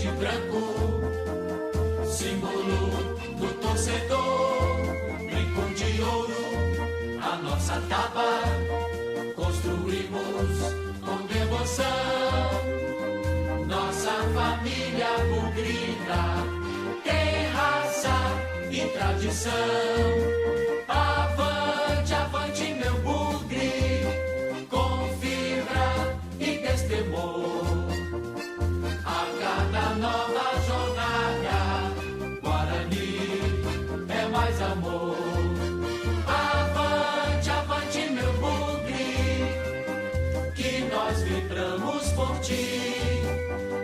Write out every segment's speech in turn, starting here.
e branco, símbolo do torcedor, brinco de ouro, a nossa taba, construímos com devoção, nossa família bugrina tem raça e tradição. Avante, avante meu bugre, com fibra e destemor. A cada nova jornada, Guarani é mais amor. Avante, avante meu bugre, que nós vibramos por ti.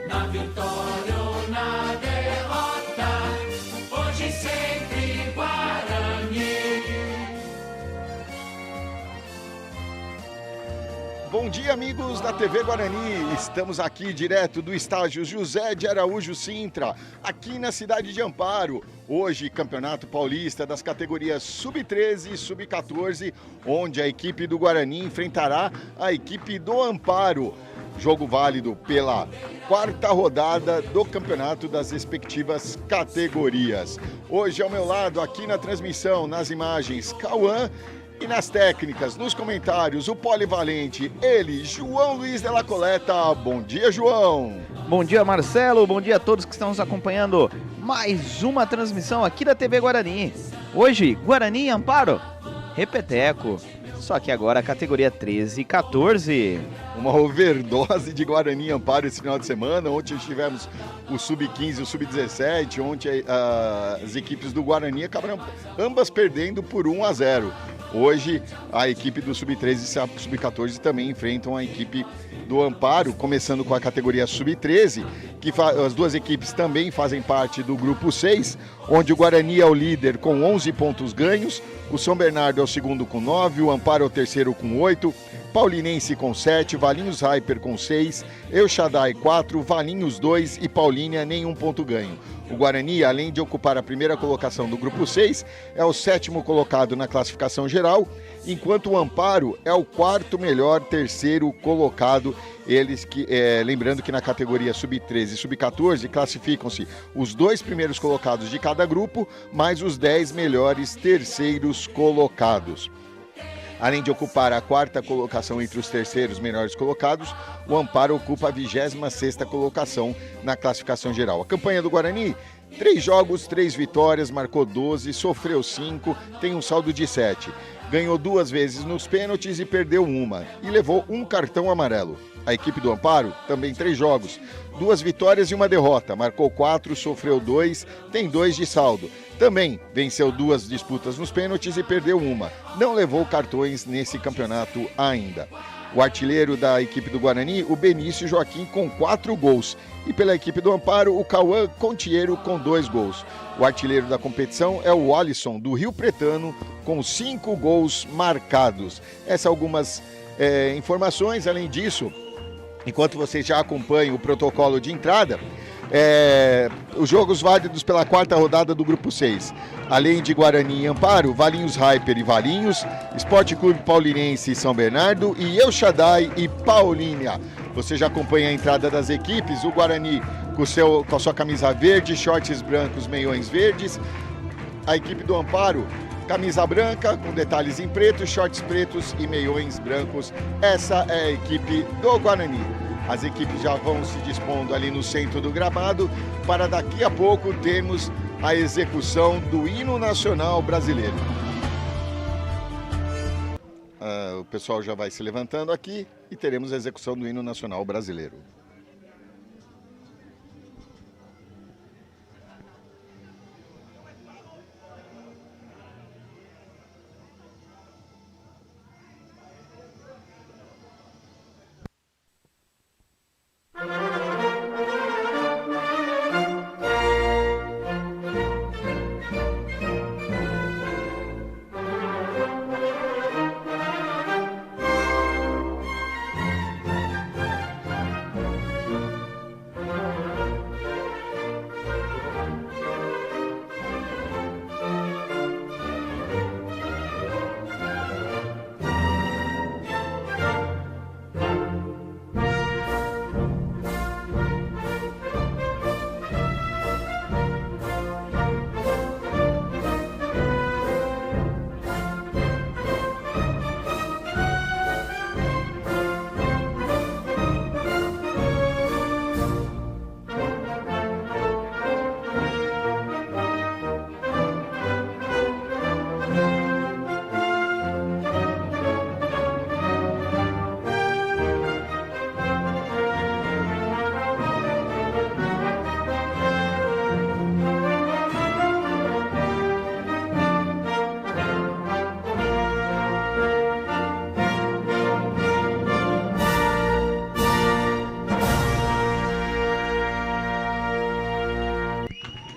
Na vitória ou na derrota, hoje sempre Guarani. Bom dia, amigos da TV Guarani. Estamos aqui direto do estádio José de Araújo Sintra, aqui na cidade de Amparo. Hoje, Campeonato Paulista das categorias Sub-13 e Sub-14, onde a equipe do Guarani enfrentará a equipe do Amparo. Jogo válido pela quarta rodada do campeonato das respectivas categorias. Hoje ao meu lado, aqui na transmissão, nas imagens, Cauã, e nas técnicas, nos comentários, o polivalente, ele, João Luiz de la Coleta. Bom dia, João. Bom dia, Marcelo. Bom dia a todos que estão nos acompanhando. Mais uma transmissão aqui da TV Guarani. Hoje, Guarani e Amparo, repeteco. Só que agora a categoria 13 e 14. Uma overdose de Guarani e Amparo esse final de semana. Ontem tivemos o Sub-15 e o Sub-17. Ontem as equipes do Guarani acabaram ambas perdendo por 1-0. Hoje a equipe do Sub-13 e Sub-14 também enfrentam a equipe do Amparo, começando com a categoria Sub-13, que as duas equipes também fazem parte do grupo 6, onde o Guarani é o líder com 11 pontos ganhos, o São Bernardo é o segundo com 9, o Amparo é o terceiro com 8, Paulinense com 7, Valinhos Hyper com 6, El Shaddai 4, Valinhos 2 e Paulínia nenhum ponto ganho. O Guarani, além de ocupar a primeira colocação do grupo 6, é o sétimo colocado na classificação geral, enquanto o Amparo é o quarto melhor terceiro colocado. Eles que, lembrando que na categoria Sub-13 e Sub-14 classificam-se os 2 primeiros colocados de cada grupo, mais os 10 melhores terceiros colocados. Além de ocupar a quarta colocação entre os terceiros melhores colocados, o Amparo ocupa a 26ª colocação na classificação geral. A campanha do Guarani, 3 jogos, 3 vitórias, marcou 12, sofreu 5, tem um saldo de 7. Ganhou 2 vezes nos pênaltis e perdeu 1, e levou 1 cartão amarelo. A equipe do Amparo, também 3 jogos, 2 vitórias e 1 derrota, marcou 4, sofreu 2, tem 2 de saldo. Também venceu 2 disputas nos pênaltis e perdeu 1. Não levou cartões nesse campeonato ainda. O artilheiro da equipe do Guarani, o Benício Joaquim, com 4 gols. E pela equipe do Amparo, o Cauã Contiero, com 2 gols. O artilheiro da competição é o Alisson, do Rio Pretano, com 5 gols marcados. Essas algumas informações. Além disso, enquanto vocês já acompanham o protocolo de entrada, os jogos válidos pela quarta rodada do grupo 6. Além de Guarani e Amparo, Valinhos Hyper e Valinhos, Esporte Clube Paulinense e São Bernardo e El Shaddai e Paulínia. Você já acompanha a entrada das equipes, o Guarani com a sua camisa verde, shorts brancos, meiões verdes. A equipe do Amparo, camisa branca com detalhes em preto, shorts pretos e meiões brancos. Essa é a equipe do Guarani. As equipes já vão se dispondo ali no centro do gramado para daqui a pouco termos a execução do hino nacional brasileiro. O pessoal já vai se levantando aqui e teremos a execução do hino nacional brasileiro.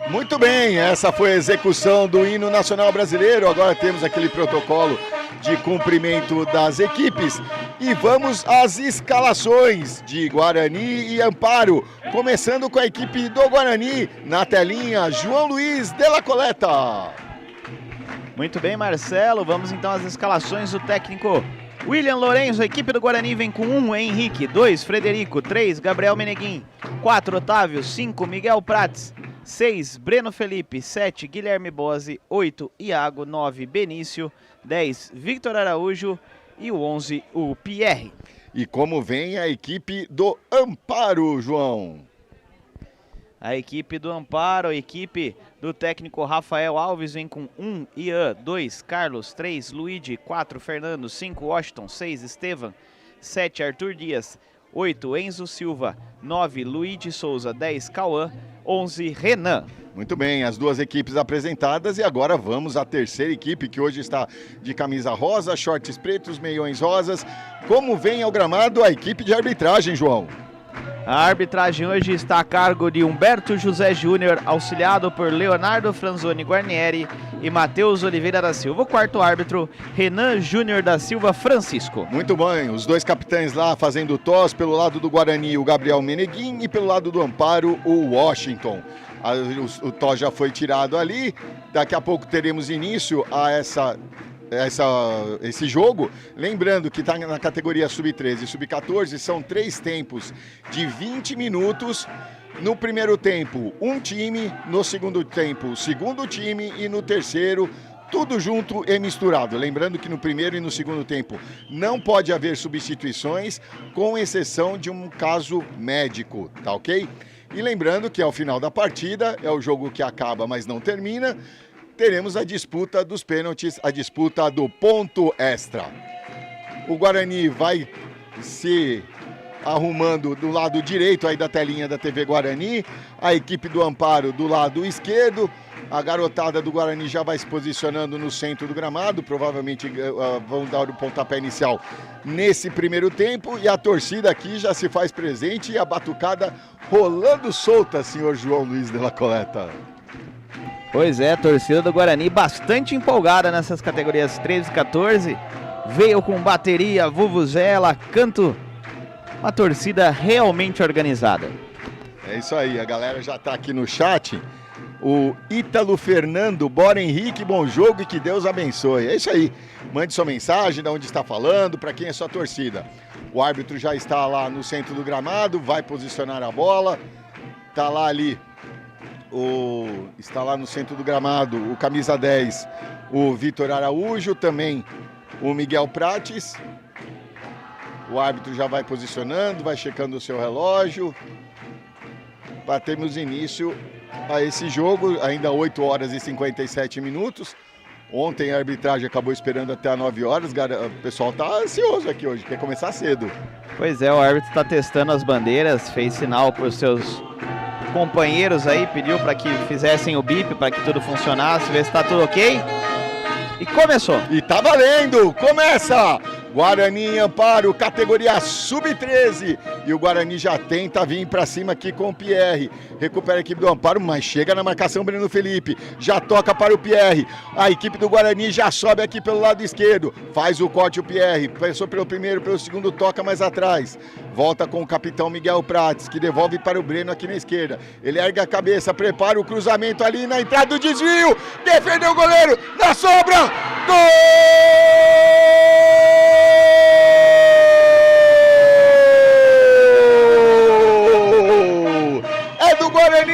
Muito bem, essa foi a execução do hino nacional brasileiro. Agora temos aquele protocolo de cumprimento das equipes. E vamos às escalações de Guarani e Amparo. Começando com a equipe do Guarani. Na telinha, João Luiz de la Coleta. Muito bem, Marcelo. Vamos então às escalações do técnico William Lourenço. A equipe do Guarani vem com 1, Henrique, 2, Frederico, 3, Gabriel Meneguin, 4, Otávio, 5, Miguel Prates, 6, Breno Felipe, 7, Guilherme Bose, 8, Iago, 9, Benício, 10, Victor Araújo e o 11, o Pierre. E como vem a equipe do Amparo, João? A equipe do Amparo, a equipe do técnico Rafael Alves vem com 1, Ian, 2, Carlos, 3, Luigi, 4, Fernando, 5, Washington, 6, Estevam, 7, Arthur Dias, 8, Enzo Silva, 9, Luigi Souza, 10, Cauã, 11, Renan. Muito bem, as duas equipes apresentadas e agora vamos à terceira equipe que hoje está de camisa rosa, shorts pretos, meiões rosas. Como vem ao gramado a equipe de arbitragem, João? A arbitragem hoje está a cargo de Humberto José Júnior, auxiliado por Leonardo Franzoni Guarnieri e Matheus Oliveira da Silva. O quarto árbitro, Renan Júnior da Silva Francisco. Muito bem, os dois capitães lá fazendo toss, pelo lado do Guarani o Gabriel Meneguin e pelo lado do Amparo o Washington. O toss já foi tirado ali, daqui a pouco teremos início a esse jogo, lembrando que está na categoria sub-13 e sub-14, são 3 tempos de 20 minutos. No primeiro tempo, um time, no segundo tempo, o segundo time e no terceiro, tudo junto e misturado. Lembrando que no primeiro e no segundo tempo não pode haver substituições, com exceção de um caso médico, tá ok? E lembrando que ao final da partida, é o jogo que acaba, mas não termina, teremos a disputa dos pênaltis, a disputa do ponto extra. O Guarani vai se arrumando do lado direito aí da telinha da TV Guarani, a equipe do Amparo do lado esquerdo, a garotada do Guarani já vai se posicionando no centro do gramado, provavelmente vão dar o pontapé inicial nesse primeiro tempo, e a torcida aqui já se faz presente e a batucada rolando solta, senhor João Luiz de la Coleta. Pois é, a torcida do Guarani bastante empolgada nessas categorias 13 e 14. Veio com bateria, vuvuzela, canto. Uma torcida realmente organizada. É isso aí, a galera já está aqui no chat. O Ítalo Fernando, bora Henrique, bom jogo e que Deus abençoe. É isso aí, mande sua mensagem, de onde está falando, para quem é sua torcida. O árbitro já está lá no centro do gramado, vai posicionar a bola. Está lá ali. Está lá no centro do gramado o camisa 10, o Vitor Araújo, também o Miguel Prates. O árbitro já vai posicionando, vai checando o seu relógio. Batemos início a esse jogo, ainda 8 horas e 57 minutos. Ontem a arbitragem acabou esperando até às 9 horas, o pessoal está ansioso aqui hoje, quer começar cedo. Pois é, o árbitro está testando as bandeiras, fez sinal para os seus companheiros aí, pediu para que fizessem o bip, para que tudo funcionasse, ver se está tudo ok. E começou. E tá valendo! Começa! Guarani e Amparo, categoria sub-13. E o Guarani já tenta vir para cima aqui com o Pierre. Recupera a equipe do Amparo, mas chega na marcação Breno Felipe. Já toca para o Pierre. A equipe do Guarani já sobe aqui pelo lado esquerdo. Faz o corte o Pierre. Passou pelo primeiro, pelo segundo, toca mais atrás. Volta com o capitão Miguel Prates, que devolve para o Breno aqui na esquerda. Ele ergue a cabeça, prepara o cruzamento ali na entrada do desvio. Defendeu o goleiro, na sobra. Gol! É do Guarani!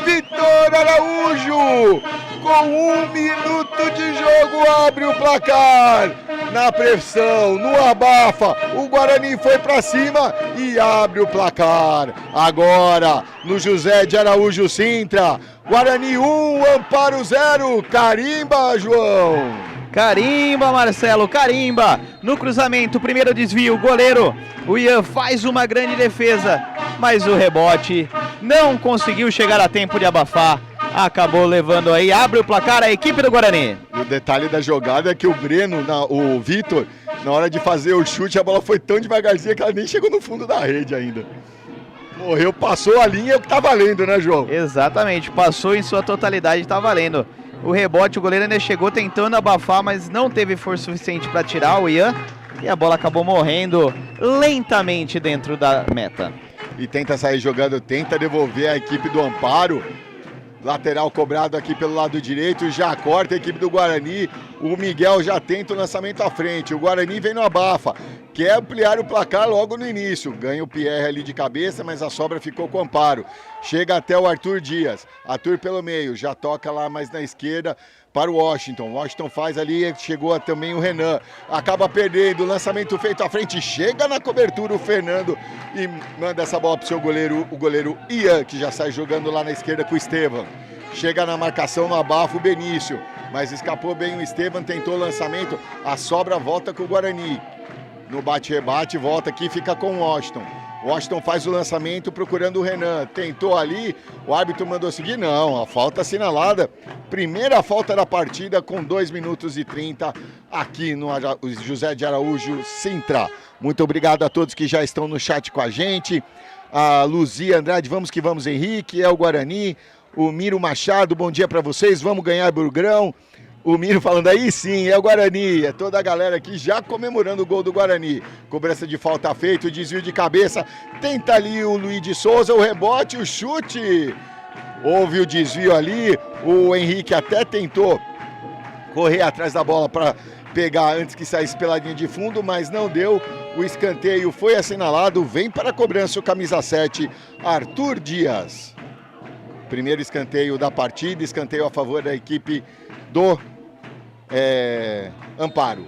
Vitor Araújo, com 1 minuto de jogo, abre o placar. Na pressão, no abafa, o Guarani foi pra cima e abre o placar. Agora, no José de Araújo Sintra, Guarani 1, Amparo 0. Carimba, João! Carimba, Marcelo, carimba! No cruzamento, primeiro desvio, goleiro, o Ian faz uma grande defesa, mas o rebote não conseguiu chegar a tempo de abafar. Acabou levando aí, abre o placar a equipe do Guarani. E o detalhe da jogada é que o Breno, o Vitor, na hora de fazer o chute, a bola foi tão devagarzinha que ela nem chegou no fundo da rede ainda. Morreu, passou a linha, é o que tá valendo, né, João? Exatamente, passou em sua totalidade, tá valendo. O rebote, o goleiro ainda chegou tentando abafar, mas não teve força suficiente para tirar o Ian. E a bola acabou morrendo lentamente dentro da meta. E tenta sair jogando, tenta devolver a equipe do Amparo. Lateral cobrado aqui pelo lado direito, já corta a equipe do Guarani. O Miguel já tenta o lançamento à frente. O Guarani vem no abafa. Quer ampliar o placar logo no início. Ganha o Pierre ali de cabeça, mas a sobra ficou com o Amparo. Chega até o Arthur Dias. Arthur pelo meio, já toca lá mais na esquerda para o Washington. Washington faz ali, chegou também o Renan. Acaba perdendo, lançamento feito à frente. Chega na cobertura o Fernando e manda essa bola para o seu goleiro, o goleiro Ian, que já sai jogando lá na esquerda com o Estevam. Chega na marcação no abafo o Benício, mas escapou bem o Estevam, tentou o lançamento. A sobra volta com o Guarani. No bate-rebate, volta aqui, fica com o Washington. Washington faz o lançamento procurando o Renan. Tentou ali, o árbitro mandou seguir. Não, a falta assinalada. Primeira falta da partida com 2 minutos e 30 aqui no José de Araújo Sintra. Muito obrigado a todos que já estão no chat com a gente. A Luzia Andrade, vamos que vamos, Henrique, é o Guarani. O Miro Machado, bom dia para vocês, vamos ganhar Burgrão. O Miro falando aí sim, é o Guarani, é toda a galera aqui já comemorando o gol do Guarani. Cobrança de falta feita, o desvio de cabeça, tenta ali o Luiz de Souza, o rebote, o chute. Houve o desvio ali, o Henrique até tentou correr atrás da bola para pegar antes que saísse pela linha de fundo, mas não deu. O escanteio foi assinalado, vem para a cobrança o camisa 7, Arthur Dias. Primeiro escanteio da partida, escanteio a favor da equipe do Amparo.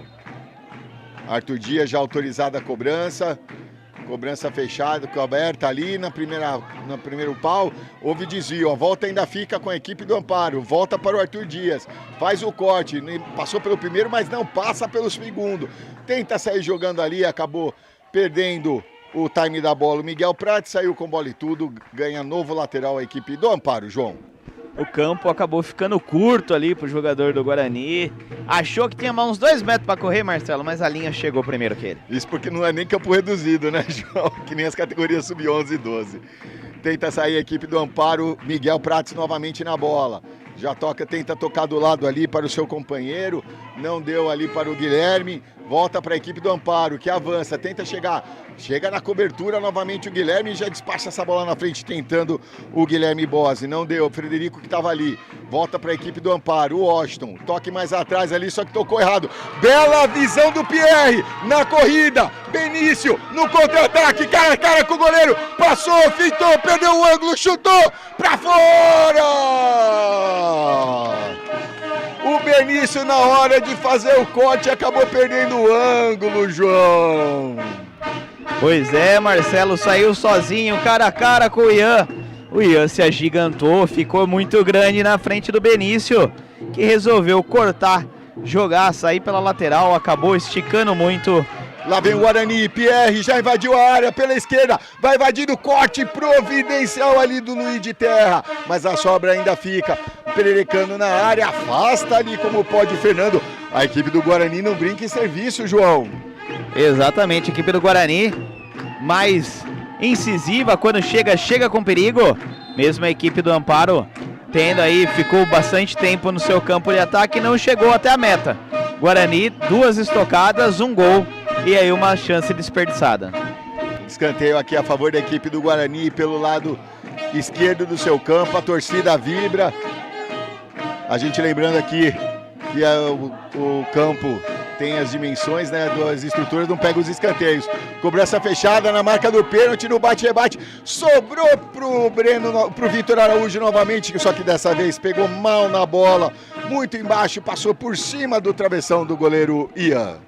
Arthur Dias já autorizada a cobrança. Cobrança fechada, aberta ali no primeiro pau. Houve desvio. A volta ainda fica com a equipe do Amparo. Volta para o Arthur Dias. Faz o corte. Passou pelo primeiro, mas não passa pelo segundo. Tenta sair jogando ali, acabou perdendo o time da bola. O Miguel Prates saiu com bola e tudo. Ganha novo lateral a equipe do Amparo, João. O campo acabou ficando curto ali pro jogador do Guarani. Achou que tinha mais uns 2 metros para correr, Marcelo, mas a linha chegou primeiro que ele. Isso porque não é nem campo reduzido, né, João? Que nem as categorias sub-11 e 12. Tenta sair a equipe do Amparo, Miguel Prates novamente na bola. Já tenta tocar do lado ali para o seu companheiro. Não deu ali para o Guilherme. Volta para a equipe do Amparo, que avança, tenta chegar. Chega na cobertura novamente o Guilherme e já despacha essa bola na frente, tentando o Guilherme Bose. Não deu, o Frederico que estava ali. Volta para a equipe do Amparo, o Washington. Toque mais atrás ali, só que tocou errado. Bela visão do Pierre na corrida. Benício no contra-ataque, cara a cara com o goleiro. Passou, fintou, perdeu o ângulo, chutou para fora! O Benício, na hora de fazer o corte, acabou perdendo o ângulo, João. Pois é, Marcelo saiu sozinho, cara a cara com o Ian. O Ian se agigantou, ficou muito grande na frente do Benício, que resolveu cortar, jogar, sair pela lateral, acabou esticando muito. Lá vem o Guarani, Pierre já invadiu a área pela esquerda, vai invadindo o corte providencial ali do Luiz de Terra, mas a sobra ainda fica, pererecando na área, afasta ali como pode o Fernando. A equipe do Guarani não brinca em serviço, João. Exatamente, a equipe do Guarani mais incisiva, quando chega com perigo, mesmo a equipe do Amparo tendo aí, ficou bastante tempo no seu campo de ataque e não chegou até a meta. Guarani, 2 estocadas, 1 gol e aí uma chance desperdiçada. Escanteio aqui a favor da equipe do Guarani pelo lado esquerdo do seu campo, a torcida vibra. A gente lembrando aqui que o campo tem as dimensões, né, das estruturas, não pega os escanteios. Cobrança fechada na marca do pênalti, no bate-rebate, sobrou pro Vitor Araújo novamente, só que dessa vez pegou mal na bola, muito embaixo, passou por cima do travessão do goleiro Ian.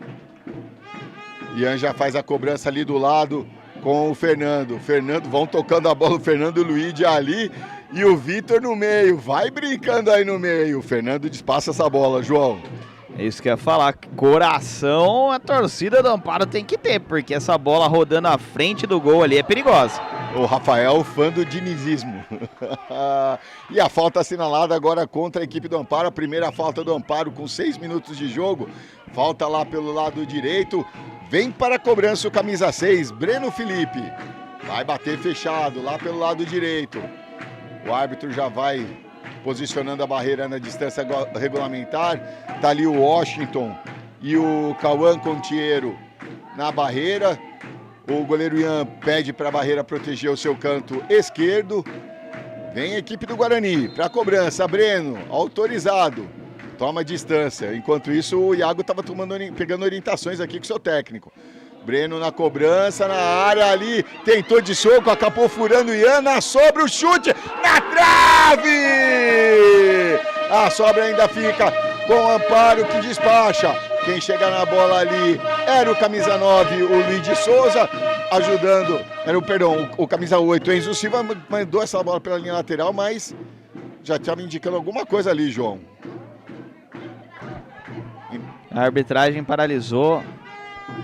Ian já faz a cobrança ali do lado com o Fernando. Vão tocando a bola, o Fernando e o Luigi ali e o Vitor no meio, vai brincando aí no meio. O Fernando despassa essa bola, João. É isso que eu ia falar, coração a torcida do Amparo tem que ter, porque essa bola rodando à frente do gol ali é perigosa. O Rafael, fã do dinizismo. E a falta assinalada agora contra a equipe do Amparo, a primeira falta do Amparo com 6 minutos de jogo. Falta lá pelo lado direito, vem para a cobrança o camisa 6, Breno Felipe. Vai bater fechado, lá pelo lado direito. O árbitro já vai posicionando a barreira na distância regulamentar. Tá ali o Washington e o Cauã Contiero na barreira. O goleiro Ian pede para a barreira proteger o seu canto esquerdo. Vem a equipe do Guarani para a cobrança. Breno, autorizado. Toma distância. Enquanto isso, o Iago estava pegando orientações aqui com o seu técnico. Breno na cobrança, na área ali. Tentou de soco, acabou furando o Ian. Na sobra o chute. Na trave! A sobra ainda fica com o Amparo que despacha. Quem chega na bola ali era o camisa 9, o Luiz de Souza, ajudando, o camisa 8, Enzo Silva, mandou essa bola pela linha lateral, mas já estava indicando alguma coisa ali, João. A arbitragem paralisou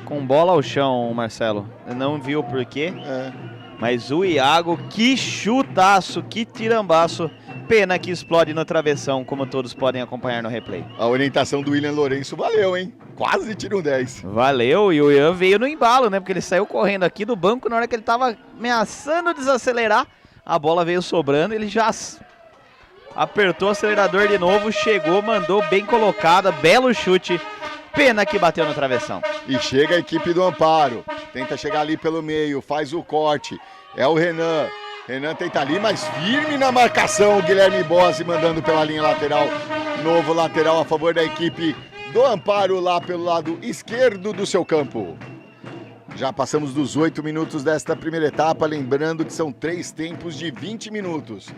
com bola ao chão, Marcelo. Não viu por quê, mas o Iago, que chutaço, que tirambaço. Pena que explode no travessão, como todos podem acompanhar no replay. A orientação do William Lourenço valeu, hein? Quase tira um 10. Valeu, e o Ian veio no embalo, né? Porque ele saiu correndo aqui do banco, na hora que ele tava ameaçando desacelerar, a bola veio sobrando, ele já apertou o acelerador de novo, chegou, mandou bem colocada, belo chute. Pena que bateu no travessão. E chega a equipe do Amparo, tenta chegar ali pelo meio, faz o corte, é o Renan. Renan tenta ali, mas firme na marcação, o Guilherme Bossi mandando pela linha lateral. Novo lateral a favor da equipe do Amparo lá pelo lado esquerdo do seu campo. Já passamos dos 8 minutos desta primeira etapa, lembrando que são 3 tempos de 20 minutos.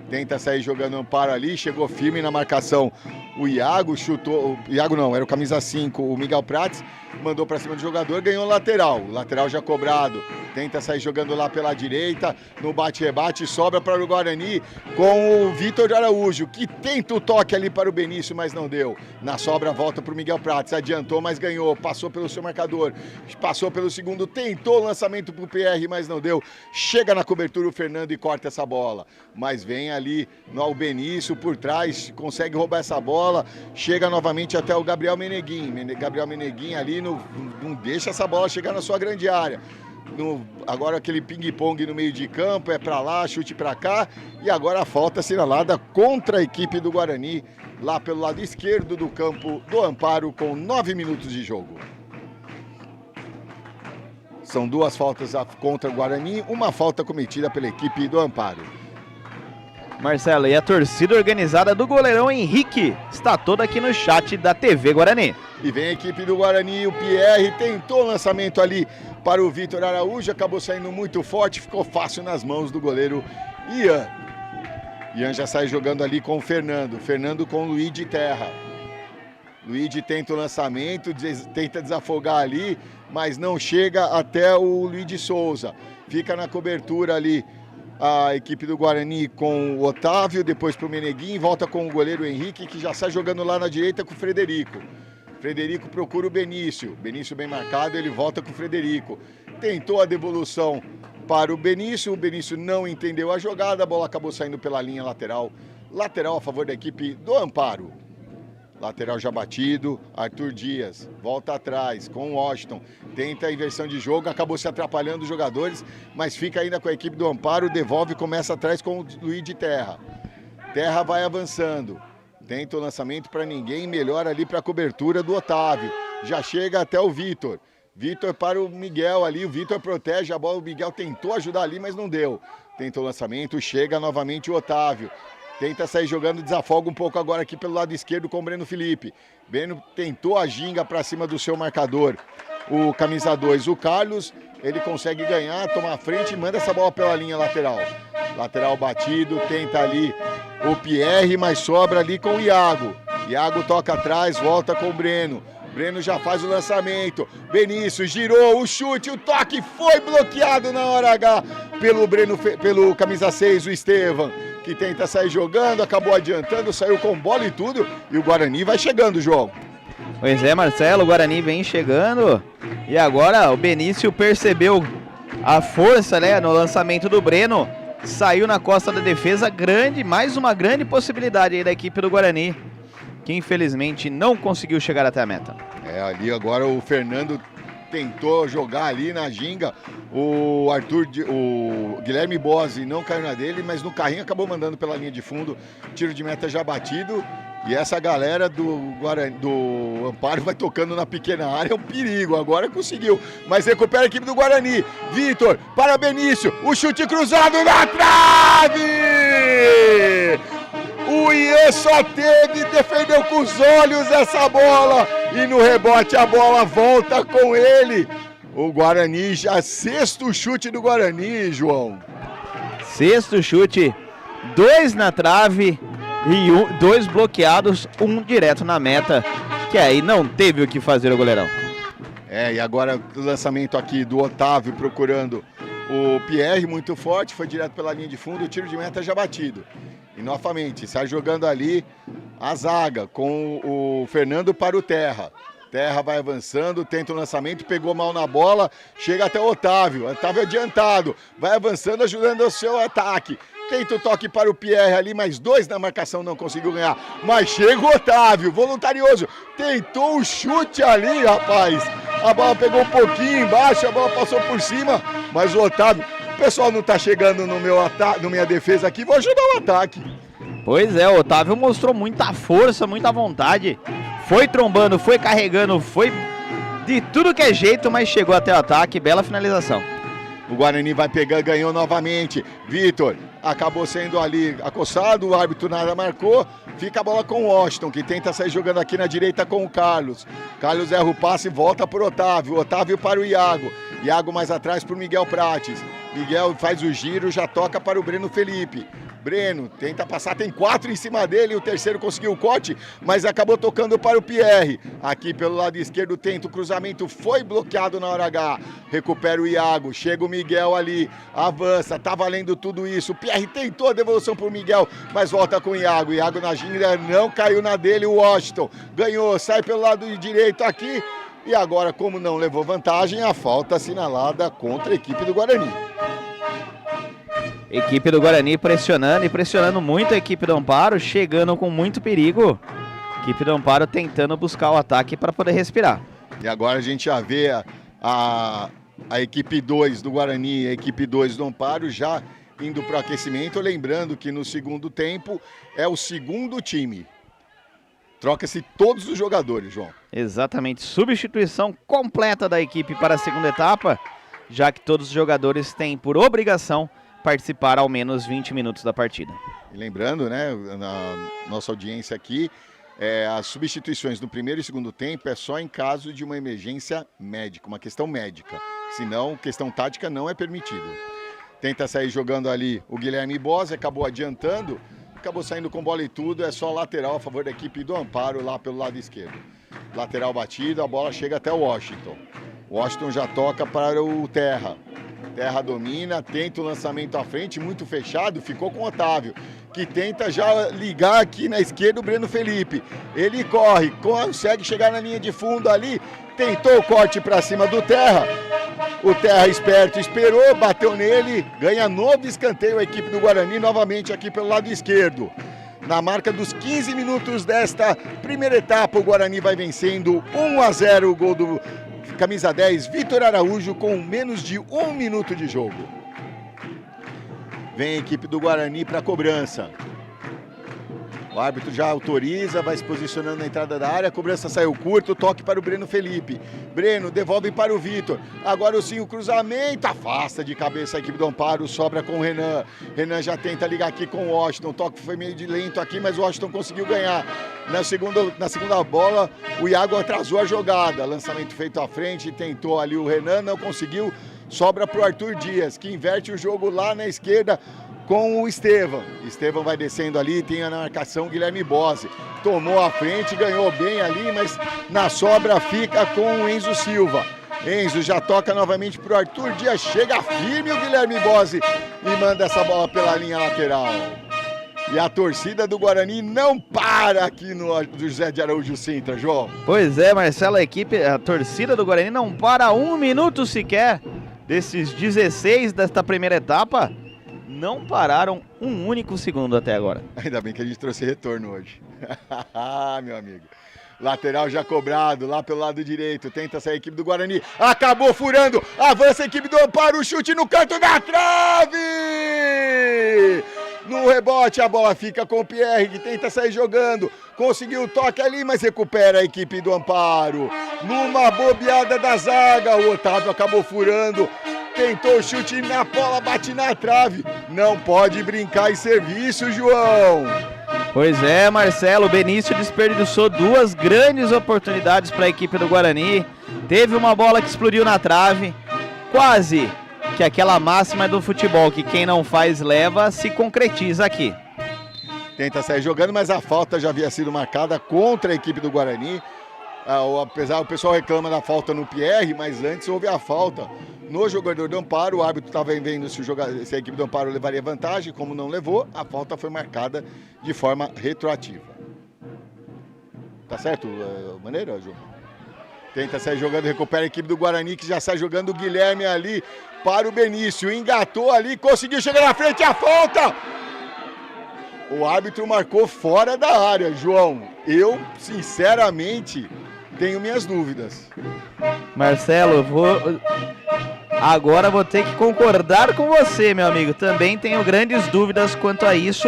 Tenta sair jogando o Amparo ali, chegou firme na marcação. O Iago chutou, o Iago não, era o camisa 5, o Miguel Prates, mandou para cima do jogador, ganhou o lateral já cobrado. Tenta sair jogando lá pela direita, no bate-rebate, sobra para o Guarani com o Vitor Araújo, que tenta o toque ali para o Benício, mas não deu. Na sobra volta para o Miguel Prates, adiantou, mas ganhou, passou pelo seu marcador, passou pelo segundo, tentou o lançamento para o PR, mas não deu. Chega na cobertura o Fernando e corta essa bola, mas vem ali no Benício por trás, consegue roubar essa bola, chega novamente até o Gabriel Meneguin. Gabriel Meneguin ali não deixa essa bola chegar na sua grande área. Agora aquele ping-pong no meio de campo, é para lá, chute para cá, e agora a falta assinalada contra a equipe do Guarani, lá pelo lado esquerdo do campo do Amparo, com 9 minutos de jogo. São 2 faltas contra o Guarani, uma falta cometida pela equipe do Amparo. Marcelo, e a torcida organizada do goleirão Henrique está toda aqui no chat da TV Guarani. E vem a equipe do Guarani, o Pierre tentou o lançamento ali para o Vitor Araújo, acabou saindo muito forte, ficou fácil nas mãos do goleiro Ian. Ian já sai jogando ali com o Fernando com o Luiz de Terra. Luiz tenta o lançamento, tenta desafogar ali, mas não chega até o Luiz de Souza. Fica na cobertura ali a equipe do Guarani com o Otávio, depois para o Meneguin, volta com o goleiro Henrique, que já sai jogando lá na direita com o Frederico. Frederico procura o Benício bem marcado, ele volta com o Frederico. Tentou a devolução para o Benício não entendeu a jogada, a bola acabou saindo pela linha lateral. Lateral a favor da equipe do Amparo. Lateral já batido, Arthur Dias volta atrás com o Washington, tenta a inversão de jogo, acabou se atrapalhando os jogadores, mas fica ainda com a equipe do Amparo, devolve e começa atrás com o Luiz de Terra. Terra vai avançando, tenta o lançamento para ninguém, melhora ali para a cobertura do Otávio, já chega até o Vitor para o Miguel ali, o Vitor protege a bola, o Miguel tentou ajudar ali, mas não deu. Tenta o lançamento, chega novamente o Otávio. Tenta sair jogando, desafoga um pouco agora aqui pelo lado esquerdo com o Breno Felipe. Breno tentou a ginga para cima do seu marcador. O camisa 2, o Carlos, ele consegue ganhar, tomar a frente e manda essa bola pela linha lateral. Lateral batido, tenta ali o Pierre, mas sobra ali com o Iago. Iago toca atrás, volta com o Breno. Breno já faz o lançamento. Benício girou, o chute, o toque foi bloqueado na hora H pelo camisa 6, o Estevam, que tenta sair jogando, acabou adiantando, saiu com bola e tudo, e o Guarani vai chegando, João. Pois é, Marcelo, o Guarani vem chegando, e agora o Benício percebeu a força, né, no lançamento do Breno, saiu na costa da defesa, mais uma grande possibilidade aí da equipe do Guarani, que infelizmente não conseguiu chegar até a meta. Ali agora o Fernando tentou jogar ali na ginga, o Guilherme Bose não caiu na dele, mas no carrinho acabou mandando pela linha de fundo, tiro de meta já batido. E essa galera do Amparo vai tocando na pequena área, é um perigo, agora conseguiu, mas recupera a equipe do Guarani. Vitor, para Benício, o chute cruzado na trave! O Ian só defendeu com os olhos essa bola, e no rebote a bola volta com ele. O Guarani já, sexto chute do Guarani, João. Sexto chute, 2 na trave. E 2 bloqueados, 1 direto na meta, que aí não teve o que fazer o goleirão. E agora o lançamento aqui do Otávio procurando o Pierre, muito forte, foi direto pela linha de fundo, o tiro de meta já batido. E novamente, sai jogando ali a zaga com o Fernando para o Terra. Terra vai avançando, tenta o lançamento, pegou mal na bola, chega até o Otávio adiantado, vai avançando, ajudando o seu ataque. Tenta o toque para o Pierre ali, mais 2 na marcação, não conseguiu ganhar. Mas chega o Otávio, voluntarioso. Tentou o chute ali, rapaz. A bola pegou um pouquinho embaixo, a bola passou por cima. Mas o Otávio, o pessoal não tá chegando no minha defesa aqui, vou ajudar o ataque. Pois é, o Otávio mostrou muita força, muita vontade. Foi trombando, foi carregando, foi de tudo que é jeito, mas chegou até o ataque, bela finalização. O Guarani vai pegar, ganhou novamente. Vitor acabou sendo ali acossado, o árbitro nada marcou. Fica a bola com o Washington, que tenta sair jogando aqui na direita com o Carlos. Carlos erra o passe e volta para o Otávio. Otávio para o Iago. Iago mais atrás para o Miguel Prates. Miguel faz o giro, já toca para o Breno Felipe. Breno tenta passar, tem 4 em cima dele, o terceiro conseguiu o corte, mas acabou tocando para o Pierre. Aqui pelo lado esquerdo tenta o cruzamento, foi bloqueado na hora H. Recupera o Iago, chega o Miguel ali, avança, tá valendo tudo isso. O Pierre tentou a devolução para o Miguel, mas volta com o Iago. Iago na ginga, não caiu na dele, o Washington ganhou, sai pelo lado direito aqui. E agora, como não levou vantagem, a falta assinalada contra a equipe do Guarani. Equipe do Guarani pressionando e pressionando muito a equipe do Amparo, chegando com muito perigo. Equipe do Amparo tentando buscar o ataque para poder respirar. E agora a gente já vê a equipe 2 do Guarani e a equipe 2 do Amparo já indo para o aquecimento. Lembrando que no segundo tempo é o segundo time. Troca-se todos os jogadores, João. Exatamente, substituição completa da equipe para a segunda etapa, já que todos os jogadores têm por obrigação participar ao menos 20 minutos da partida. E lembrando, né, na nossa audiência aqui, as substituições no primeiro e segundo tempo é só em caso de uma emergência médica, uma questão médica. Senão, questão tática não é permitida. Tenta sair jogando ali o Guilherme Bose, acabou adiantando, acabou saindo com bola e tudo, é só lateral a favor da equipe do Amparo lá pelo lado esquerdo. Lateral batido, a bola chega até o Washington. Washington já toca para o Terra. Terra domina, tenta o lançamento à frente, muito fechado, ficou com o Otávio, que tenta já ligar aqui na esquerda o Breno Felipe. Ele corre, consegue chegar na linha de fundo ali, tentou o corte para cima do Terra. O Terra esperto esperou, bateu nele, ganha novo escanteio a equipe do Guarani, novamente aqui pelo lado esquerdo. Na marca dos 15 minutos desta primeira etapa, o Guarani vai vencendo 1-0 o gol do camisa 10, Vitor Araújo, com menos de 1 minuto de jogo. Vem a equipe do Guarani para a cobrança. O árbitro já autoriza, vai se posicionando na entrada da área, a cobrança saiu curto, toque para o Breno Felipe. Breno devolve para o Vitor. Agora sim o cruzamento, afasta de cabeça a equipe do Amparo, sobra com o Renan. Renan já tenta ligar aqui com o Washington, o toque foi meio de lento aqui, mas o Washington conseguiu ganhar. Na segunda bola, o Iago atrasou a jogada, lançamento feito à frente, tentou ali o Renan, não conseguiu, sobra para o Arthur Dias, que inverte o jogo lá na esquerda, com o Estevão. Estevão vai descendo ali, tem a marcação Guilherme Bose. Tomou a frente, ganhou bem ali, mas na sobra fica com o Enzo Silva. Enzo já toca novamente para o Arthur Dias, chega firme o Guilherme Bose e manda essa bola pela linha lateral. E a torcida do Guarani não para aqui no José de Araújo Sintra, João. Pois é, Marcelo, a torcida do Guarani não para 1 minuto sequer desses 16 desta primeira etapa. Não pararam um único segundo até agora. Ainda bem que a gente trouxe retorno hoje. Meu amigo. Lateral já cobrado, lá pelo lado direito. Tenta sair a equipe do Guarani. Acabou furando. Avança a equipe do Amparo. Chute no canto da trave. No rebote, a bola fica com o Pierre, que tenta sair jogando. Conseguiu o toque ali, mas recupera a equipe do Amparo. Numa bobeada da zaga, o Otávio acabou furando. Tentou o chute na bola, bate na trave. Não pode brincar em serviço, João. Pois é, Marcelo, o Benício desperdiçou 2 grandes oportunidades para a equipe do Guarani. Teve uma bola que explodiu na trave, quase que aquela máxima do futebol, que quem não faz leva, se concretiza aqui. Tenta sair jogando, mas a falta já havia sido marcada contra a equipe do Guarani. Apesar, o pessoal reclama da falta no Pierre, mas antes houve a falta no jogador do Amparo. O árbitro estava vendo se a equipe do Amparo levaria vantagem, como não levou, a falta foi marcada de forma retroativa. Tá certo a maneira, João? Tenta sair jogando, recupera a equipe do Guarani, que já sai jogando o Guilherme ali para o Benício. Engatou ali, conseguiu chegar na frente, a falta! O árbitro marcou fora da área, João. Eu, sinceramente, tenho minhas dúvidas. Marcelo, agora vou ter que concordar com você, meu amigo. Também tenho grandes dúvidas quanto a isso.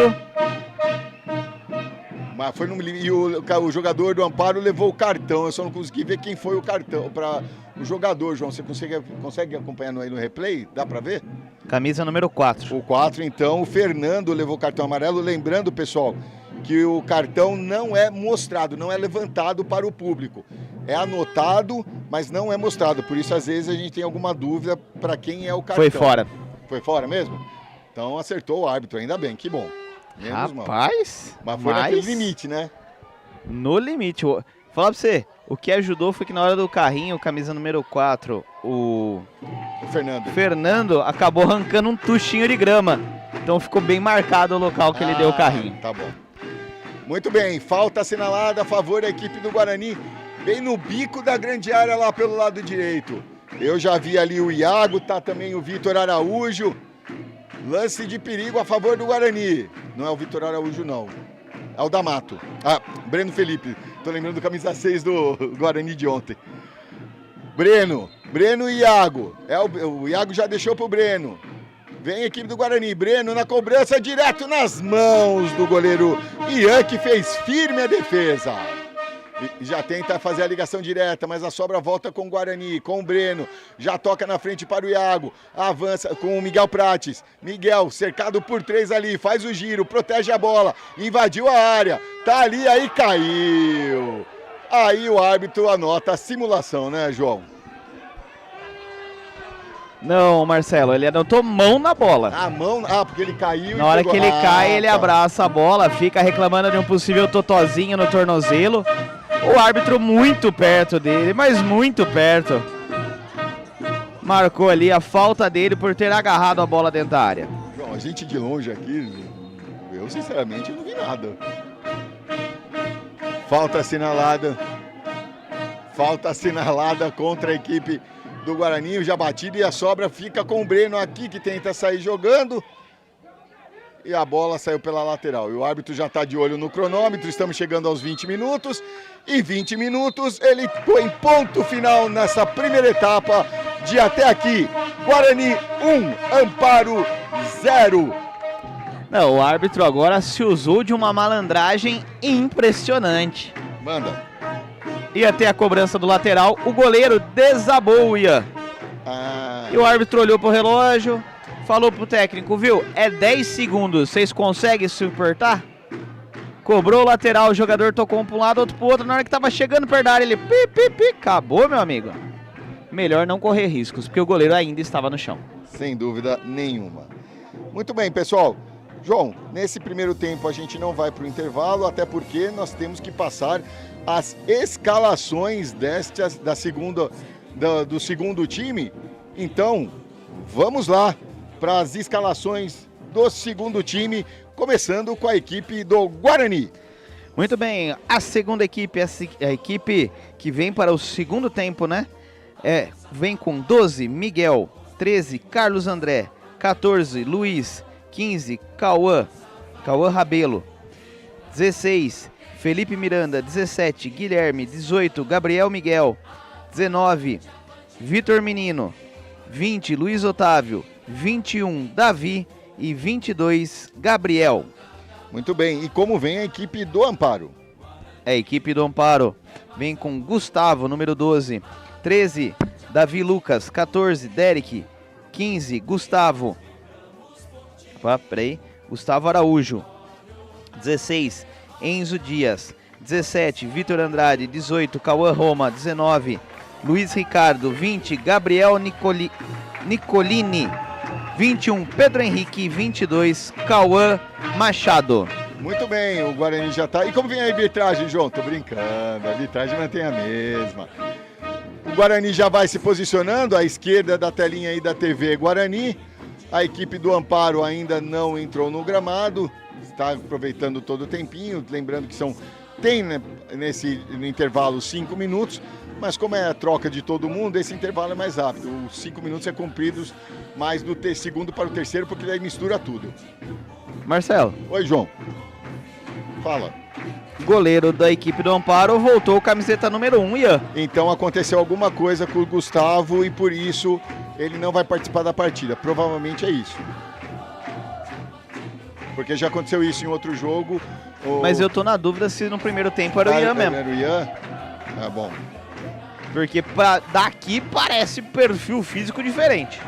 Mas foi e o jogador do Amparo levou o cartão. Eu só não consegui ver quem foi o cartão para o jogador, João. Você consegue acompanhar aí no replay? Dá para ver? Camisa número 4. O 4, então, o Fernando levou o cartão amarelo. Lembrando, pessoal, que o cartão não é mostrado, não é levantado para o público. É anotado, mas não é mostrado. Por isso, às vezes, a gente tem alguma dúvida para quem é o cartão. Foi fora. Foi fora mesmo? Então, acertou o árbitro, ainda bem, que bom. Rapaz, mas foi naquele limite, né? No limite. Falar pra você, o que ajudou foi que na hora do carrinho, camisa número 4, o Fernando acabou arrancando um tuchinho de grama. Então ficou bem marcado o local que ele deu o carrinho. Tá bom. Muito bem, falta assinalada a favor da equipe do Guarani, bem no bico da grande área lá pelo lado direito. Eu já vi ali o Iago, tá também o Vitor Araújo. Lance de perigo a favor do Guarani. Não é o Vitor Araújo, não. É o D'Amato. Breno Felipe. Tô lembrando do camisa 6 do Guarani de ontem. Breno e Iago. O Iago já deixou pro Breno. Vem a equipe do Guarani. Breno na cobrança, direto nas mãos do goleiro Ian, que fez firme a defesa. Já tenta fazer a ligação direta, mas a sobra volta com o Guarani, com o Breno. Já toca na frente para o Iago. Avança com o Miguel Prates. Miguel, cercado por 3 ali, faz o giro, protege a bola. Invadiu a área. Tá ali, aí caiu. Aí o árbitro anota a simulação, né, João? Não, Marcelo, ele anotou mão na bola. A mão? Porque ele caiu. Na hora que ele cai, ele abraça a bola, fica reclamando de um possível totozinho no tornozelo. O árbitro muito perto dele, mas muito perto. Marcou ali a falta dele por ter agarrado a bola dentro da área. João, a gente de longe aqui, eu sinceramente não vi nada. Falta assinalada. Falta assinalada contra a equipe do Guarani. Já batido e a sobra fica com o Breno aqui, que tenta sair jogando. E a bola saiu pela lateral. E o árbitro já está de olho no cronômetro. Estamos chegando aos 20 minutos. E 20 minutos ele põe ponto final nessa primeira etapa de até aqui. Guarani 1, Amparo 0. Não, o árbitro agora se usou de uma malandragem impressionante. Manda. E até a cobrança do lateral, o goleiro desabou o Ian. E o árbitro olhou pro relógio, falou pro técnico, viu? É 10 segundos, vocês conseguem suportar? Cobrou o lateral, o jogador tocou um para um lado, outro pro outro. Na hora que tava chegando perto da área, ele acabou, meu amigo. Melhor não correr riscos, porque o goleiro ainda estava no chão. Sem dúvida nenhuma. Muito bem, pessoal. João, nesse primeiro tempo a gente não vai para o intervalo, até porque nós temos que passar as escalações do segundo time. Então, vamos lá para as escalações do segundo time, começando com a equipe do Guarani. Muito bem, a segunda equipe, a equipe que vem para o segundo tempo, né? Vem com 12, Miguel, 13, Carlos André, 14, Luiz, 15, Cauã Rabelo, 16, Felipe Miranda, 17, Guilherme, 18, Gabriel Miguel, 19, Vitor Menino, 20, Luiz Otávio, 21, Davi e 22, Gabriel. Muito bem, e como vem a equipe do Amparo? A equipe do Amparo vem com Gustavo, número 12, 13, Davi Lucas, 14, Derek, 15, Gustavo, Gustavo Araújo, 16, Enzo Dias, 17, Vitor Andrade, 18, Cauã Roma, 19, Luiz Ricardo, 20, Gabriel Nicolini, 21, Pedro Henrique, 22, Cauã Machado. Muito bem, o Guarani já tá. E como vem a arbitragem, João? Tô brincando, a arbitragem mantém a mesma. O Guarani já vai se posicionando à esquerda da telinha aí da TV Guarani. A equipe do Amparo ainda não entrou no gramado, está aproveitando todo o tempinho, lembrando que tem né, no intervalo 5 minutos, mas como é a troca de todo mundo, esse intervalo é mais rápido. Os 5 minutos é cumpridos mais do segundo para o terceiro, porque daí mistura tudo. Marcelo. Oi, João. Fala. Goleiro da equipe do Amparo voltou camiseta número 1, Ian. Então aconteceu alguma coisa com o Gustavo e por isso ele não vai participar da partida. Provavelmente é isso. Porque já aconteceu isso em outro jogo. Mas eu tô na dúvida se no primeiro tempo era o Ian mesmo. Era o Ian? Ah, bom. Porque daqui parece perfil físico diferente.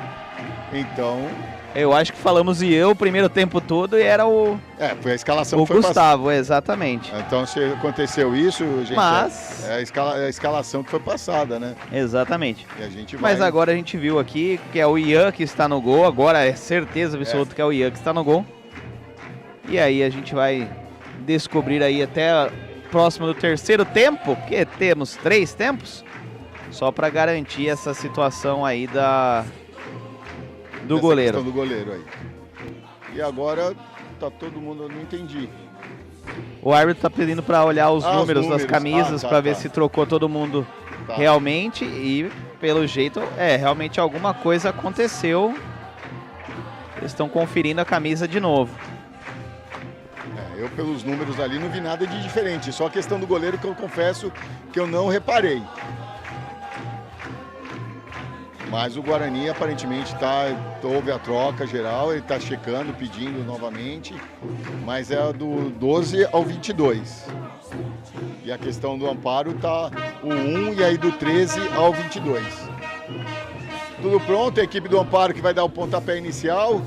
Então... Eu acho que falamos Ian o primeiro tempo todo e era o... foi a escalação que foi Gustavo, exatamente. Então se aconteceu isso, gente, mas... é a escalação que foi passada, né? Exatamente. E a gente Mas agora a gente viu aqui que é o Ian que está no gol, agora é certeza absoluta que é o Ian que está no gol. E aí a gente vai descobrir aí até próximo do terceiro tempo, porque temos 3 tempos, só para garantir essa situação aí do goleiro. Do goleiro aí. E agora tá todo mundo, eu não entendi. O árbitro tá pedindo para olhar os números das camisas para ver se trocou todo mundo realmente e pelo jeito realmente alguma coisa aconteceu. Eles estão conferindo a camisa de novo. Eu pelos números ali não vi nada de diferente, só a questão do goleiro que eu confesso que eu não reparei. Mas o Guarani aparentemente houve a troca geral, ele está checando, pedindo novamente, mas é do 12 ao 22. E a questão do Amparo está o 1 e aí do 13 ao 22. Tudo pronto, a equipe do Amparo que vai dar o pontapé inicial.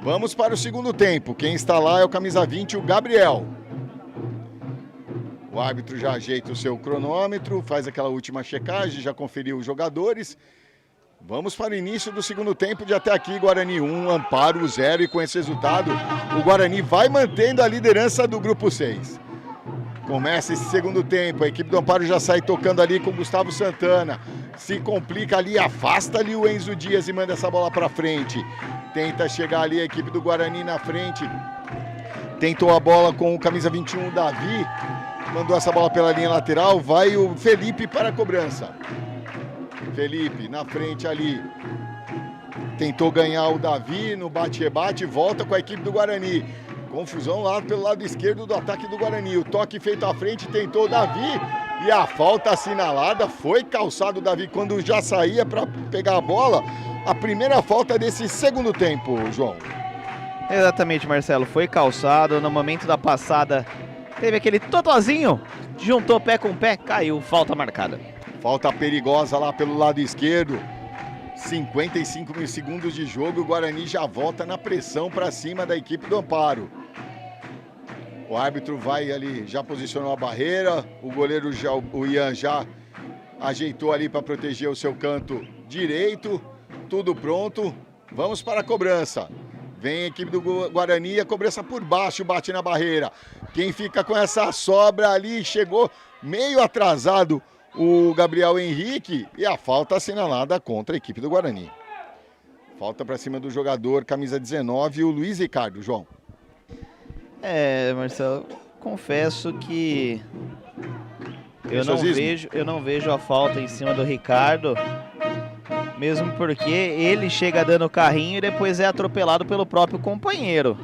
Vamos para o segundo tempo, quem está lá é o camisa 20, o Gabriel. O árbitro já ajeita o seu cronômetro, faz aquela última checagem, já conferiu os jogadores. Vamos para o início do segundo tempo de até aqui, Guarani 1, Amparo 0. E com esse resultado, o Guarani vai mantendo a liderança do grupo 6. Começa esse segundo tempo, a equipe do Amparo já sai tocando ali com o Gustavo Santana. Se complica ali, afasta ali o Enzo Dias e manda essa bola para frente. Tenta chegar ali a equipe do Guarani na frente. Tentou a bola com o camisa 21, o Davi. Mandou essa bola pela linha lateral, vai o Felipe para a cobrança. Felipe na frente ali. Tentou ganhar o Davi no bate-rebate, volta com a equipe do Guarani. Confusão lá pelo lado esquerdo do ataque do Guarani. O toque feito à frente, tentou o Davi. E a falta assinalada, foi calçado o Davi quando já saía para pegar a bola. A primeira falta desse segundo tempo, João. Exatamente, Marcelo. Foi calçado no momento da passada. Teve aquele totozinho, juntou pé com pé, caiu, falta marcada. Falta perigosa lá pelo lado esquerdo. 55 segundos de jogo, o Guarani já volta na pressão para cima da equipe do Amparo. O árbitro vai ali, já posicionou a barreira, o goleiro, o Ian, já ajeitou ali para proteger o seu canto direito. Tudo pronto, vamos para a cobrança. Vem a equipe do Guarani, a cobrança por baixo, bate na barreira. Quem fica com essa sobra ali, chegou meio atrasado o Gabriel Henrique e a falta assinalada contra a equipe do Guarani. Falta para cima do jogador, camisa 19, o Luiz Ricardo, João. Marcelo, confesso que eu não vejo a falta em cima do Ricardo. Mesmo porque ele chega dando carrinho e depois é atropelado pelo próprio companheiro.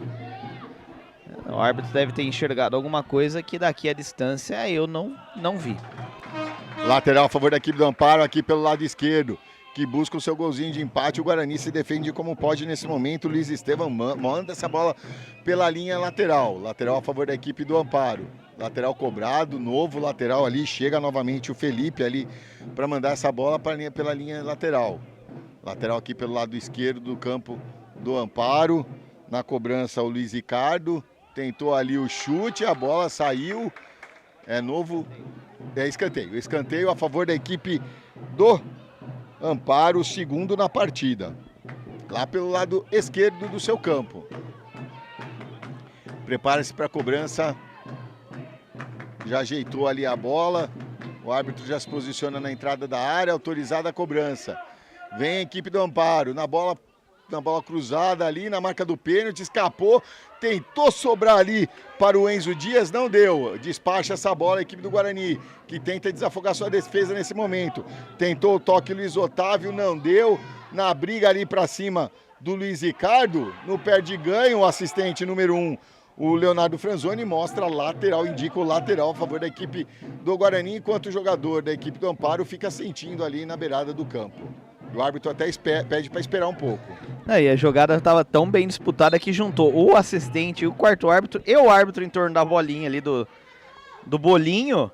O árbitro deve ter enxergado alguma coisa que daqui à distância eu não vi. Lateral a favor da equipe do Amparo, aqui pelo lado esquerdo, que busca o seu golzinho de empate. O Guarani se defende como pode nesse momento. O Luiz Estevam manda essa bola pela linha lateral. Lateral a favor da equipe do Amparo. Lateral cobrado, novo lateral ali. Chega novamente o Felipe ali para mandar essa bola pela linha lateral. Lateral aqui pelo lado esquerdo do campo do Amparo. Na cobrança o Luiz Ricardo. Tentou ali o chute, a bola saiu. É novo. É escanteio. Escanteio a favor da equipe do Amparo, segundo na partida. Lá pelo lado esquerdo do seu campo. Prepara-se para a cobrança. Já ajeitou ali a bola. O árbitro já se posiciona na entrada da área. Autorizada a cobrança. Vem a equipe do Amparo. Na bola cruzada ali, na marca do pênalti. Escapou. Tentou sobrar ali para o Enzo Dias. Não deu. Despacha essa bola a equipe do Guarani, que tenta desafogar sua defesa nesse momento. Tentou o toque Luiz Otávio. Não deu. Na briga ali para cima do Luiz Ricardo. No pé de ganho, o assistente número 1. O Leonardo Franzoni mostra lateral, indica o lateral a favor da equipe do Guarani, enquanto o jogador da equipe do Amparo fica sentindo ali na beirada do campo. O árbitro até pede para esperar um pouco. E a jogada estava tão bem disputada que juntou o assistente, o quarto árbitro e o árbitro em torno da bolinha ali do bolinho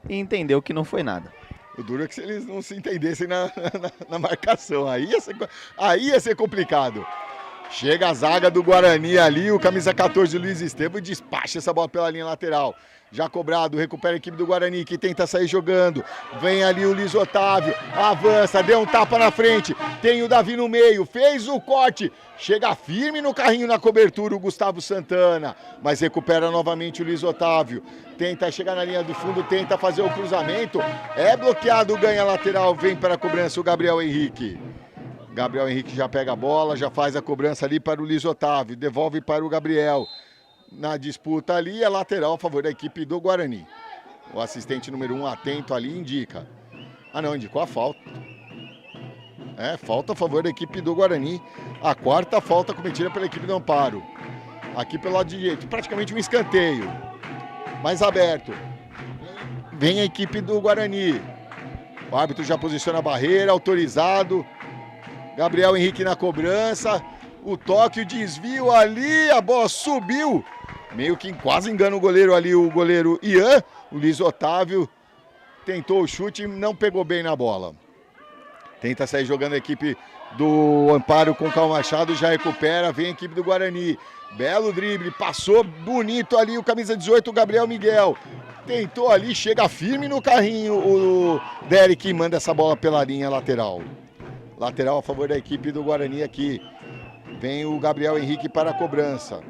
e entendeu que não foi nada. O duro é que se eles não se entendessem na marcação, aí ia ser complicado. Chega a zaga do Guarani ali, o camisa 14 Luiz Estevam despacha essa bola pela linha lateral. Já cobrado, recupera a equipe do Guarani, que tenta sair jogando. Vem ali o Luiz Otávio, avança, deu um tapa na frente. Tem o Davi no meio, fez o corte. Chega firme no carrinho na cobertura o Gustavo Santana. Mas recupera novamente o Luiz Otávio. Tenta chegar na linha do fundo, tenta fazer o cruzamento. É bloqueado, ganha lateral, vem para a cobrança o Gabriel Henrique. Gabriel Henrique já pega a bola, já faz a cobrança ali para o Luiz Otávio, devolve para o Gabriel. Na disputa ali é lateral a favor da equipe do Guarani. O assistente número 1 atento ali indica. Não, indicou a falta. Falta a favor da equipe do Guarani. A quarta falta cometida pela equipe do Amparo. Aqui pelo lado direito, praticamente um escanteio. Mais aberto. Vem a equipe do Guarani. O árbitro já posiciona a barreira, autorizado. Gabriel Henrique na cobrança, o toque, o desvio ali, a bola subiu, meio que quase engana o goleiro ali, o goleiro Ian, o Luiz Otávio tentou o chute e não pegou bem na bola. Tenta sair jogando a equipe do Amparo com o Cal Machado, já recupera, vem a equipe do Guarani, belo drible, passou bonito ali o camisa 18, o Gabriel Miguel. Tentou ali, chega firme no carrinho, o Derek manda essa bola pela linha lateral. Lateral a favor da equipe do Guarani aqui. Vem o Gabriel Henrique para a cobrança.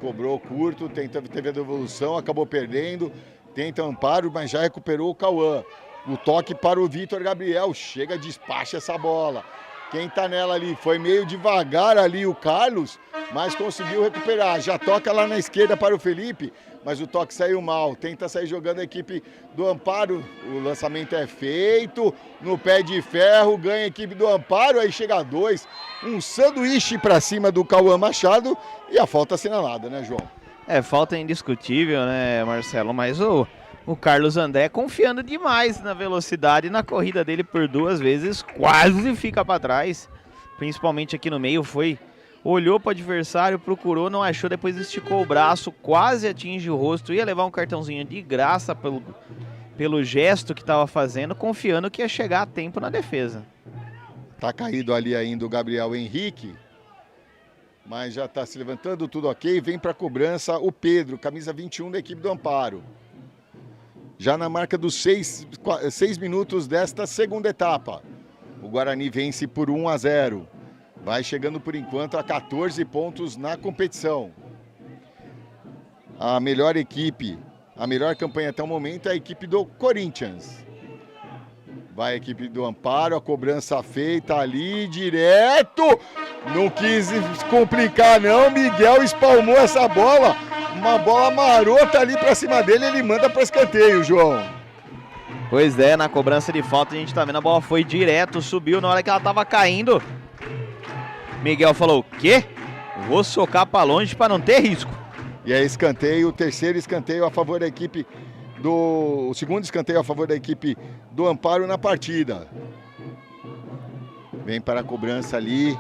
Cobrou curto, teve a devolução, acabou perdendo. Tenta Amparo, mas já recuperou o Cauã. O toque para o Vitor Gabriel. Chega, despacha essa bola. Quem tá nela ali? Foi meio devagar ali o Carlos, mas conseguiu recuperar. Já toca lá na esquerda para o Felipe, mas o toque saiu mal. Tenta sair jogando a equipe do Amparo. O lançamento é feito no pé de ferro. Ganha a equipe do Amparo. Aí chega a 2. Um sanduíche para cima do Cauã Machado. E a falta assinalada, né, João? Falta indiscutível, né, Marcelo? Mas o Carlos André confiando demais na velocidade e na corrida dele por 2 vezes. Quase fica para trás. Principalmente aqui no meio. Olhou para o adversário, procurou, não achou, depois esticou o braço, quase atinge o rosto, ia levar um cartãozinho de graça pelo gesto que estava fazendo, confiando que ia chegar a tempo na defesa. Tá caído ali ainda o Gabriel Henrique, mas já está se levantando, tudo ok, vem para a cobrança o Pedro, camisa 21 da equipe do Amparo. Já na marca dos 6 minutos desta segunda etapa, o Guarani vence por 1-0. Vai chegando por enquanto a 14 pontos na competição. A melhor equipe, a melhor campanha até o momento é a equipe do Corinthians. Vai a equipe do Amparo, a cobrança feita ali, direto. Não quis complicar não, Miguel espalmou essa bola. Uma bola marota ali pra cima dele, ele manda para escanteio, João. Pois é, na cobrança de falta a gente tá vendo, a bola foi direto, subiu na hora que ela tava caindo. Miguel falou, o quê? Vou socar pra longe pra não ter risco. E é escanteio, o terceiro escanteio a favor da equipe o segundo escanteio a favor da equipe do Amparo na partida. Vem para a cobrança ali.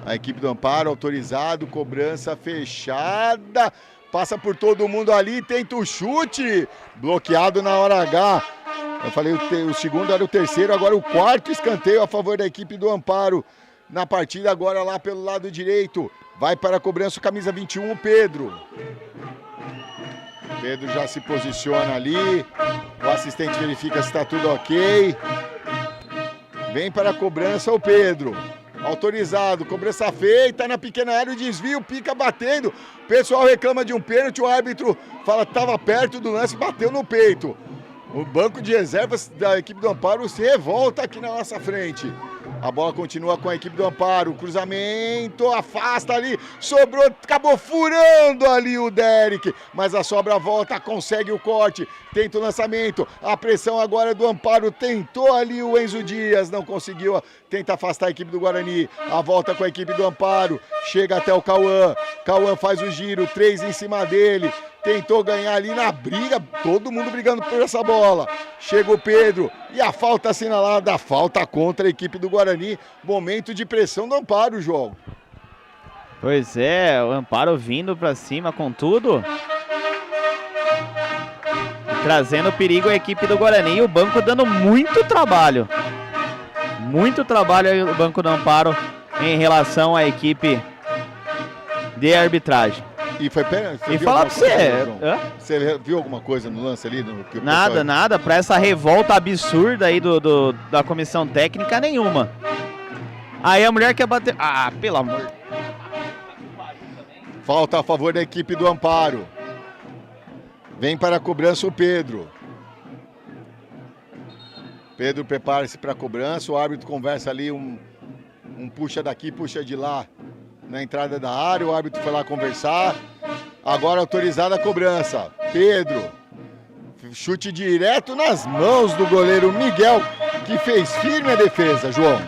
A equipe do Amparo, autorizado, cobrança fechada. Passa por todo mundo ali, tenta o chute. Bloqueado na hora H. Eu falei o segundo era o terceiro, agora o quarto escanteio a favor da equipe do Amparo. Na partida agora lá pelo lado direito. Vai para a cobrança o camisa 21, o Pedro. Pedro já se posiciona ali. O assistente verifica se está tudo ok. Vem para a cobrança o Pedro. Autorizado, cobrança feita na pequena área, o desvio, pica batendo. O pessoal reclama de um pênalti, o árbitro fala que estava perto do lance, bateu no peito. O banco de reservas da equipe do Amparo se revolta aqui na nossa frente. A bola continua com a equipe do Amparo. Cruzamento, afasta ali. Sobrou, acabou furando ali o Derek. Mas a sobra volta, consegue o corte. Tenta o lançamento. A pressão agora é do Amparo. Tentou ali o Enzo Dias, não conseguiu. Tenta afastar a equipe do Guarani. A volta com a equipe do Amparo. Chega até o Cauã. Cauã faz o giro, 3 em cima dele. Tentou ganhar ali na briga, todo mundo brigando por essa bola. Chega o Pedro e a falta assinalada, a falta contra a equipe do Guarani. Momento de pressão do Amparo, João. Pois é, o Amparo vindo pra cima com tudo. Trazendo perigo à equipe do Guarani. E o banco dando muito trabalho. Muito trabalho aí o banco do Amparo em relação à equipe de arbitragem. E foi pênalti? E falar pra você. Você viu alguma coisa no lance ali? Nada. Pra essa revolta absurda aí da comissão técnica, nenhuma. Aí a mulher quer bater. Ah, pelo amor. Falta a favor da equipe do Amparo. Vem para a cobrança o Pedro. Pedro prepara-se para a cobrança. O árbitro conversa ali, um puxa daqui, puxa de lá. Na entrada da área, o árbitro foi lá conversar. Agora autorizada a cobrança. Pedro. Chute direto nas mãos do goleiro Miguel, que fez firme a defesa, João.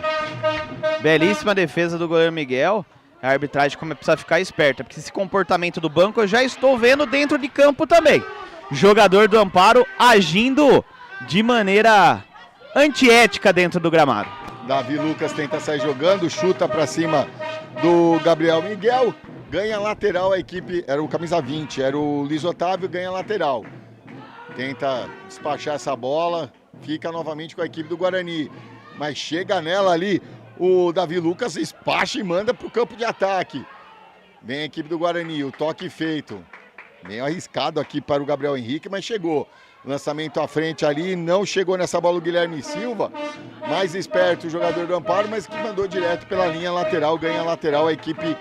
Belíssima defesa do goleiro Miguel. A arbitragem precisa ficar esperta, porque esse comportamento do banco eu já estou vendo dentro de campo também. Jogador do Amparo agindo de maneira antiética dentro do gramado. Davi Lucas tenta sair jogando, chuta para cima do Gabriel Miguel, ganha lateral a equipe, era o camisa 20, era o Luiz Otávio, ganha lateral. Tenta despachar essa bola, fica novamente com a equipe do Guarani, mas chega nela ali, o Davi Lucas despacha e manda para o campo de ataque. Vem a equipe do Guarani, o toque feito, meio arriscado aqui para o Gabriel Henrique, mas chegou. Lançamento à frente ali, não chegou nessa bola o Guilherme Silva, mais esperto o jogador do Amparo, mas que mandou direto pela linha lateral, ganha lateral a equipe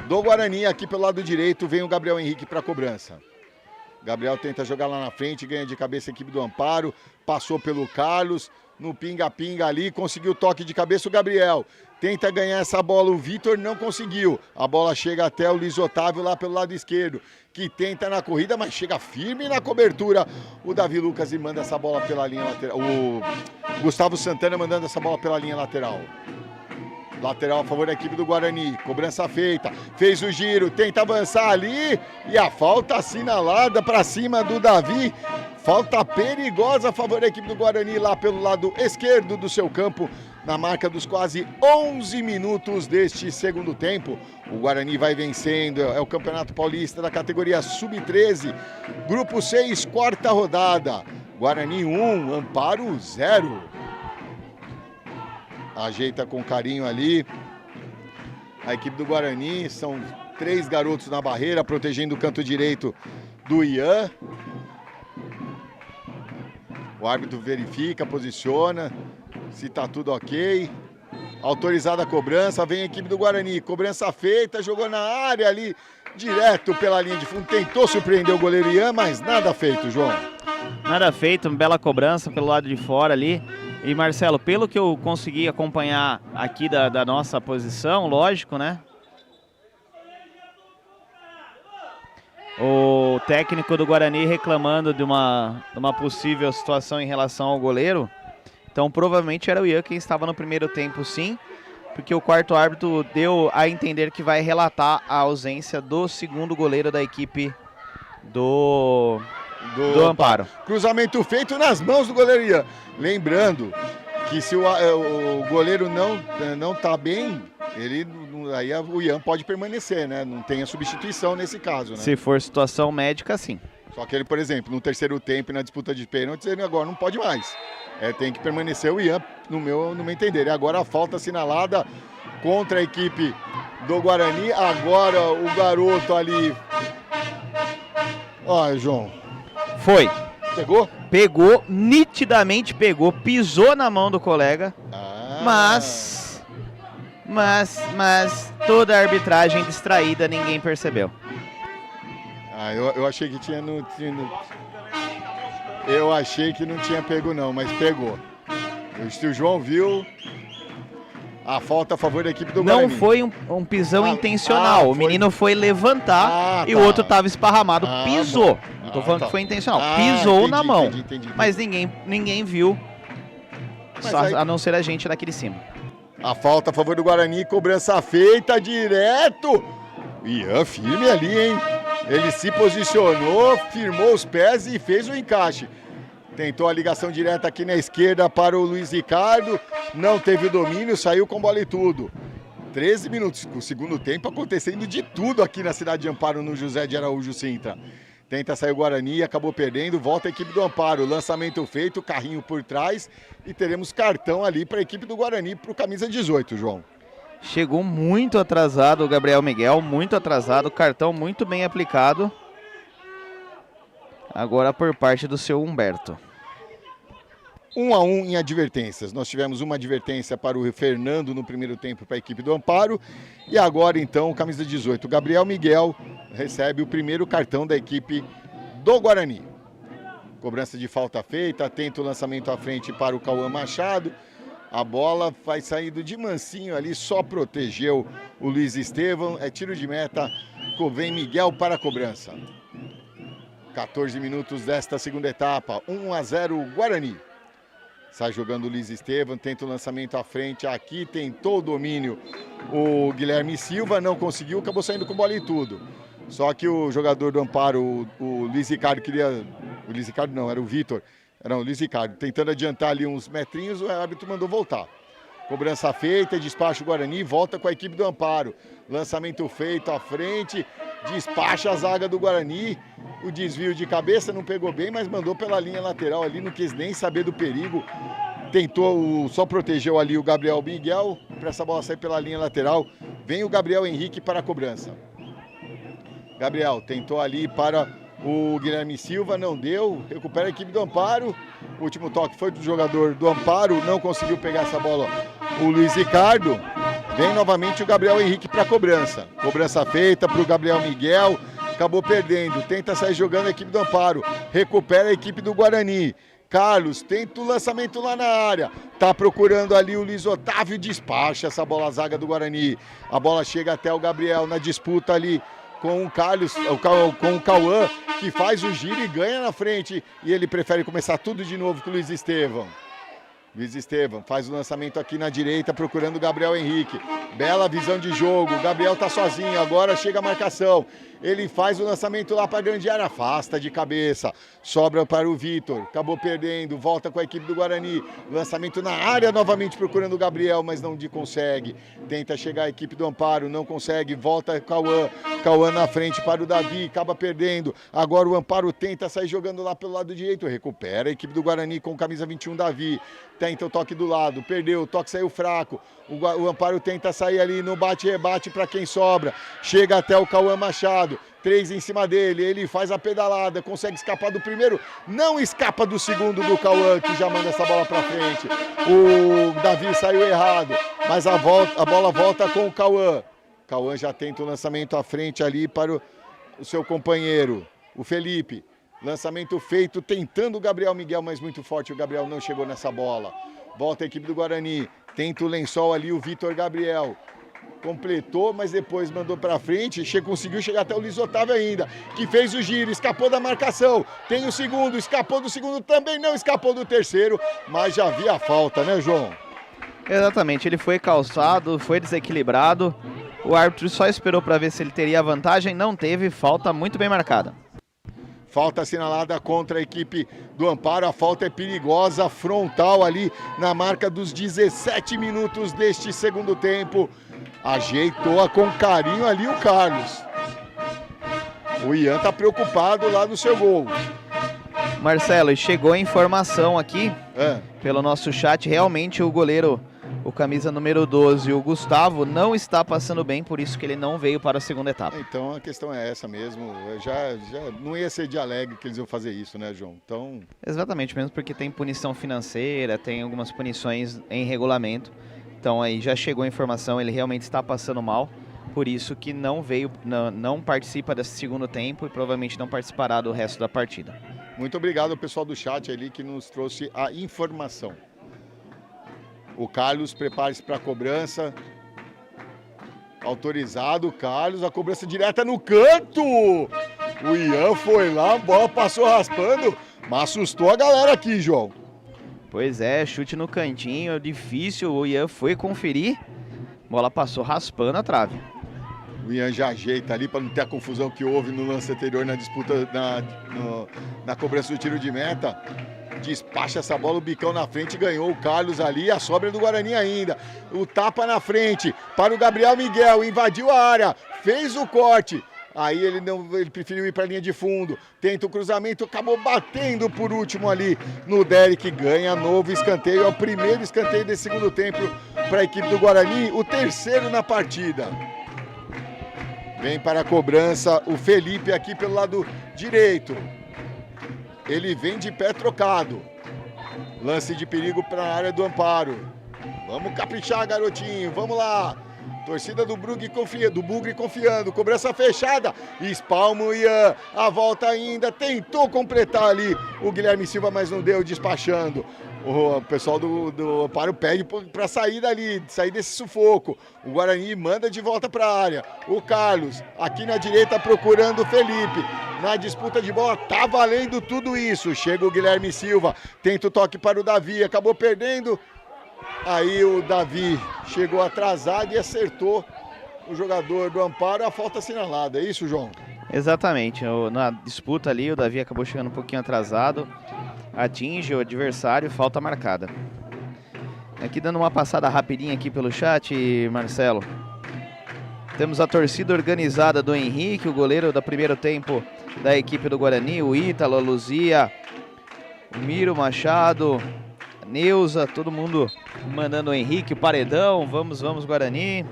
do Guarani. Aqui pelo lado direito vem o Gabriel Henrique para a cobrança. Gabriel tenta jogar lá na frente, ganha de cabeça a equipe do Amparo, passou pelo Carlos, no pinga-pinga ali, conseguiu o toque de cabeça o Gabriel. Tenta ganhar essa bola, o Vitor não conseguiu. A bola chega até o Luiz Otávio lá pelo lado esquerdo, que tenta na corrida, mas chega firme na cobertura. O Davi Lucas e manda essa bola pela linha lateral. O Gustavo Santana mandando essa bola pela linha lateral. Lateral a favor da equipe do Guarani. Cobrança feita. Fez o giro, tenta avançar ali. E a falta assinalada para cima do Davi. Falta perigosa a favor da equipe do Guarani lá pelo lado esquerdo do seu campo. Na marca dos quase 11 minutos deste segundo tempo. O Guarani vai vencendo, é o Campeonato Paulista da categoria Sub-13. Grupo 6, quarta rodada. Guarani 1, Amparo 0. Ajeita com carinho ali. A equipe do Guarani, são 3 garotos na barreira, protegendo o canto direito do Ian. O árbitro verifica, posiciona. Se tá tudo ok. Autorizada a cobrança, vem a equipe do Guarani. Cobrança feita, jogou na área ali, direto pela linha de fundo. Tentou surpreender o goleiro Ian, mas nada feito, João. Nada feito, uma bela cobrança pelo lado de fora ali. E Marcelo, pelo que eu consegui acompanhar aqui da nossa posição, lógico, né? O técnico do Guarani reclamando de uma possível situação em relação ao goleiro. Então provavelmente era o Ian quem estava no primeiro tempo, sim. porque o quarto árbitro deu a entender que vai relatar a ausência do segundo goleiro da equipe do Amparo. Cruzamento feito nas mãos do goleiro Ian. Lembrando que se o goleiro não tá bem, aí o Ian pode permanecer, né? Não tem a substituição nesse caso, né? Se for situação médica, sim. Só que ele, por exemplo, no terceiro tempo, na disputa de pênaltis, ele agora não pode mais. Tem que permanecer o Ian, no meu entender. E agora a falta assinalada contra a equipe do Guarani. Agora o garoto ali... Olha, João. Foi. Pegou? Pegou, nitidamente pegou, pisou na mão do colega, mas toda a arbitragem distraída, ninguém percebeu. Eu achei que eu achei que não tinha pego não, mas pegou. O João viu a falta a favor da equipe do Guarani. Não foi um pisão intencional, o menino foi levantar e o outro estava esparramado, pisou. Não tô falando que foi intencional, pisou entendi, na mão, entendi. Mas ninguém viu, a não ser a gente daqui de cima. A falta a favor do Guarani, cobrança feita direto. Ian firme ali, hein? Ele se posicionou, firmou os pés e fez o encaixe. Tentou a ligação direta aqui na esquerda para o Luiz Ricardo. Não teve o domínio, saiu com bola e tudo. 13 minutos, o segundo tempo acontecendo de tudo aqui na cidade de Amparo, no José de Araújo Sintra. Tenta sair o Guarani, acabou perdendo, volta a equipe do Amparo. Lançamento feito, carrinho por trás e teremos cartão ali para a equipe do Guarani para o camisa 18, João. Chegou muito atrasado o Gabriel Miguel, muito atrasado, cartão muito bem aplicado. Agora por parte do seu Humberto. 1-1 em advertências. Nós tivemos uma advertência para o Fernando no primeiro tempo para a equipe do Amparo. E agora então, camisa 18, o Gabriel Miguel recebe o primeiro cartão da equipe do Guarani. Cobrança de falta feita, tenta o lançamento à frente para o Cauã Machado. A bola vai saindo de mansinho ali, só protegeu o Luiz Estevão. É tiro de meta, vem Miguel para a cobrança. 14 minutos desta segunda etapa, 1-0 Guarani. Sai jogando o Luiz Estevão, tenta o lançamento à frente, aqui tentou o domínio o Guilherme Silva, não conseguiu, acabou saindo com bola e tudo. Só que o jogador do Amparo, o Luiz Ricardo queria... O Luiz Ricardo não, era o Vitor. Era o Luiz Ricardo, tentando adiantar ali uns metrinhos, o árbitro mandou voltar. Cobrança feita, despacha o Guarani, volta com a equipe do Amparo. Lançamento feito à frente, despacha a zaga do Guarani. O desvio de cabeça não pegou bem, mas mandou pela linha lateral ali, não quis nem saber do perigo. Tentou, só protegeu ali o Gabriel Miguel, para essa bola sair pela linha lateral. Vem o Gabriel Henrique para a cobrança. Gabriel tentou ali para o Guilherme Silva, não deu, recupera a equipe do Amparo. O último toque foi do jogador do Amparo, não conseguiu pegar essa bola o Luiz Ricardo. Vem novamente o Gabriel Henrique para a cobrança. Cobrança feita para o Gabriel Miguel, acabou perdendo, tenta sair jogando a equipe do Amparo, recupera a equipe do Guarani. Carlos tenta o lançamento lá na área, tá procurando ali o Luiz Otávio, despacha essa bola, a zaga do Guarani. A bola chega até o Gabriel na disputa ali com o Carlos, com o Cauã, que faz o giro e ganha na frente. E ele prefere começar tudo de novo com o Luiz Estevão. Luiz Estevão faz o lançamento aqui na direita, procurando o Gabriel Henrique. Bela visão de jogo, o Gabriel tá sozinho, agora chega a marcação. Ele faz o lançamento lá para a grande área, afasta de cabeça, sobra para o Vitor, acabou perdendo, volta com a equipe do Guarani. Lançamento na área novamente procurando o Gabriel, mas não consegue. Tenta chegar a equipe do Amparo, não consegue, volta Cauã. Cauã na frente para o Davi, acaba perdendo. Agora o Amparo tenta sair jogando lá pelo lado direito, recupera a equipe do Guarani com camisa 21, Davi. Tenta o toque do lado, perdeu, o toque saiu fraco. O Amparo tenta sair ali no bate-rebate para quem sobra. Chega até o Cauã Machado, 3 em cima dele, ele faz a pedalada, consegue escapar do primeiro, não escapa do segundo do Cauã, que já manda essa bola para frente. O Davi saiu errado, mas a bola volta com o Cauã. Cauã já tenta o lançamento à frente ali para o seu companheiro, o Felipe. Lançamento feito, tentando o Gabriel Miguel, mas muito forte, o Gabriel não chegou nessa bola. Volta a equipe do Guarani, tenta o lençol ali, o Vitor Gabriel. Completou, mas depois mandou para frente, conseguiu chegar até o Luiz Otávio ainda, que fez o giro, escapou da marcação. Tem o segundo, escapou do segundo, também não escapou do terceiro, mas já havia a falta, né, João? Exatamente, ele foi calçado, foi desequilibrado. O árbitro só esperou para ver se ele teria a vantagem, não teve, falta muito bem marcada. Falta assinalada contra a equipe do Amparo, a falta é perigosa, frontal ali na marca dos 17 minutos deste segundo tempo. Ajeitou com carinho ali o Carlos. O Ian tá preocupado lá no seu gol. Marcelo, e chegou a informação aqui pelo nosso chat, realmente o goleiro, o camisa número 12, o Gustavo, não está passando bem, por isso que ele não veio para a segunda etapa. Então a questão é essa mesmo, já não ia ser de alegre que eles iam fazer isso, né, João? Então... Exatamente, mesmo porque tem punição financeira, tem algumas punições em regulamento, então aí já chegou a informação, ele realmente está passando mal, por isso que não veio, não participa desse segundo tempo e provavelmente não participará do resto da partida. Muito obrigado ao pessoal do chat ali que nos trouxe a informação. O Carlos, prepare-se para a cobrança. Autorizado, Carlos, a cobrança direta no canto. O Ian foi lá, a bola passou raspando, mas assustou a galera aqui, João. Pois é, chute no cantinho, difícil, o Ian foi conferir, bola passou raspando a trave. O Ian já ajeita ali para não ter a confusão que houve no lance anterior na disputa, na cobrança do tiro de meta. Despacha essa bola, o bicão na frente, ganhou o Carlos ali, a sobra do Guarani ainda. O tapa na frente para o Gabriel Miguel, invadiu a área, fez o corte. Aí ele preferiu ir para a linha de fundo, tenta o cruzamento, acabou batendo por último ali no Derek, ganha novo escanteio, é o primeiro escanteio desse segundo tempo para a equipe do Guarani, o terceiro na partida. Vem para a cobrança o Felipe aqui pelo lado direito. Ele vem de pé trocado. Lance de perigo para a área do Amparo. Vamos caprichar, garotinho. Vamos lá. Torcida do Bugre confiando. Cobrança fechada. Espalma o Ian. A volta ainda. Tentou completar ali o Guilherme Silva, mas não deu, despachando. O pessoal do Amparo pede para sair dali, sair desse sufoco. O Guarani manda de volta para a área. O Carlos, aqui na direita, procurando o Felipe. Na disputa de bola, tá valendo tudo isso. Chega o Guilherme Silva, tenta o toque para o Davi, acabou perdendo. Aí o Davi chegou atrasado e acertou o jogador do Amparo, a falta assinalada. É isso, João? Exatamente. Na disputa ali, o Davi acabou chegando um pouquinho atrasado. Atinge o adversário, falta marcada. Aqui dando uma passada rapidinha aqui pelo chat, Marcelo. Temos a torcida organizada do Henrique, o goleiro do primeiro tempo da equipe do Guarani, o Ítalo, a Luzia, o Miro Machado, a Neuza, todo mundo mandando o Henrique, o paredão, vamos Guarani.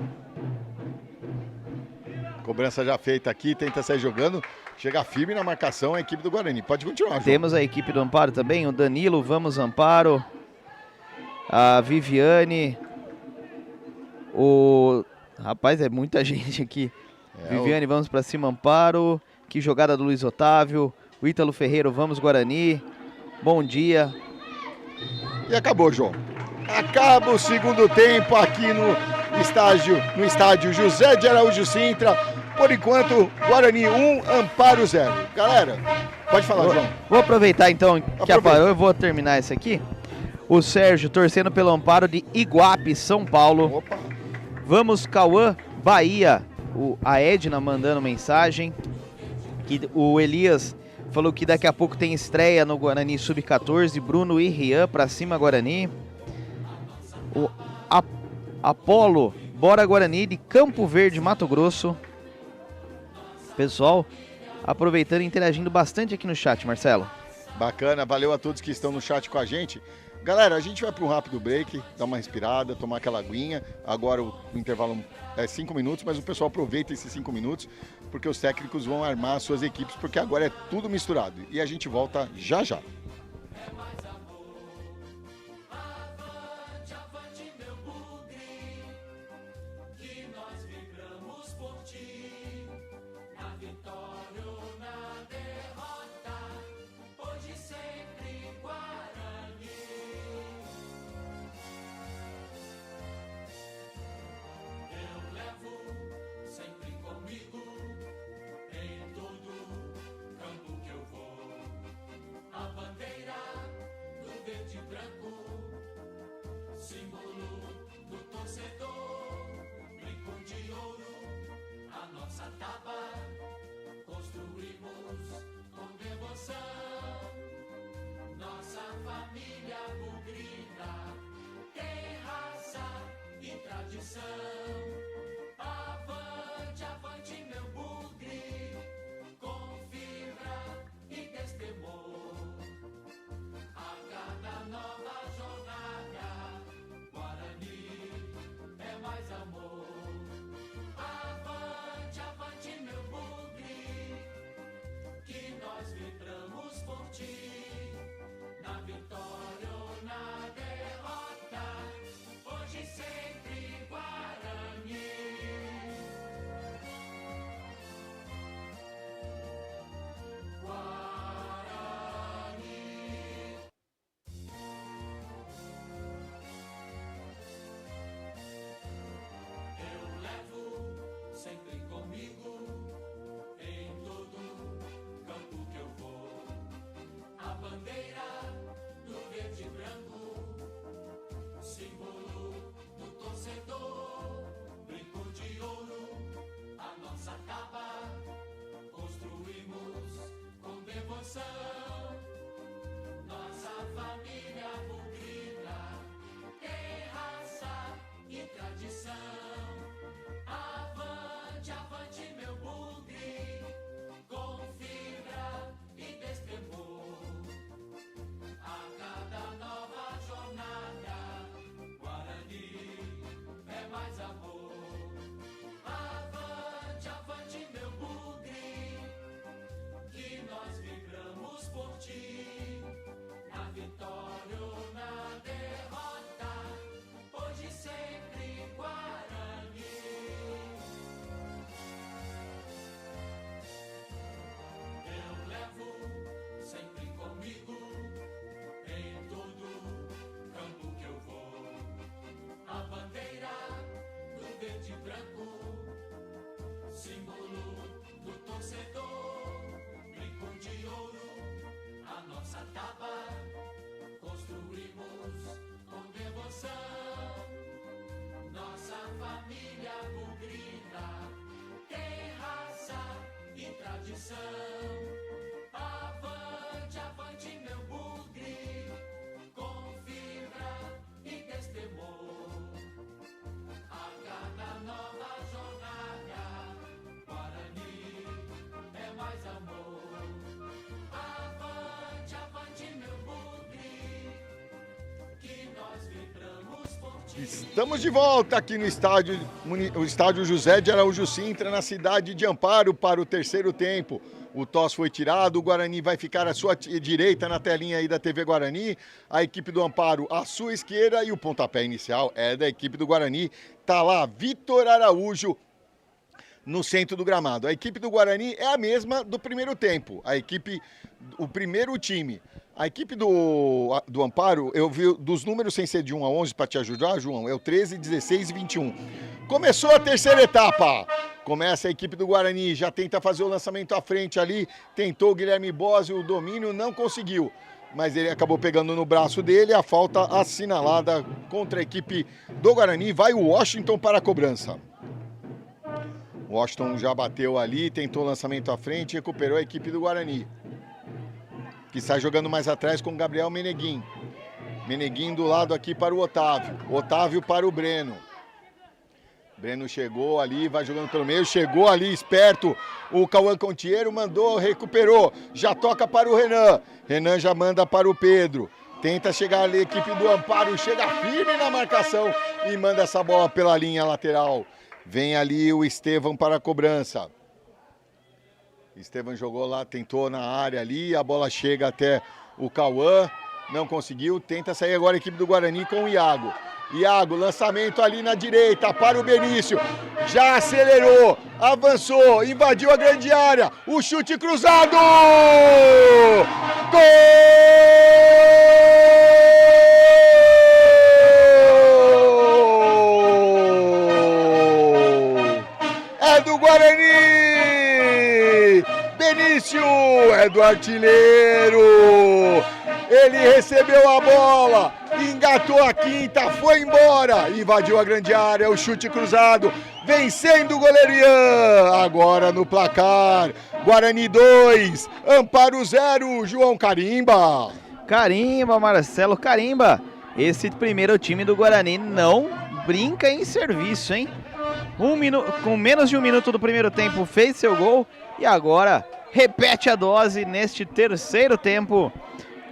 Cobrança já feita aqui, tenta sair jogando, chega firme na marcação a equipe do Guarani. Pode continuar, João. Temos a equipe do Amparo também, o Danilo, vamos Amparo, a Viviane, Rapaz, é muita gente aqui. Viviane, vamos pra cima, Amparo. Que jogada do Luiz Otávio. O Ítalo Ferreiro, vamos Guarani. Bom dia. E acabou, João. Acaba o segundo tempo aqui no estádio José de Araújo Sintra. Por enquanto, Guarani 1, Amparo 0. Galera, pode falar, João. Vou aproveitar então que aparou, eu vou terminar esse aqui. O Sérgio torcendo pelo Amparo de Iguape, São Paulo. Opa. Vamos Cauã, Bahia. A Edna mandando mensagem. Que o Elias falou que daqui a pouco tem estreia no Guarani Sub-14. Bruno e Rian pra cima Guarani. O Apolo, bora Guarani de Campo Verde, Mato Grosso. Pessoal, aproveitando e interagindo bastante aqui no chat, Marcelo. Bacana, valeu a todos que estão no chat com a gente. Galera, a gente vai para um rápido break, dar uma respirada, tomar aquela aguinha. Agora o intervalo é 5 minutos, mas o pessoal aproveita esses 5 minutos, porque os técnicos vão armar suas equipes, porque agora é tudo misturado. E a gente volta já já. tradição. Avante, avante, meu bugre, com fibra e destemor. A cada nova jornada, Guarani é mais amor. Avante, avante, meu bugre, que nós vibramos por ti. Na vitória ou na derrota, hoje e sempre Guarani. Eu levo sempre comigo, em todo campo que eu vou, a bandeira do verde e branco, símbolo do torcedor, brinco de ouro, a nossa taba, construímos com devoção, nossa família bugrina tem raça e tradição. Avante, avante, meu bugre, com fibra e destemor. A cada nova jornada, Guarani é mais amor. Avante, avante, meu bugre, que nós vibramos por ti. Na vitória ou na derrota, hoje e sempre Guarani. Eu levo sempre comigo, em todo campo que eu vou, a bandeira do verde e branco, símbolo do torcedor, brinco de ouro, a nossa taba, construímos com devoção, nossa família bugrina tem raça e tradição. Avante, avante, meu bugre, com fibra e destemor. A cada nova jornada, Guarani é mais amor. Avante, avante, meu bugre, que nós vibramos por ti. Estamos de volta aqui no estádio, o estádio José de Araújo Sintra, na cidade de Amparo, para o terceiro tempo. O toss foi tirado, o Guarani vai ficar à sua direita na telinha aí da TV Guarani, a equipe do Amparo à sua esquerda e o pontapé inicial é da equipe do Guarani. Tá lá Vitor Araújo no centro do gramado. A equipe do Guarani é a mesma do primeiro tempo, o primeiro time. A equipe do Amparo, eu vi dos números sem ser de 1 a 11 para te ajudar, João, é o 13, 16 e 21. Começou a terceira etapa. Começa a equipe do Guarani, já tenta fazer o lançamento à frente ali. Tentou o Guilherme Bosio, o domínio, não conseguiu. Mas ele acabou pegando no braço dele, a falta assinalada contra a equipe do Guarani. Vai o Washington para a cobrança. O Washington já bateu ali, tentou o lançamento à frente, recuperou a equipe do Guarani, que está jogando mais atrás com o Gabriel Meneguin. Meneguin do lado aqui para o Otávio. Otávio para o Breno. Breno chegou ali, vai jogando pelo meio, chegou ali esperto, o Cauã Contiero mandou, recuperou, já toca para o Renan, Renan já manda para o Pedro, tenta chegar ali a equipe do Amparo, chega firme na marcação e manda essa bola pela linha lateral. Vem ali o Estevam para a cobrança. Estevam jogou lá, tentou na área ali, a bola chega até o Cauã, não conseguiu, tenta sair agora a equipe do Guarani com o Iago. Iago, lançamento ali na direita para o Benício, já acelerou, avançou, invadiu a grande área, o chute cruzado! Gol! É do Guarani! Benício é do artilheiro! Ele recebeu a bola, engatou a quinta, foi embora, invadiu a grande área, o chute cruzado, vencendo o goleiro Ian. Agora no placar, Guarani 2, Amparo 0, João Carimba. Carimba, Marcelo Carimba. Esse primeiro time do Guarani não brinca em serviço, hein? Com menos de 1 minuto do primeiro tempo fez seu gol e agora repete a dose neste terceiro tempo.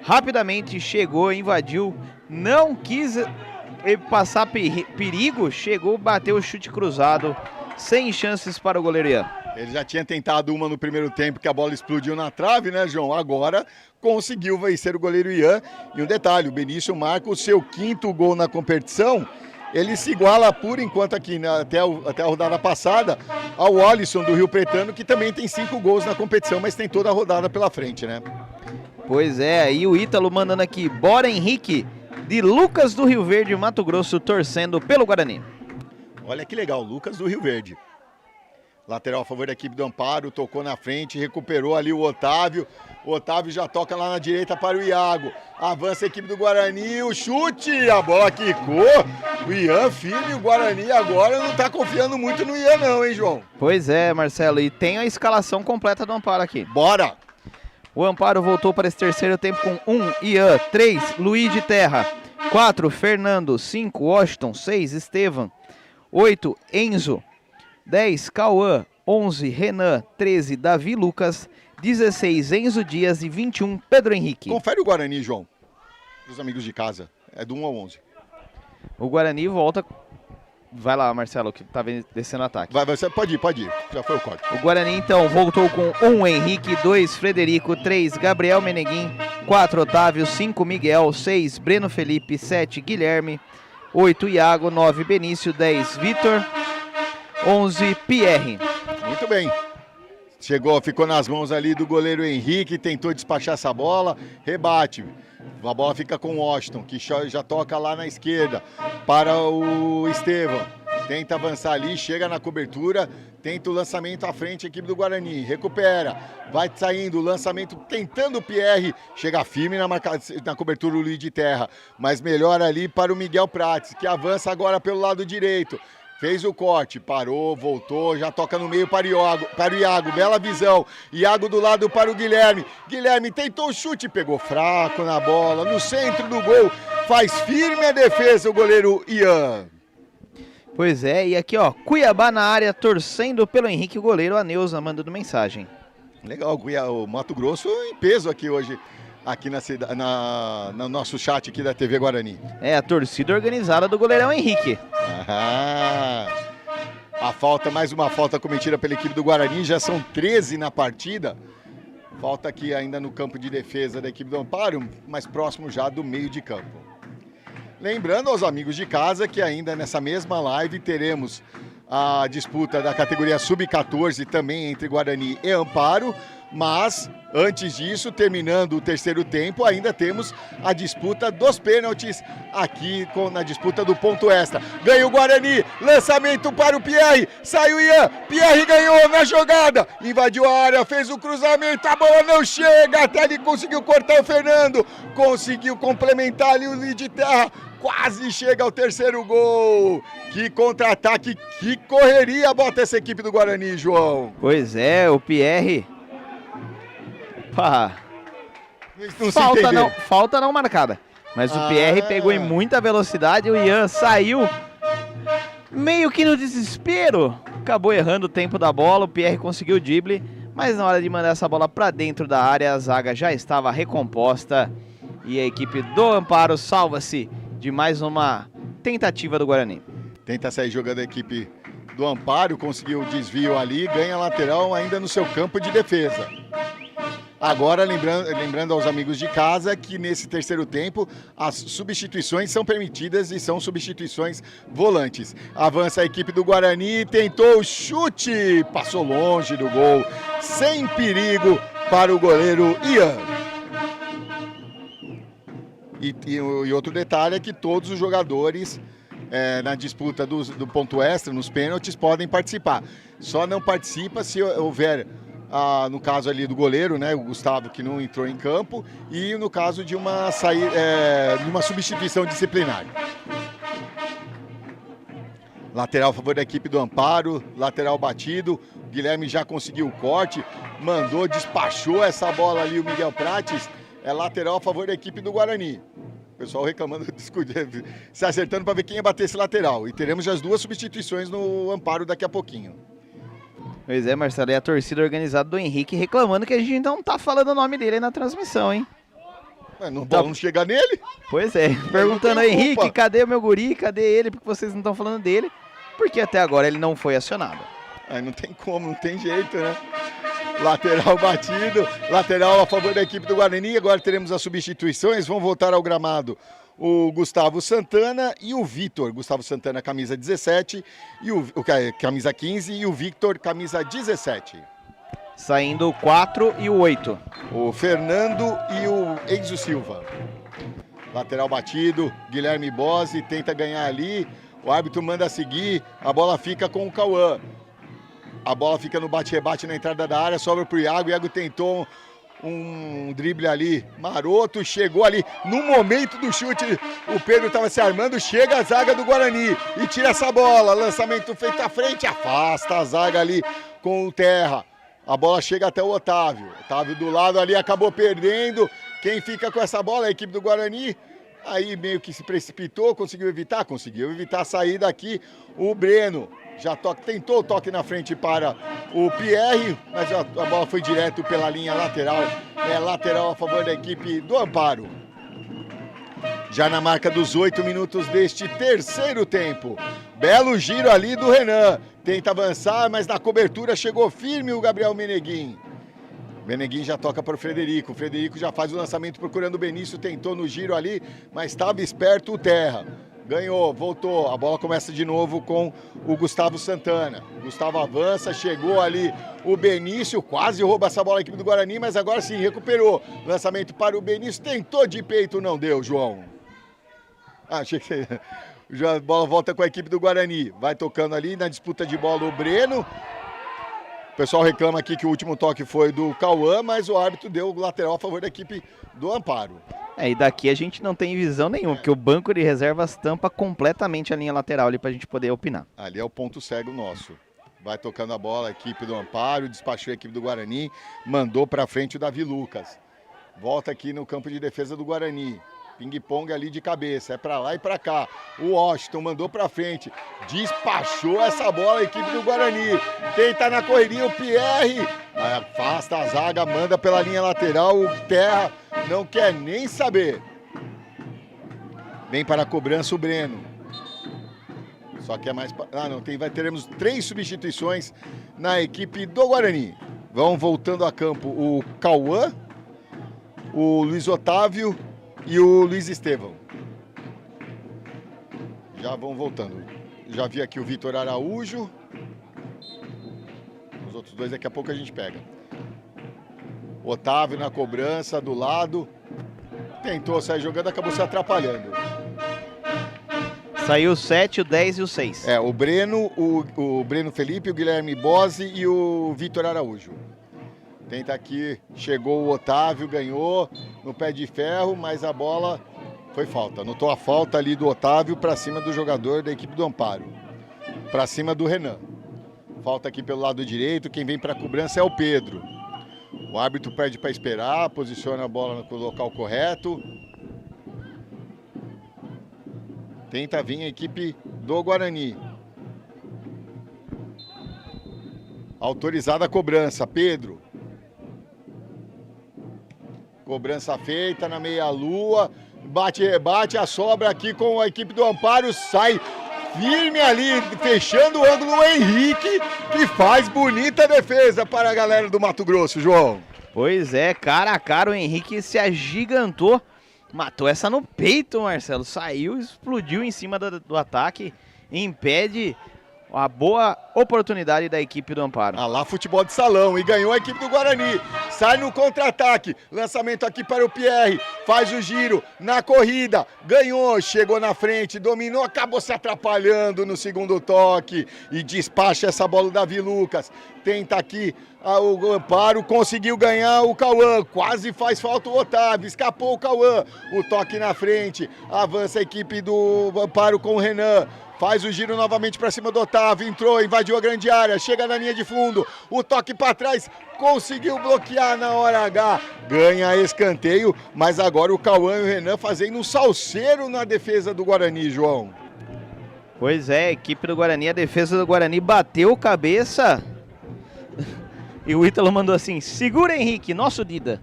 Rapidamente chegou, invadiu, não quis passar perigo, chegou, bateu o chute cruzado, sem chances para o goleiro Ian. Ele já tinha tentado uma no primeiro tempo, que a bola explodiu na trave, né, João? Agora conseguiu vencer o goleiro Ian. E um detalhe, o Benício marca o seu 5º gol na competição. Ele se iguala por enquanto aqui, né, até a rodada passada, ao Alisson do Rio Pretano, que também tem 5 gols na competição, mas tem toda a rodada pela frente, né? Pois é, e o Ítalo mandando aqui, bora Henrique, de Lucas do Rio Verde, Mato Grosso, torcendo pelo Guarani. Olha que legal, Lucas do Rio Verde. Lateral a favor da equipe do Amparo, tocou na frente, recuperou ali o Otávio. O Otávio já toca lá na direita para o Iago. Avança a equipe do Guarani, o chute, a bola quicou. O Ian, filho, o Guarani agora não está confiando muito no Ian não, hein, João? Pois é, Marcelo, e tem a escalação completa do Amparo aqui. Bora! O Amparo voltou para esse terceiro tempo com 1, Ian, 3, Luiz de Terra, 4, Fernando, 5, Washington, 6, Estevam, 8, Enzo, 10, Cauã, 11, Renan, 13, Davi Lucas, 16, Enzo Dias e 21, Pedro Henrique. Confere o Guarani, João, dos amigos de casa, é do 1 ao 11. O Guarani volta, vai lá Marcelo, que tá descendo o ataque. Pode ir, já foi o corte. O Guarani então voltou com 1, Henrique, 2, Frederico, 3, Gabriel Meneguim, 4, Otávio, 5, Miguel, 6, Breno Felipe, 7, Guilherme, 8, Iago, 9, Benício, 10, Vitor, 11, Pierre. Muito bem. Ficou nas mãos ali do goleiro Henrique, tentou despachar essa bola, rebate. A bola fica com o Washington, que já toca lá na esquerda para o Estevam. Tenta avançar ali, chega na cobertura, tenta o lançamento à frente, a equipe do Guarani, recupera, vai saindo o lançamento, tentando o Pierre, chega firme na cobertura o Luiz de Terra, mas melhor ali para o Miguel Prates, que avança agora pelo lado direito. Fez o corte, parou, voltou, já toca no meio para o Iago, bela visão. Iago do lado para o Guilherme. Guilherme tentou o chute, pegou fraco na bola, no centro do gol. Faz firme a defesa o goleiro Ian. Pois é, e aqui ó, Cuiabá na área, torcendo pelo Henrique, o goleiro, a Neuza mandando mensagem. Legal, o Mato Grosso em peso aqui hoje. Aqui no nosso chat aqui da TV Guarani. É, a torcida organizada do goleirão Henrique. Mais uma falta cometida pela equipe do Guarani, já são 13 na partida. Falta aqui ainda no campo de defesa da equipe do Amparo, mais próximo já do meio de campo. Lembrando aos amigos de casa que ainda nessa mesma live teremos a disputa da categoria Sub-14 também entre Guarani e Amparo, mas antes disso, terminando o terceiro tempo, ainda temos a disputa dos pênaltis aqui na disputa do ponto extra. Ganha o Guarani, lançamento para o Pierre, saiu o Ian, Pierre ganhou na jogada, invadiu a área, fez o cruzamento, a bola não chega, até ali conseguiu cortar o Fernando, conseguiu complementar ali o Luiz de Terra, quase chega ao terceiro gol. Que contra-ataque, que correria bota essa equipe do Guarani, João. Pois é, o Pierre... Falta não marcada. Mas o Pierre pegou em muita velocidade, o Ian saiu meio que no desespero. Acabou errando o tempo da bola, o Pierre conseguiu o drible, mas na hora de mandar essa bola para dentro da área, a zaga já estava recomposta e a equipe do Amparo salva-se de mais uma tentativa do Guarani. Tenta sair jogando a equipe do Amparo, conseguiu o desvio ali, ganha lateral ainda no seu campo de defesa. Agora, lembrando aos amigos de casa que nesse terceiro tempo as substituições são permitidas e são substituições volantes. Avança a equipe do Guarani, tentou o chute, passou longe do gol, sem perigo para o goleiro Ian. E outro detalhe é que todos os jogadores na disputa do ponto extra, nos pênaltis, podem participar. Só não participa se houver... no caso ali do goleiro, né, o Gustavo, que não entrou em campo, e no caso de uma substituição disciplinar. Lateral a favor da equipe do Amparo, lateral batido, Guilherme já conseguiu o corte, mandou, despachou essa bola ali o Miguel Prates, é lateral a favor da equipe do Guarani. O pessoal reclamando, se acertando para ver quem ia bater esse lateral. E teremos as 2 substituições no Amparo daqui a pouquinho. Pois é, Marcelo, e a torcida organizada do Henrique reclamando que a gente não tá falando o nome dele aí na transmissão, hein? Não vamos chegar nele? Pois é, perguntando aí, Henrique, culpa. cadê o meu guri? Cadê ele? Porque vocês não estão falando dele? Porque até agora ele não foi acionado. Aí não tem como, não tem jeito, né? Lateral batido, lateral a favor da equipe do Guarani. Agora teremos as substituições, vão voltar ao gramado o Gustavo Santana e o Vitor. Gustavo Santana, camisa 17, camisa 15 e o Victor, camisa 17. Saindo o 4 e o 8. O Fernando e o Enzo Silva. Lateral batido, Guilherme Bose tenta ganhar ali, o árbitro manda seguir, a bola fica com o Cauã. A bola fica no bate-rebate na entrada da área, sobra pro Iago. Iago tentou um drible ali maroto, chegou ali. No momento do chute, o Pedro estava se armando, chega a zaga do Guarani e tira essa bola. Lançamento feito à frente, afasta a zaga ali com o Terra. A bola chega até o Otávio. Otávio do lado ali acabou perdendo. Quem fica com essa bola é a equipe do Guarani. Aí meio que se precipitou, conseguiu evitar a saída aqui o Breno. Já tentou o toque na frente para o Pierre, mas a bola foi direto pela linha lateral. É lateral a favor da equipe do Amparo. Já na marca dos 8 minutos deste terceiro tempo. Belo giro ali do Renan. Tenta avançar, mas na cobertura chegou firme o Gabriel Meneguin. Meneguin já toca para o Frederico. O Frederico já faz o lançamento procurando o Benício. Tentou no giro ali, mas estava esperto o Terra. Ganhou, voltou, a bola começa de novo com o Gustavo Santana. Gustavo avança, chegou ali o Benício, quase rouba essa bola a equipe do Guarani, mas agora sim recuperou. Lançamento para o Benício, tentou de peito, não deu, João. Achei que a bola volta com a equipe do Guarani. Vai tocando ali na disputa de bola o Breno. O pessoal reclama aqui que o último toque foi do Cauã, mas o árbitro deu o lateral a favor da equipe do Amparo. E daqui a gente não tem visão nenhuma, porque o banco de reservas tampa completamente a linha lateral ali pra gente poder opinar. Ali é o ponto cego nosso. Vai tocando a bola a equipe do Amparo, despachou a equipe do Guarani, mandou pra frente o Davi Lucas. Volta aqui no campo de defesa do Guarani. Ping-pong ali de cabeça, é pra lá e pra cá. O Washington mandou pra frente, despachou essa bola a equipe do Guarani. Tenta na correria o Pierre, afasta a zaga, manda pela linha lateral, o Terra não quer nem saber. Vem para a cobrança o Breno. Só que é mais... teremos 3 substituições na equipe do Guarani. Vão voltando a campo o Cauã, o Luiz Otávio e o Luiz Estevão. Já vão voltando. Já vi aqui o Vitor Araújo. Os outros 2 daqui a pouco a gente pega. Otávio na cobrança do lado. Tentou sair jogando, acabou se atrapalhando. Saiu o 7, o 10 e o 6. O Breno, o Breno Felipe, o Guilherme Bose e o Vitor Araújo. Tenta aqui, chegou o Otávio, ganhou no pé de ferro, mas a bola foi falta. Notou a falta ali do Otávio para cima do jogador da equipe do Amparo. Para cima do Renan. Falta aqui pelo lado direito, quem vem para a cobrança é o Pedro. O árbitro pede para esperar, posiciona a bola no local correto. Tenta vir a equipe do Guarani. Autorizada a cobrança, Pedro. Cobrança feita na meia-lua. Bate-rebate, a sobra aqui com a equipe do Amparo. Sai firme ali, fechando o ângulo o Henrique, que faz bonita defesa para a galera do Mato Grosso, João. Pois é, cara a cara o Henrique se agigantou. Matou essa no peito, Marcelo. Saiu, explodiu em cima do ataque. Impede a boa oportunidade da equipe do Amparo. Lá futebol de salão e ganhou a equipe do Guarani. Sai no contra-ataque. Lançamento aqui para o Pierre. Faz o giro na corrida. Ganhou, chegou na frente, dominou, acabou se atrapalhando no segundo toque. E despacha essa bola o Davi Lucas. Tenta aqui O Amparo conseguiu ganhar o Cauã, quase faz falta o Otávio, escapou o Cauã, o toque na frente, avança a equipe do Amparo com o Renan, faz o giro novamente para cima do Otávio, entrou, invadiu a grande área, chega na linha de fundo, o toque para trás, conseguiu bloquear na hora H, ganha escanteio, mas agora o Cauã e o Renan fazendo um salseiro na defesa do Guarani, João. Pois é, a equipe do Guarani, a defesa do Guarani bateu cabeça. E o Ítalo mandou assim, segura Henrique, nosso Dida.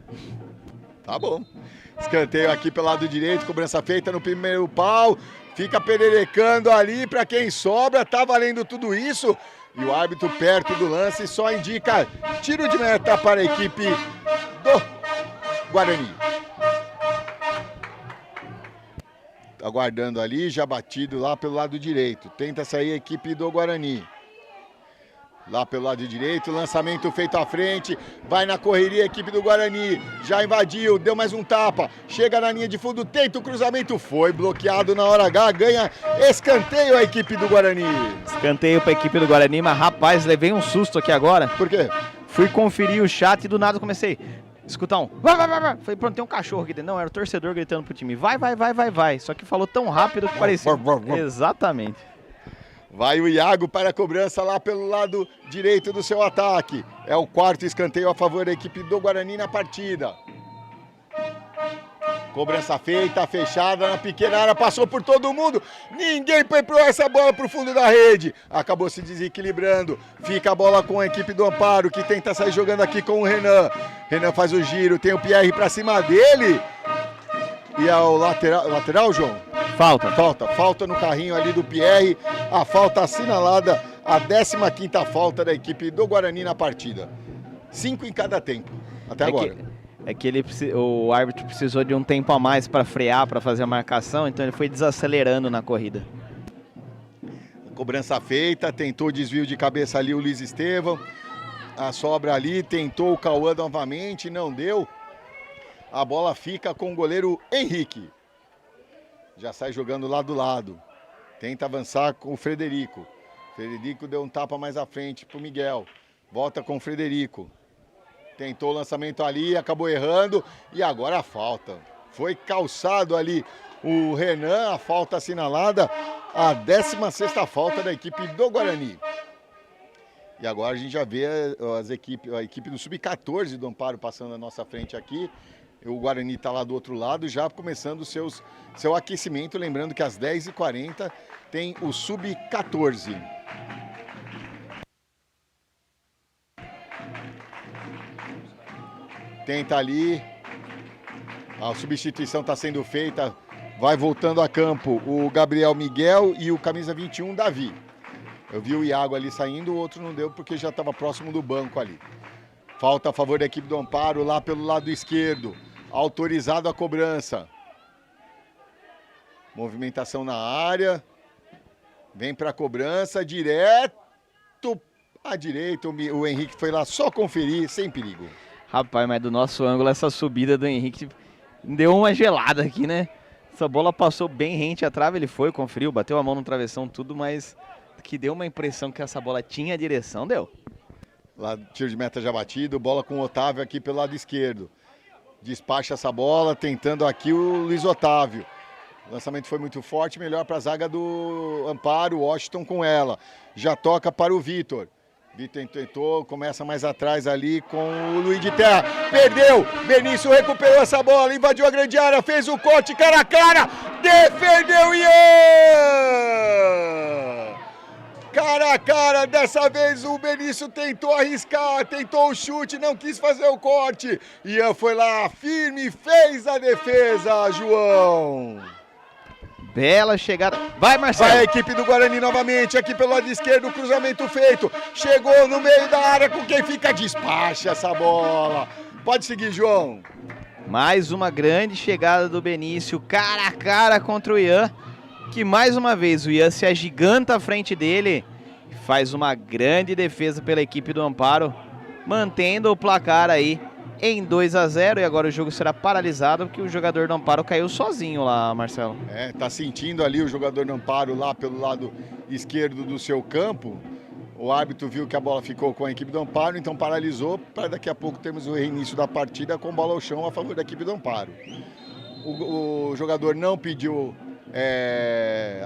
Tá bom. Escanteio aqui pelo lado direito, cobrança feita no primeiro pau. Fica pererecando ali para quem sobra, tá valendo tudo isso. E o árbitro perto do lance só indica tiro de meta para a equipe do Guarani. Aguardando ali, já batido lá pelo lado direito. Tenta sair a equipe do Guarani. Lá pelo lado direito, lançamento feito à frente, vai na correria a equipe do Guarani, já invadiu, deu mais um tapa, chega na linha de fundo, tenta o cruzamento, foi bloqueado na hora H, ganha escanteio a equipe do Guarani. Escanteio para a equipe do Guarani, mas rapaz, levei um susto aqui agora. Por quê? Fui conferir o chat e do nada comecei a escutar um vai. Falei, pronto, tem um cachorro aqui dentro. Não, era o torcedor gritando pro time, vai. Só que falou tão rápido que parecia. Exatamente. Vai o Iago para a cobrança lá pelo lado direito do seu ataque. É o quarto escanteio a favor da equipe do Guarani na partida. Cobrança feita, fechada na pequena área, passou por todo mundo. Ninguém pegou essa bola para o fundo da rede. Acabou se desequilibrando. Fica a bola com a equipe do Amparo, que tenta sair jogando aqui com o Renan. Renan faz o giro, tem o Pierre para cima dele. E ao lateral, João? Falta no carrinho ali do Pierre, a falta assinalada, a 15ª falta da equipe do Guarani na partida. 5 em cada tempo, até agora. O árbitro precisou de um tempo a mais para frear, para fazer a marcação, então ele foi desacelerando na corrida. Cobrança feita, tentou o desvio de cabeça ali o Luiz Estevão, a sobra ali, tentou o Cauã novamente, não deu. A bola fica com o goleiro Henrique. Já sai jogando lá do lado. Tenta avançar com o Frederico. Frederico deu um tapa mais à frente pro Miguel. Volta com o Frederico. Tentou o lançamento ali, acabou errando. E agora a falta. Foi calçado ali o Renan, a falta assinalada. A 16ª falta da equipe do Guarani. E agora a gente já vê a equipe do Sub-14 do Amparo passando à nossa frente aqui. O Guarani está lá do outro lado, já começando seu aquecimento. Lembrando que às 10h40 tem o Sub-14. Tenta ali. A substituição está sendo feita. Vai voltando a campo o Gabriel Miguel e o camisa 21, Davi. Eu vi o Iago ali saindo, o outro não deu porque já estava próximo do banco ali. Falta a favor da equipe do Amparo lá pelo lado esquerdo. Autorizado a cobrança. Movimentação na área. Vem para a cobrança, direto à direita. O Henrique foi lá só conferir, sem perigo. Rapaz, mas do nosso ângulo, essa subida do Henrique deu uma gelada aqui, né? Essa bola passou bem rente à trave, ele foi, conferiu, bateu a mão no travessão, tudo, mas que deu uma impressão que essa bola tinha direção, deu. Lá, tiro de meta já batido, bola com o Otávio aqui pelo lado esquerdo. Despacha essa bola, tentando aqui o Luiz Otávio. O lançamento foi muito forte, melhor para a zaga do Amparo, Washington com ela. Já toca para o Vitor. Vitor tentou, começa mais atrás ali com o Luiz de Terra. Perdeu, Benício recuperou essa bola, invadiu a grande área, fez o corte cara a cara, defendeu Ian! Cara a cara, dessa vez o Benício tentou arriscar, tentou o chute, não quis fazer o corte. Ian foi lá firme, fez a defesa, João. Bela chegada. Vai, Marcelo. Vai a equipe do Guarani novamente, aqui pelo lado esquerdo, o cruzamento feito. Chegou no meio da área com quem fica, despacha essa bola. Pode seguir, João. Mais uma grande chegada do Benício, cara a cara contra o Ian. Que mais uma vez o Ian se agiganta à frente dele. Faz uma grande defesa pela equipe do Amparo. Mantendo o placar aí em 2-0 e agora o jogo será paralisado porque o jogador do Amparo caiu sozinho lá, Marcelo. Tá sentindo ali o jogador do Amparo lá pelo lado esquerdo do seu campo. O árbitro viu que a bola ficou com a equipe do Amparo, então paralisou para daqui a pouco termos o reinício da partida com bola ao chão a favor da equipe do Amparo. O jogador não pediu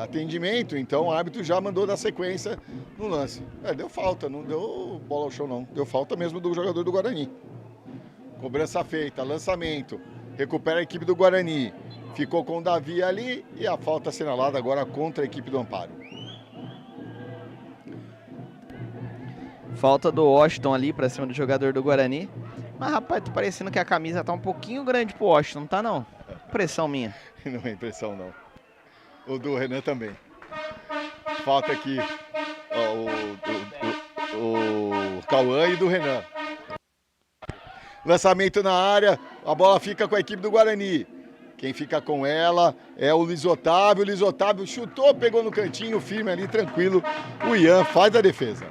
atendimento, então o árbitro já mandou dar sequência no lance. Deu falta, não deu bola ao chão não, deu falta mesmo do jogador do Guarani. Cobrança feita, lançamento, recupera a equipe do Guarani, ficou com o Davi ali e a falta assinalada agora contra a equipe do Amparo. Falta do Washington ali pra cima do jogador do Guarani. Mas, rapaz, tá parecendo que a camisa tá um pouquinho grande pro Washington, não tá não? Impressão minha. Não é impressão não. O do Renan também. Falta aqui o Cauã e do Renan. Lançamento na área, a bola fica com a equipe do Guarani. Quem fica com ela é o Luiz Otávio. O Luiz Otávio chutou, pegou no cantinho, firme ali, tranquilo. O Ian faz a defesa.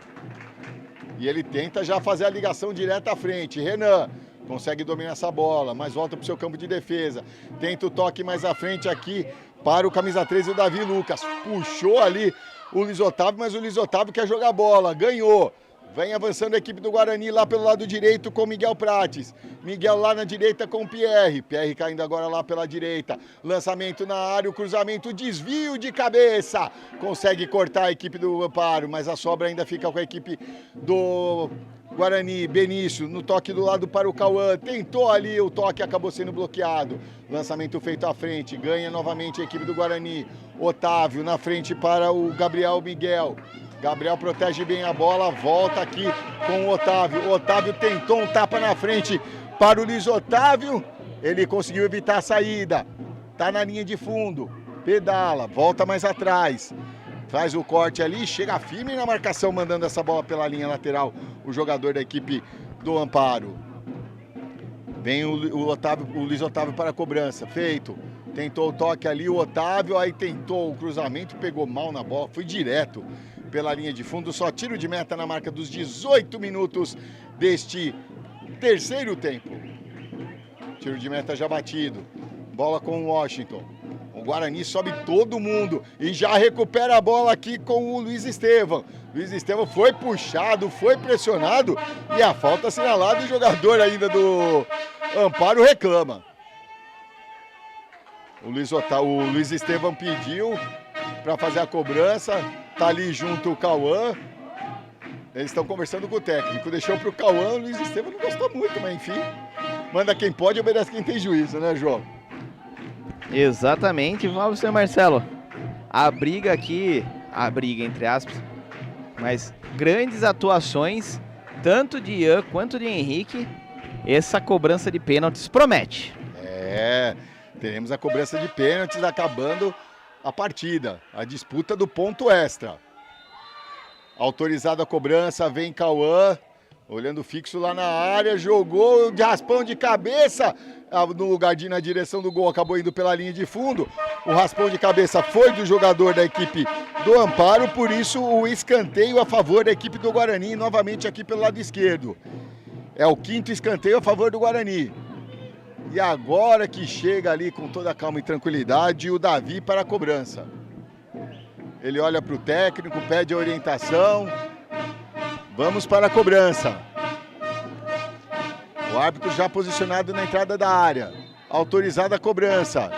E ele tenta já fazer a ligação direta à frente. Renan consegue dominar essa bola, mas volta para o seu campo de defesa. Tenta o toque mais à frente aqui para o camisa 13, o Davi Lucas. Puxou ali o Luiz Otávio, mas o Luiz Otávio quer jogar bola. Ganhou. Vem avançando a equipe do Guarani lá pelo lado direito com Miguel Prates. Miguel lá na direita com Pierre. Pierre caindo agora lá pela direita. Lançamento na área, o cruzamento, desvio de cabeça. Consegue cortar a equipe do Amparo, mas a sobra ainda fica com a equipe do Guarani. Benício no toque do lado para o Cauã. Tentou ali, o toque acabou sendo bloqueado. Lançamento feito à frente. Ganha novamente a equipe do Guarani. Otávio na frente para o Gabriel Miguel. Gabriel protege bem a bola, volta aqui com o Otávio. O Otávio tentou um tapa na frente para o Luiz Otávio. Ele conseguiu evitar a saída. Tá na linha de fundo. Pedala, volta mais atrás. Faz o corte ali, chega firme na marcação, mandando essa bola pela linha lateral. O jogador da equipe do Amparo. Vem o Luiz Otávio para a cobrança. Feito. Tentou o toque ali, o Otávio. Aí tentou o cruzamento, pegou mal na bola. Foi direto pela linha de fundo, só tiro de meta na marca dos 18 minutos deste terceiro tempo. Tiro de meta já batido. Bola com o Washington. O Guarani sobe todo mundo e já recupera a bola aqui com o Luiz Estevam. Luiz Estevam foi puxado, foi pressionado e a falta assinalada, o jogador ainda do Amparo reclama. O Luiz Estevam pediu para fazer a cobrança. Tá ali junto o Cauã. Eles estão conversando com o técnico. Deixou pro Cauã, o Luiz Estevam não gostou muito, mas enfim. Manda quem pode, obedece quem tem juízo, né, João? Exatamente. Vamos, senhor Marcelo. A briga entre aspas, mas grandes atuações, tanto de Ian quanto de Henrique. Essa cobrança de pênaltis promete. Teremos a cobrança de pênaltis acabando a partida, a disputa do ponto extra. Autorizada a cobrança, vem Cauã, olhando fixo lá na área, jogou de raspão de cabeça, no lugar na direção do gol, acabou indo pela linha de fundo. O raspão de cabeça foi do jogador da equipe do Amparo, por isso o escanteio a favor da equipe do Guarani, novamente aqui pelo lado esquerdo. É o quinto escanteio a favor do Guarani. E agora que chega ali com toda a calma e tranquilidade, o Davi para a cobrança. Ele olha para o técnico, pede a orientação. Vamos para a cobrança. O árbitro já posicionado na entrada da área. Autorizada a cobrança.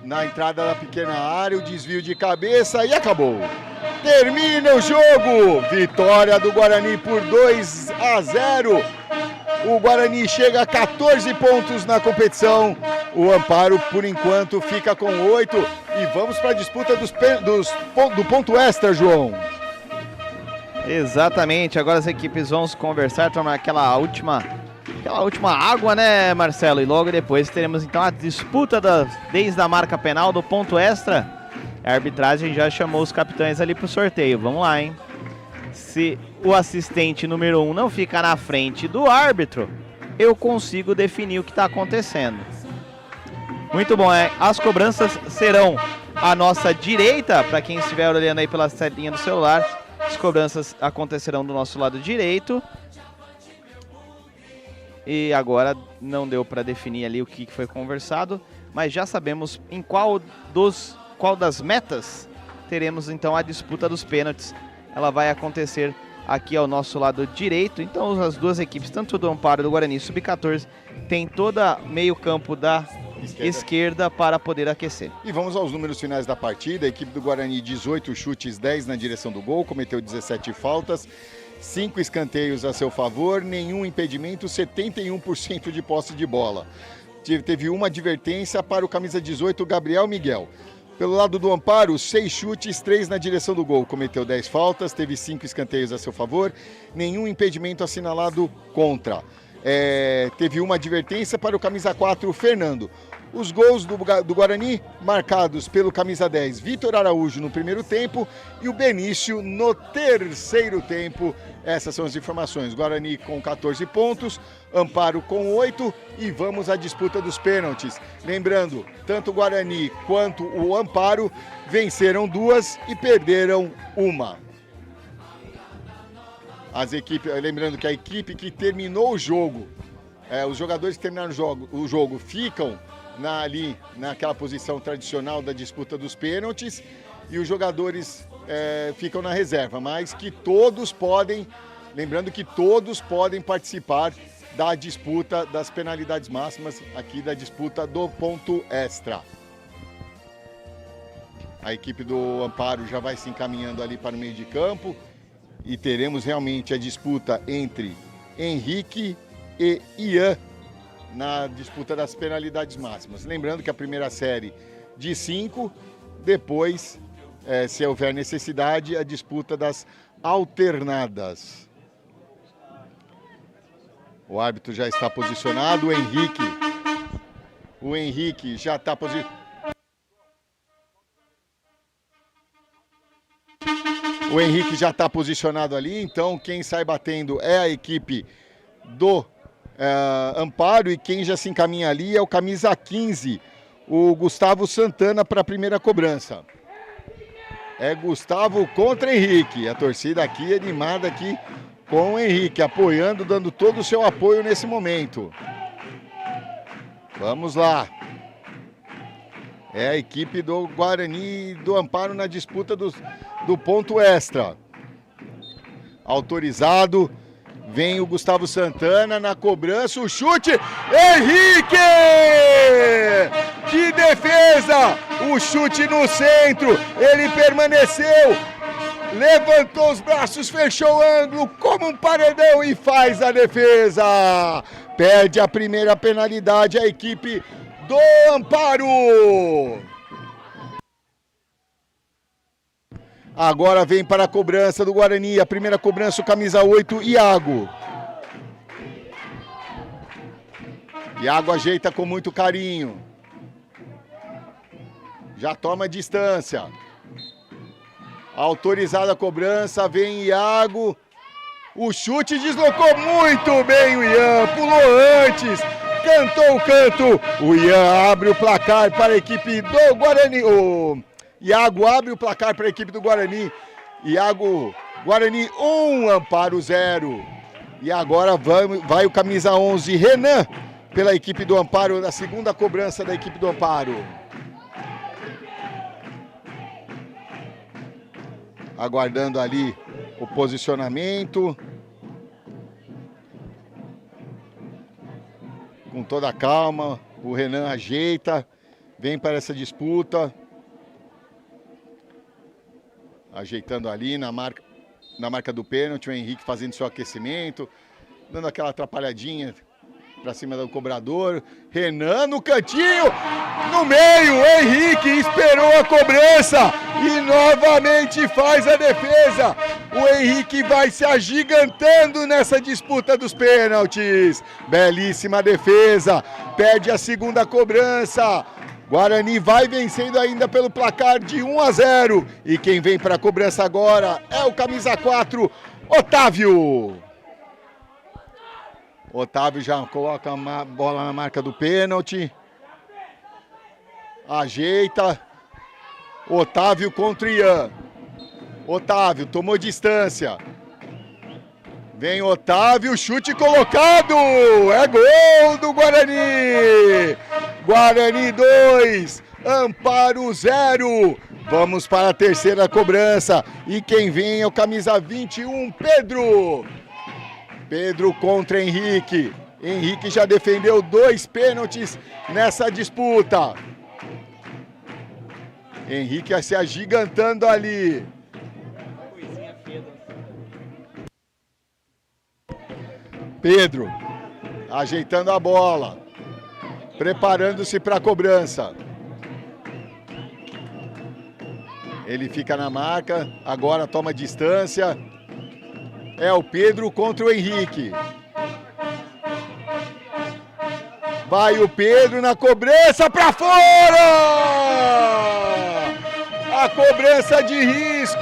Na entrada da pequena área, o desvio de cabeça e acabou. Termina o jogo. Vitória do Guarani por 2-0. O Guarani chega a 14 pontos na competição. O Amparo, por enquanto, fica com 8. E vamos para a disputa do ponto extra, João. Exatamente. Agora as equipes vão se conversar, tomar aquela última água, né, Marcelo? E logo depois teremos, então, a disputa desde a marca penal do ponto extra. A arbitragem já chamou os capitães ali para o sorteio. Vamos lá, hein? Se o assistente número 1 não fica na frente do árbitro, eu consigo definir o que está acontecendo. Muito bom, as cobranças serão à nossa direita, para quem estiver olhando aí pela telinha do celular, as cobranças acontecerão do nosso lado direito. E agora não deu para definir ali o que foi conversado, mas já sabemos em qual das metas teremos então a disputa dos pênaltis ela vai acontecer aqui ao nosso lado direito. Então as duas equipes, tanto do Amparo e do Guarani Sub-14, tem toda meio campo da esquerda para poder aquecer. E vamos aos números finais da partida. A equipe do Guarani, 18 chutes, 10 na direção do gol, cometeu 17 faltas, 5 escanteios a seu favor, nenhum impedimento, 71% de posse de bola. Teve uma advertência para o camisa 18, Gabriel Miguel. Pelo lado do Amparo, 6 chutes, 3 na direção do gol, cometeu 10 faltas, teve 5 escanteios a seu favor, nenhum impedimento assinalado contra. Teve uma advertência para o camisa 4, Fernando. Os gols do Guarani marcados pelo camisa 10, Vitor Araújo, no primeiro tempo, e o Benício no terceiro tempo. Essas são as informações. Guarani com 14 pontos, Amparo com 8, e vamos à disputa dos pênaltis. Lembrando, tanto o Guarani quanto o Amparo venceram 2 e perderam 1. Lembrando que a equipe que terminou o jogo, os jogadores que terminaram o jogo ficam ali naquela posição tradicional da disputa dos pênaltis, e os jogadores ficam na reserva, mas que todos podem, lembrando que todos podem participar da disputa das penalidades máximas, aqui da disputa do ponto extra. A equipe do Amparo já vai se encaminhando ali para o meio de campo, e teremos realmente a disputa entre Henrique e Ian na disputa das penalidades máximas. Lembrando que a primeira série de 5, depois, se houver necessidade, a disputa das alternadas. O árbitro já está posicionado, o Henrique já está posicionado. O Henrique já está posicionado ali, então quem sai batendo é a equipe do Amparo, e quem já se encaminha ali é o camisa 15, o Gustavo Santana, para a primeira cobrança. É Gustavo contra Henrique, a torcida aqui animada aqui com o Henrique, apoiando, dando todo o seu apoio nesse momento. Vamos lá. É a equipe do Guarani e do Amparo na disputa do ponto extra. Autorizado. Vem o Gustavo Santana na cobrança, o chute, Henrique! Que defesa! O chute no centro, ele permaneceu, levantou os braços, fechou o ângulo como um paredão e faz a defesa. Perde a primeira penalidade a equipe do Amparo. Agora vem para a cobrança do Guarani, a primeira cobrança, o camisa 8, Iago. Iago ajeita com muito carinho. Já toma distância. Autorizada a cobrança, vem Iago. O chute deslocou muito bem o Ian, pulou antes, cantou o canto. O Ian abre o placar para a equipe do Guarani. Iago abre o placar para a equipe do Guarani. Iago, Guarani 1, Amparo 0. E agora vai o camisa 11, Renan, pela equipe do Amparo, na segunda cobrança da equipe do Amparo. Aguardando ali o posicionamento. Com toda a calma, o Renan ajeita, vem para essa disputa. Ajeitando ali na marca do pênalti, o Henrique fazendo seu aquecimento, dando aquela atrapalhadinha para cima do cobrador. Renan no cantinho, no meio, o Henrique esperou a cobrança e novamente faz a defesa. O Henrique vai se agigantando nessa disputa dos pênaltis. Belíssima defesa, perde a segunda cobrança. Guarani vai vencendo ainda pelo placar de 1-0. E quem vem para a cobrança agora é o camisa 4, Otávio. Otávio já coloca a bola na marca do pênalti. Ajeita. Otávio contra Ian. Otávio tomou distância. Vem Otávio, chute colocado. É gol do Guarani. Guarani 2, Amparo 0. Vamos para a terceira cobrança. E quem vem é o camisa 21, Pedro. Pedro contra Henrique. Henrique já defendeu 2 pênaltis nessa disputa. Henrique se agigantando ali. Pedro ajeitando a bola, preparando-se para a cobrança. Ele fica na marca, agora toma distância. É o Pedro contra o Henrique. Vai o Pedro na cobrança para fora! A cobrança de risco.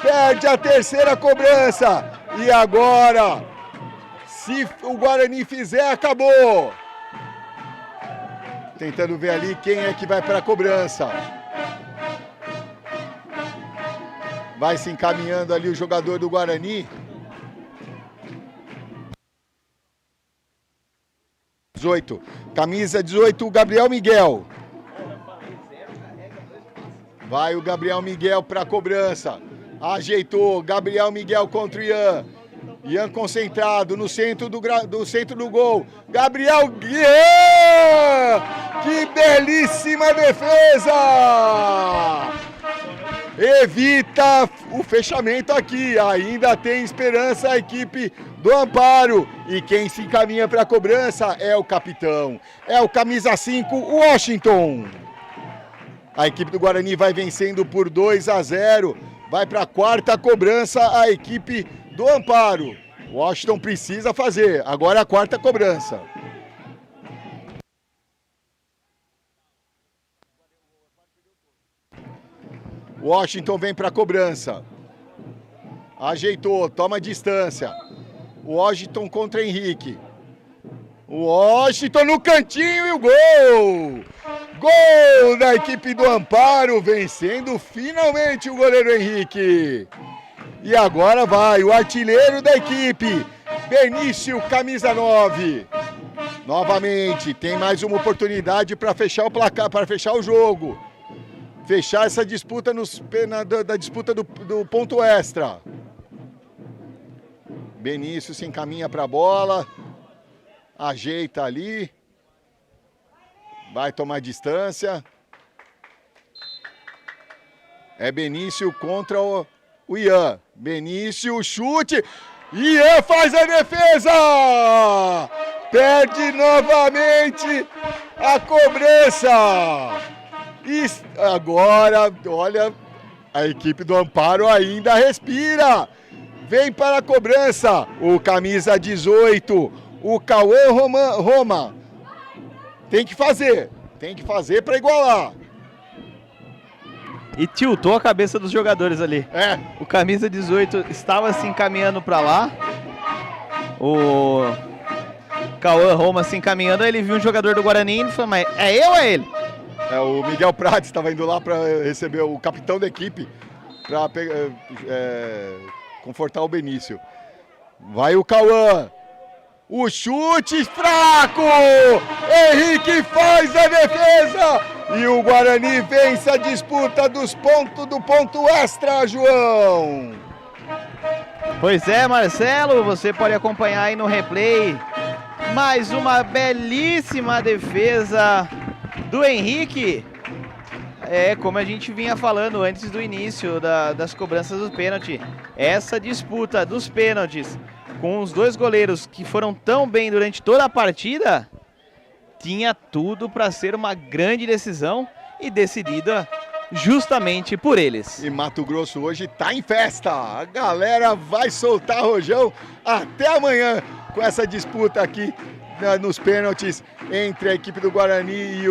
Perde a terceira cobrança. E agora, se o Guarani fizer, acabou. Tentando ver ali quem é que vai para a cobrança. Vai se encaminhando ali o jogador do Guarani. 18. Camisa 18, o Gabriel Miguel. Vai o Gabriel Miguel para a cobrança. Ajeitou. Gabriel Miguel contra o Ian. Ian concentrado no centro do gol. Gabriel Guian! Que belíssima defesa! Evita o fechamento aqui. Ainda tem esperança a equipe do Amparo. E quem se encaminha para a cobrança é o capitão. É o camisa 5, Washington. A equipe do Guarani vai vencendo por 2-0. Vai para a quarta cobrança a equipe do Amparo. Washington precisa fazer. Agora a quarta cobrança. Washington vem para a cobrança. Ajeitou, toma distância. Washington contra Henrique. Washington no cantinho e o gol! Gol da equipe do Amparo, vencendo finalmente o goleiro Henrique. E agora vai o artilheiro da equipe, Benício, camisa 9. Novamente, tem mais uma oportunidade para fechar o placar, para fechar o jogo. Fechar essa disputa da disputa do ponto extra. Benício se encaminha para a bola. Ajeita ali. Vai tomar distância. É Benício contra o Ian. Benício, chute. Ian faz a defesa. Perde novamente a cobrança. E agora, olha, a equipe do Amparo ainda respira. Vem para a cobrança o camisa 18, o Cauã Roma. Tem que fazer para igualar. E tiltou a cabeça dos jogadores ali. É. O camisa 18 estava se encaminhando para lá. O Cauã Roma se encaminhando, aí ele viu um jogador do Guarani e falou, mas é eu ou é ele? É, o Miguel Prates estava indo lá para receber o capitão da equipe para confortar o Benício. Vai o Cauã. O chute fraco! Henrique faz a defesa! E o Guarani vence a disputa do ponto extra, João! Pois é, Marcelo, você pode acompanhar aí no replay. Mais uma belíssima defesa do Henrique. É, como a gente vinha falando antes do início das cobranças do pênalti, essa disputa dos pênaltis com os dois goleiros que foram tão bem durante toda a partida, tinha tudo para ser uma grande decisão e decidida justamente por eles. E Mato Grosso hoje tá em festa. A galera vai soltar rojão até amanhã com essa disputa aqui nos pênaltis entre a equipe do Guarani e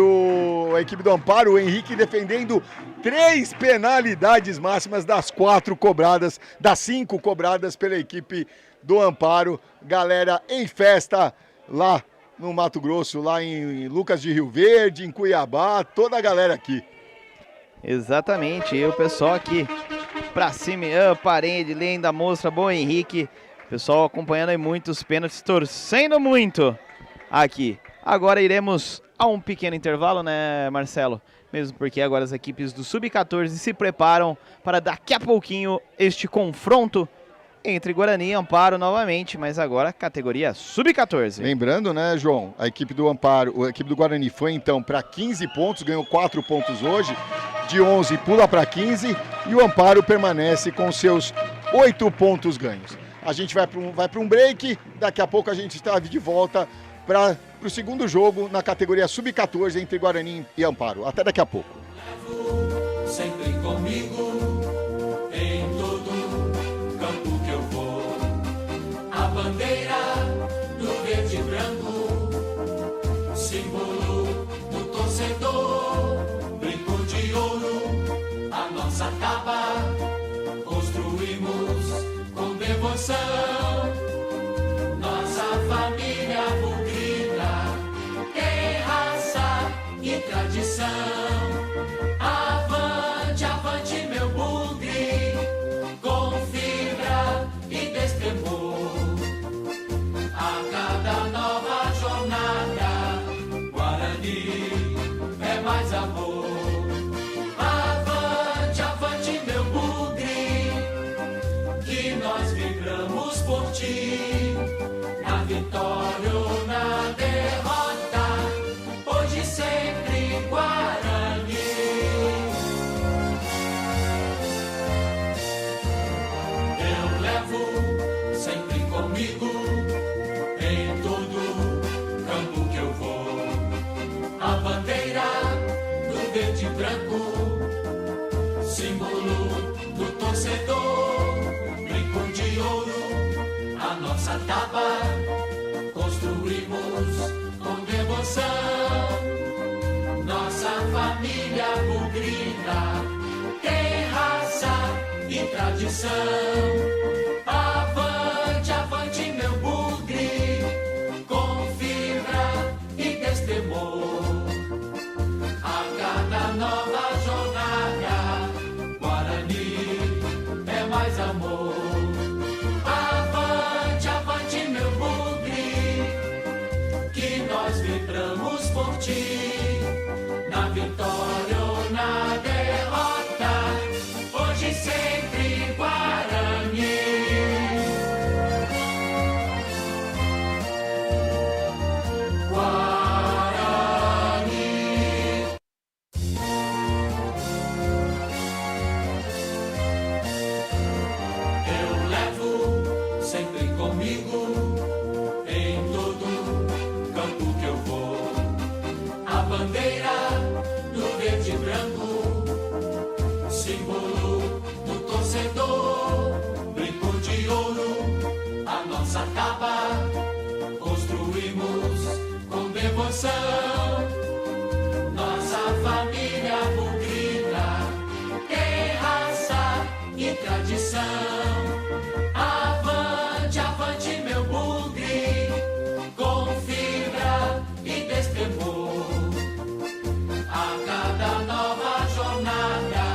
a equipe do Amparo. O Henrique defendendo 3 penalidades máximas das 4 cobradas, das 5 cobradas pela equipe do Amparo. Galera em festa lá no Mato Grosso, lá em Lucas de Rio Verde, em Cuiabá, toda a galera aqui. Exatamente, e o pessoal aqui pra cima, parede, lenda, mostra, bom Henrique. Pessoal acompanhando aí muitos pênaltis, torcendo muito aqui. Agora iremos a um pequeno intervalo, né, Marcelo? mesmo porque agora as equipes do Sub-14 se preparam para daqui a pouquinho este confronto entre Guarani e Amparo novamente, mas agora categoria Sub-14. Lembrando, né, João, a equipe do Amparo, a equipe do Guarani foi então para 15 pontos, ganhou 4 pontos hoje, de 11 pula para 15 e o Amparo permanece com seus 8 pontos ganhos. A gente vai para um break, daqui a pouco a gente está de volta para o segundo jogo na categoria Sub-14 entre Guarani e Amparo. Até daqui a pouco. Sempre comigo, em todo campo que eu vou. A bandeira do verde e branco, símbolo do torcedor. Brinco de ouro, a nossa taba, construímos com devoção. Nossa família bugrina tem raça e tradição. Avante, avante, meu bugre, com fibra e destemor. A cada nova jornada, Guarani é mais amor. Avante, avante, meu bugre, que nós vibramos por ti. Na vitória ou na derrota, hoje sempre Guarani. Eu levo sempre comigo, em todo campo que eu vou, a bandeira do verde e branco, símbolo do torcedor. Brinco de ouro, a nossa taba, construímos com devoção. Nossa família bugrina tem raça e tradição. Avante, avante, meu bugre, com fibra e destemor. A cada nova jornada, Guarani é mais amor. Avante, avante, meu bugre, que nós vibramos por ti. Na vitória ou na derrota, hoje sempre Guarani. Guarani. Eu levo sempre comigo, em todo campo que eu vou, a bandeira do verde e branco, símbolo do torcedor. Brinco de ouro, a nossa taba, construímos com devoção. Nossa família bugrina tem raça e tradição. Avante, avante, meu bugre, com fibra e destemor. A cada nova jornada,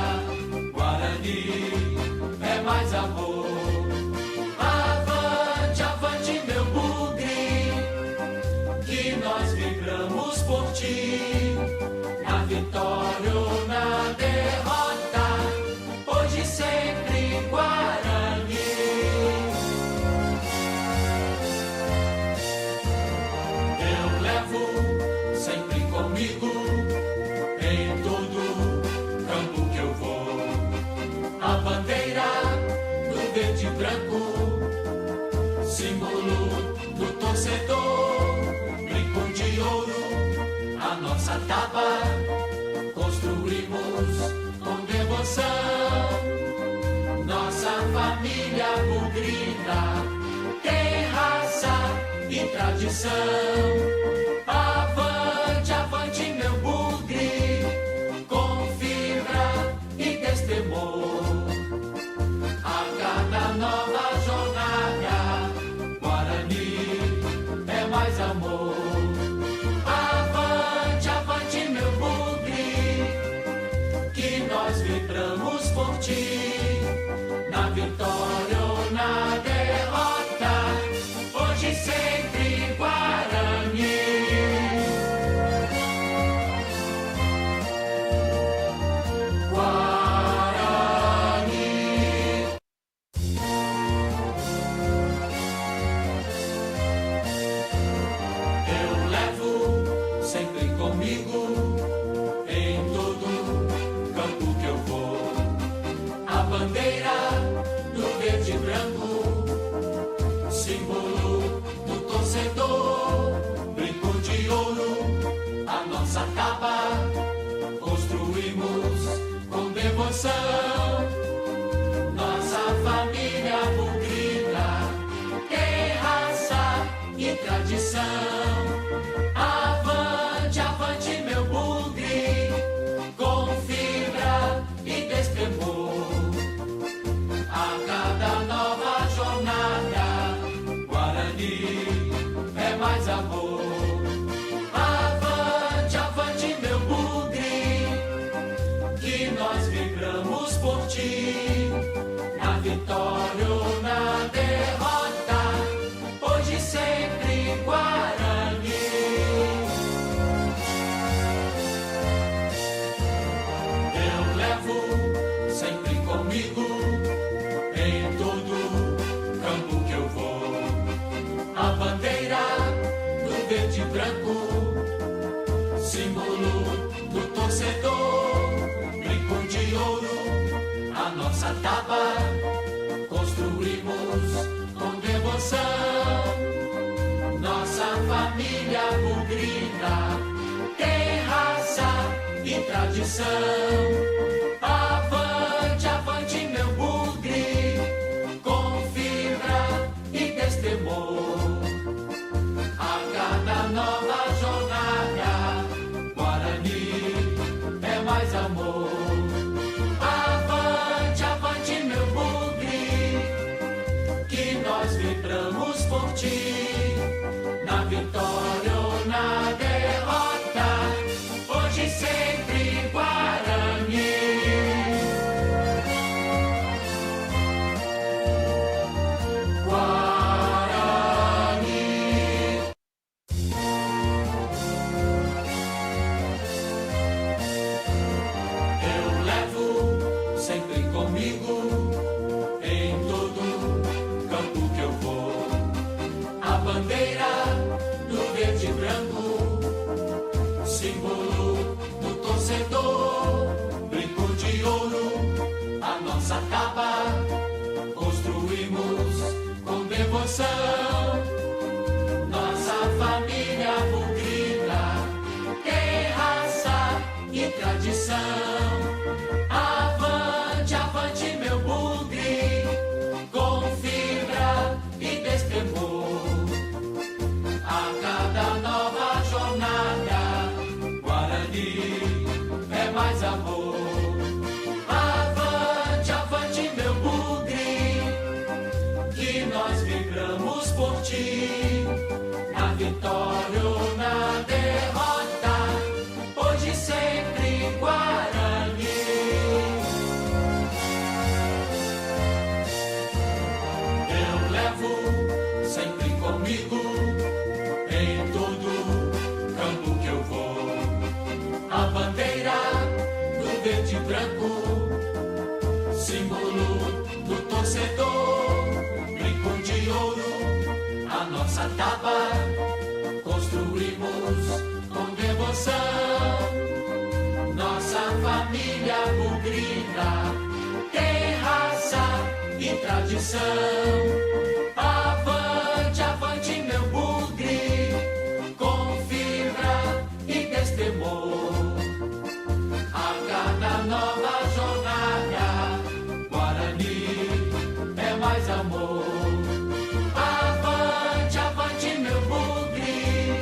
Guarani é mais amor. Avante, avante, meu bugre, que nós vibramos por ti. Na vitória ou na derrota, hoje sempre Guarani. Eu levo sempre comigo, em todo campo que eu vou, a bandeira do verde e branco, símbolo do torcedor. Brinco de ouro, a nossa taba, construímos com devoção. Nossa família bugrina tem raça e tradição. Avante, avante, meu bugre, com fibra e destemor. A cada nova jornada, Guarani é mais amor. Avante, avante, meu bugre, que nós vibramos por ti. Na vitória ou na derrota, hoje sempre Guarani. branco, símbolo do torcedor, brinco de ouro, a nossa capa, construímos com devoção, nossa família bugrina, tem raça e tradição. Avante, avante meu bugre, com fibra e destemor. A cada nova jornada, Guarani é mais amor. Avante, avante meu bugre, que nós vibramos por ti. Na vitória ou na derrota, hoje e sempre Guarani. Eu levo sempre comigo em todo campo que eu vou a bandeira do verde e branco, símbolo do torcedor, brinco de ouro, a nossa taba, construímos com devoção, nossa família bugrina, tem raça e tradição. Avante, avante meu bugre, com fibra e destemor. A cada nova jornada, Guarani é mais amor. Avante, avante meu bugre, que nós vibramos por ti. Na vitória ou na derrota, hoje e sempre Guarani. Eu levo sempre comigo em todo campo que eu vou a bandeira do verde e branco, símbolo do torcedor, brinco de ouro, a nossa taba, construímos com devoção, nossa família bugrina, tem raça e tradição. Avante, avante meu bugre, com fibra e destemor. A cada nova jornada, Guarani é mais amor. Avante, avante meu bugre, que nós vibramos por ti. Na vitória ou na derrota, hoje e sempre Guarani. Eu levo sempre comigo em todo campo que eu vou a bandeira do verde e branco, símbolo do torcedor, brinco de ouro, a nossa taba, construímos com devoção, nossa família bugrina, tem raça e tradição. Avante, avante meu bugre, com fibra e destemor. A cada nova jornada, Guarani é mais amor. Avante, avante meu bugre,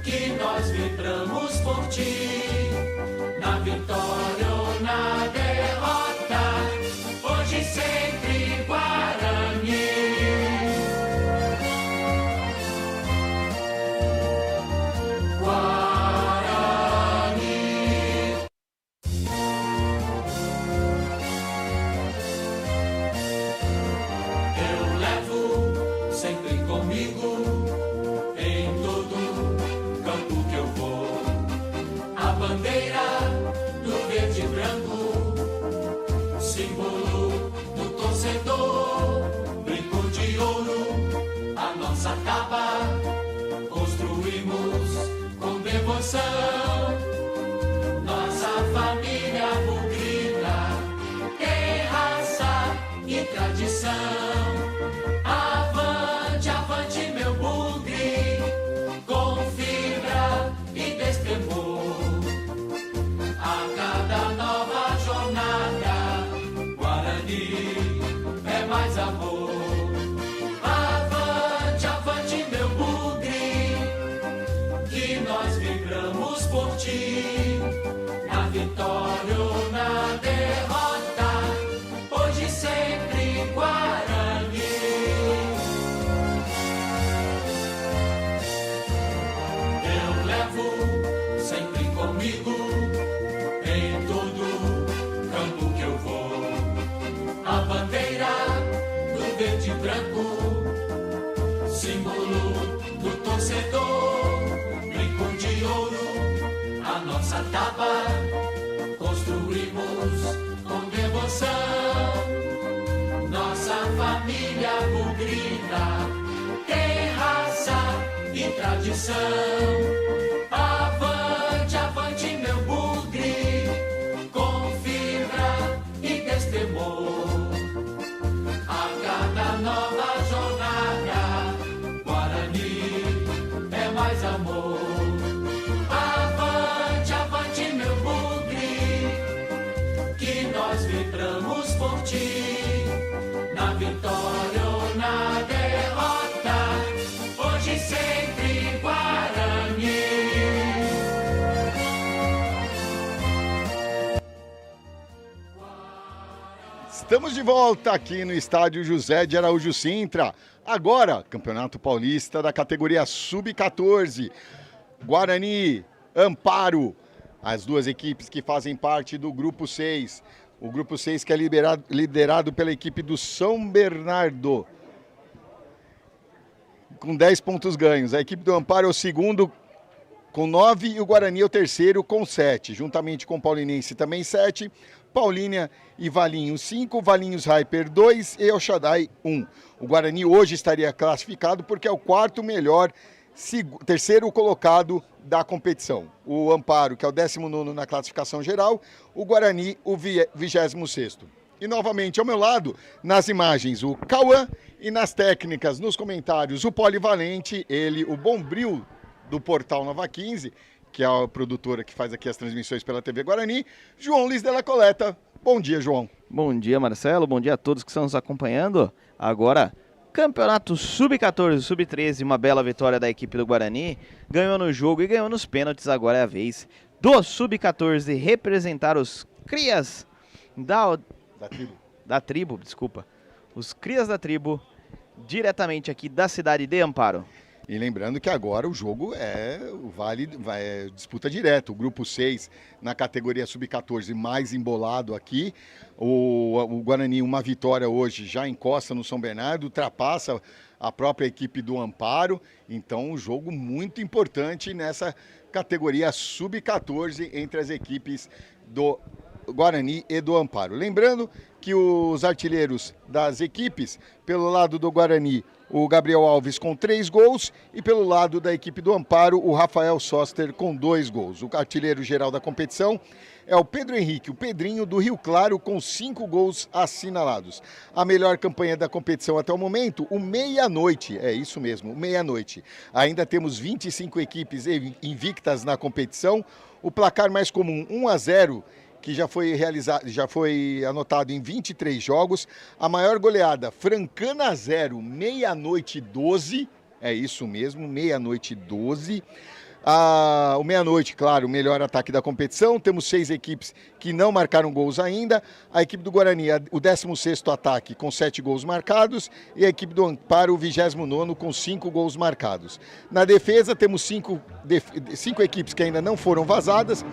que nós vibramos por ti. Na vitória ou na derrota, hoje e sempre Guarani. verde e branco, símbolo do torcedor, brinco de ouro, a nossa taba, construímos com devoção, nossa família bugrina tem raça e tradição. Avante, avante meu bugre, com fibra e destemor. A cada nova jornada, Guarani é mais amor. Avante, avante meu bugre, que nós vibramos por ti. Na vitória ou na derrota, hoje sempre Guarani. Estamos de volta aqui no estádio José de Araújo Sintra. Agora, Campeonato Paulista da categoria Sub-14. Guarani, Amparo, as duas equipes que fazem parte do Grupo 6. O Grupo 6 que é liderado pela equipe do São Bernardo, com 10 pontos ganhos. A equipe do Amparo é o segundo com 9 e o Guarani é o terceiro com 7. Juntamente com o Paulinense também 7. Paulínia e Valinhos 5, Valinhos Hyper 2 e El Shaddai 1. O Guarani hoje estaria classificado porque é o quarto melhor, terceiro colocado da competição. O Amparo, que é o 19º na classificação geral, o Guarani, o 26º. E novamente ao meu lado, nas imagens, o Cauã e nas técnicas, nos comentários, o Polivalente, ele, o Bombril do Portal Nova 15, que é a produtora que faz aqui as transmissões pela TV Guarani, João Luiz de la Coleta. Bom dia, João. Bom dia, Marcelo. Bom dia a todos que estão nos acompanhando. Agora, Campeonato Sub-14, Sub-13, uma bela vitória da equipe do Guarani. Ganhou no jogo e ganhou nos pênaltis. Agora é a vez do Sub-14 representar os crias da tribo, desculpa. Os crias da tribo, diretamente aqui da cidade de Amparo. E lembrando que agora o jogo é disputa direta. O grupo 6 na categoria Sub-14 mais embolado aqui. O Guarani, uma vitória hoje, já encosta no São Bernardo, ultrapassa a própria equipe do Amparo. Então, um jogo muito importante nessa categoria Sub-14 entre as equipes do Guarani e do Amparo. Lembrando que os artilheiros das equipes, pelo lado do Guarani, o Gabriel Alves com 3 gols e pelo lado da equipe do Amparo, o Rafael Soster com 2 gols. O artilheiro geral da competição é o Pedro Henrique, o Pedrinho do Rio Claro, com 5 gols assinalados. A melhor campanha da competição até o momento, o Meia-Noite, é isso mesmo, o Meia-Noite. Ainda temos 25 equipes invictas na competição. O placar mais comum, 1-0, que já foi anotado em 23 jogos. A maior goleada, Francana 0, Meia-Noite 12, é isso mesmo, Meia-Noite 12. O Meia-Noite, claro, o melhor ataque da competição. Temos 6 equipes que não marcaram gols ainda. A equipe do Guarani, o 16º ataque, com 7 gols marcados. E a equipe do Amparo, o 29º, com 5 gols marcados. Na defesa, temos 5 equipes que ainda não foram vazadas.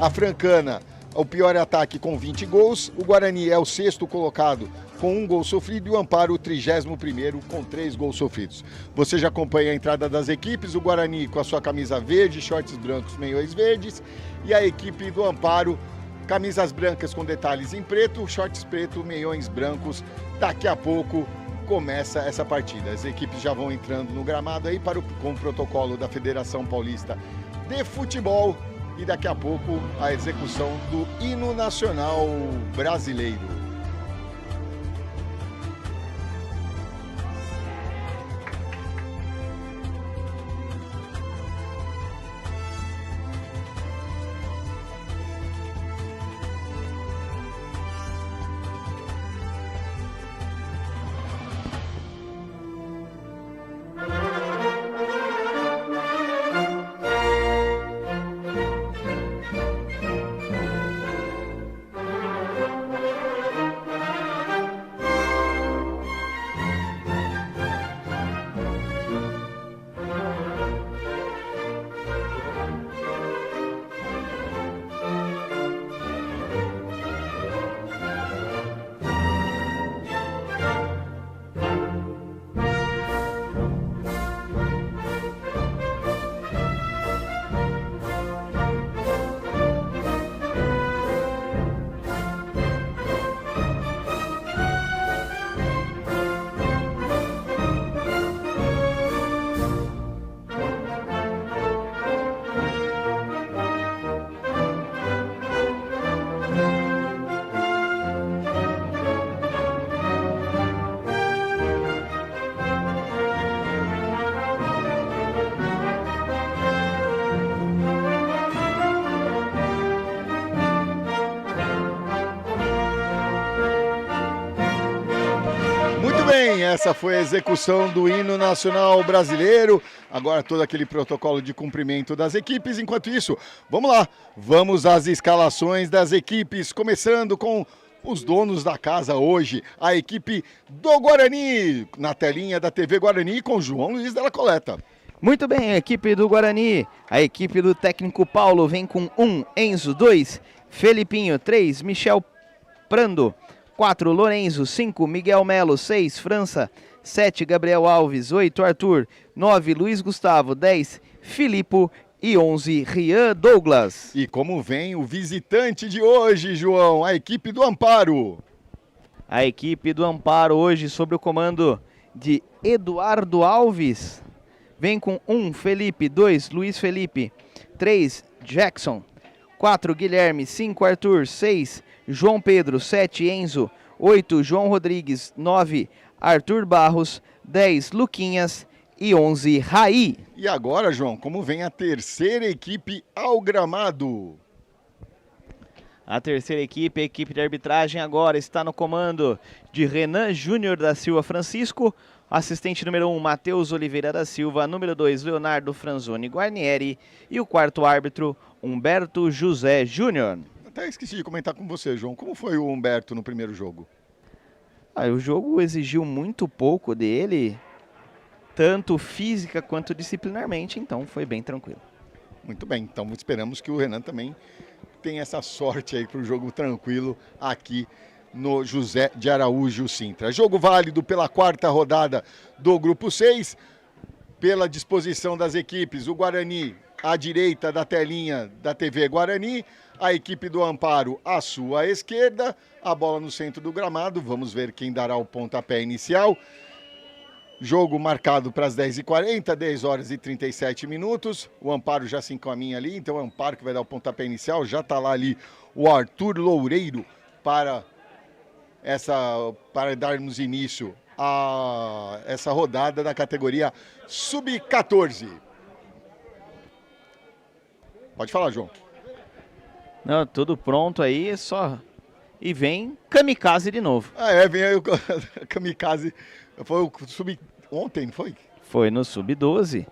A Francana, o pior ataque, com 20 gols. O Guarani é o 6º colocado com 1 gol sofrido e o Amparo o 31º com 3 gols sofridos. Você já acompanha a entrada das equipes. O Guarani com a sua camisa verde, shorts brancos, meiões verdes. E a equipe do Amparo, camisas brancas com detalhes em preto, shorts preto, meiões brancos. Daqui a pouco começa essa partida. As equipes já vão entrando no gramado aí com o protocolo da Federação Paulista de Futebol. E daqui a pouco a execução do hino nacional brasileiro. essa foi a execução do hino nacional brasileiro. Agora todo aquele protocolo de cumprimento das equipes. Enquanto isso, vamos lá. Vamos às escalações das equipes, começando com os donos da casa hoje. A equipe do Guarani, na telinha da TV Guarani, com João Luiz Della Coleta. Muito bem, a equipe do Guarani. A equipe do técnico Paulo vem com 1, Enzo, 2, Felipinho, 3, Michel Prando, 4, Lorenzo, 5, Miguel Melo, 6, França, 7, Gabriel Alves, 8, Arthur, 9, Luiz Gustavo, 10, Filipe e 11, Rian Douglas. E como vem o visitante de hoje, João, a equipe do Amparo. A equipe do Amparo hoje sob o comando de Eduardo Alves. Vem com 1, Felipe, 2, Luiz Felipe, 3, Jackson, 4, Guilherme, 5, Arthur, 6, João Pedro, 7, Enzo, 8, João Rodrigues, 9, Arthur Barros, 10, Luquinhas e 11, Raí. E agora, João, como vem a terceira equipe ao gramado? A terceira equipe, a equipe de arbitragem agora está no comando de Renan Júnior da Silva Francisco, assistente número 1, Matheus Oliveira da Silva, número 2, Leonardo Franzoni Guarnieri e o quarto árbitro, Humberto José Júnior. Até esqueci de comentar com você, João. Como foi o Humberto no primeiro jogo? O jogo exigiu muito pouco dele, tanto física quanto disciplinarmente, então foi bem tranquilo. Muito bem, então esperamos que o Renan também tenha essa sorte aí para o jogo tranquilo aqui no José de Araújo Sintra. Jogo válido pela quarta rodada do Grupo 6, pela disposição das equipes, o Guarani à direita da telinha da TV Guarani, a equipe do Amparo à sua esquerda, a bola no centro do gramado, vamos ver quem dará o pontapé inicial. Jogo marcado para as 10h40, 10 horas e 37 minutos, o Amparo já se encaminha ali, então é o Amparo que vai dar o pontapé inicial, já está lá ali o Arthur Loureiro para darmos início a essa rodada da categoria Sub-14. Pode falar, João. Não, tudo pronto aí, só... E vem Kamikaze de novo. Vem aí o Kamikaze. Foi o ontem, não foi? Foi no Sub-12.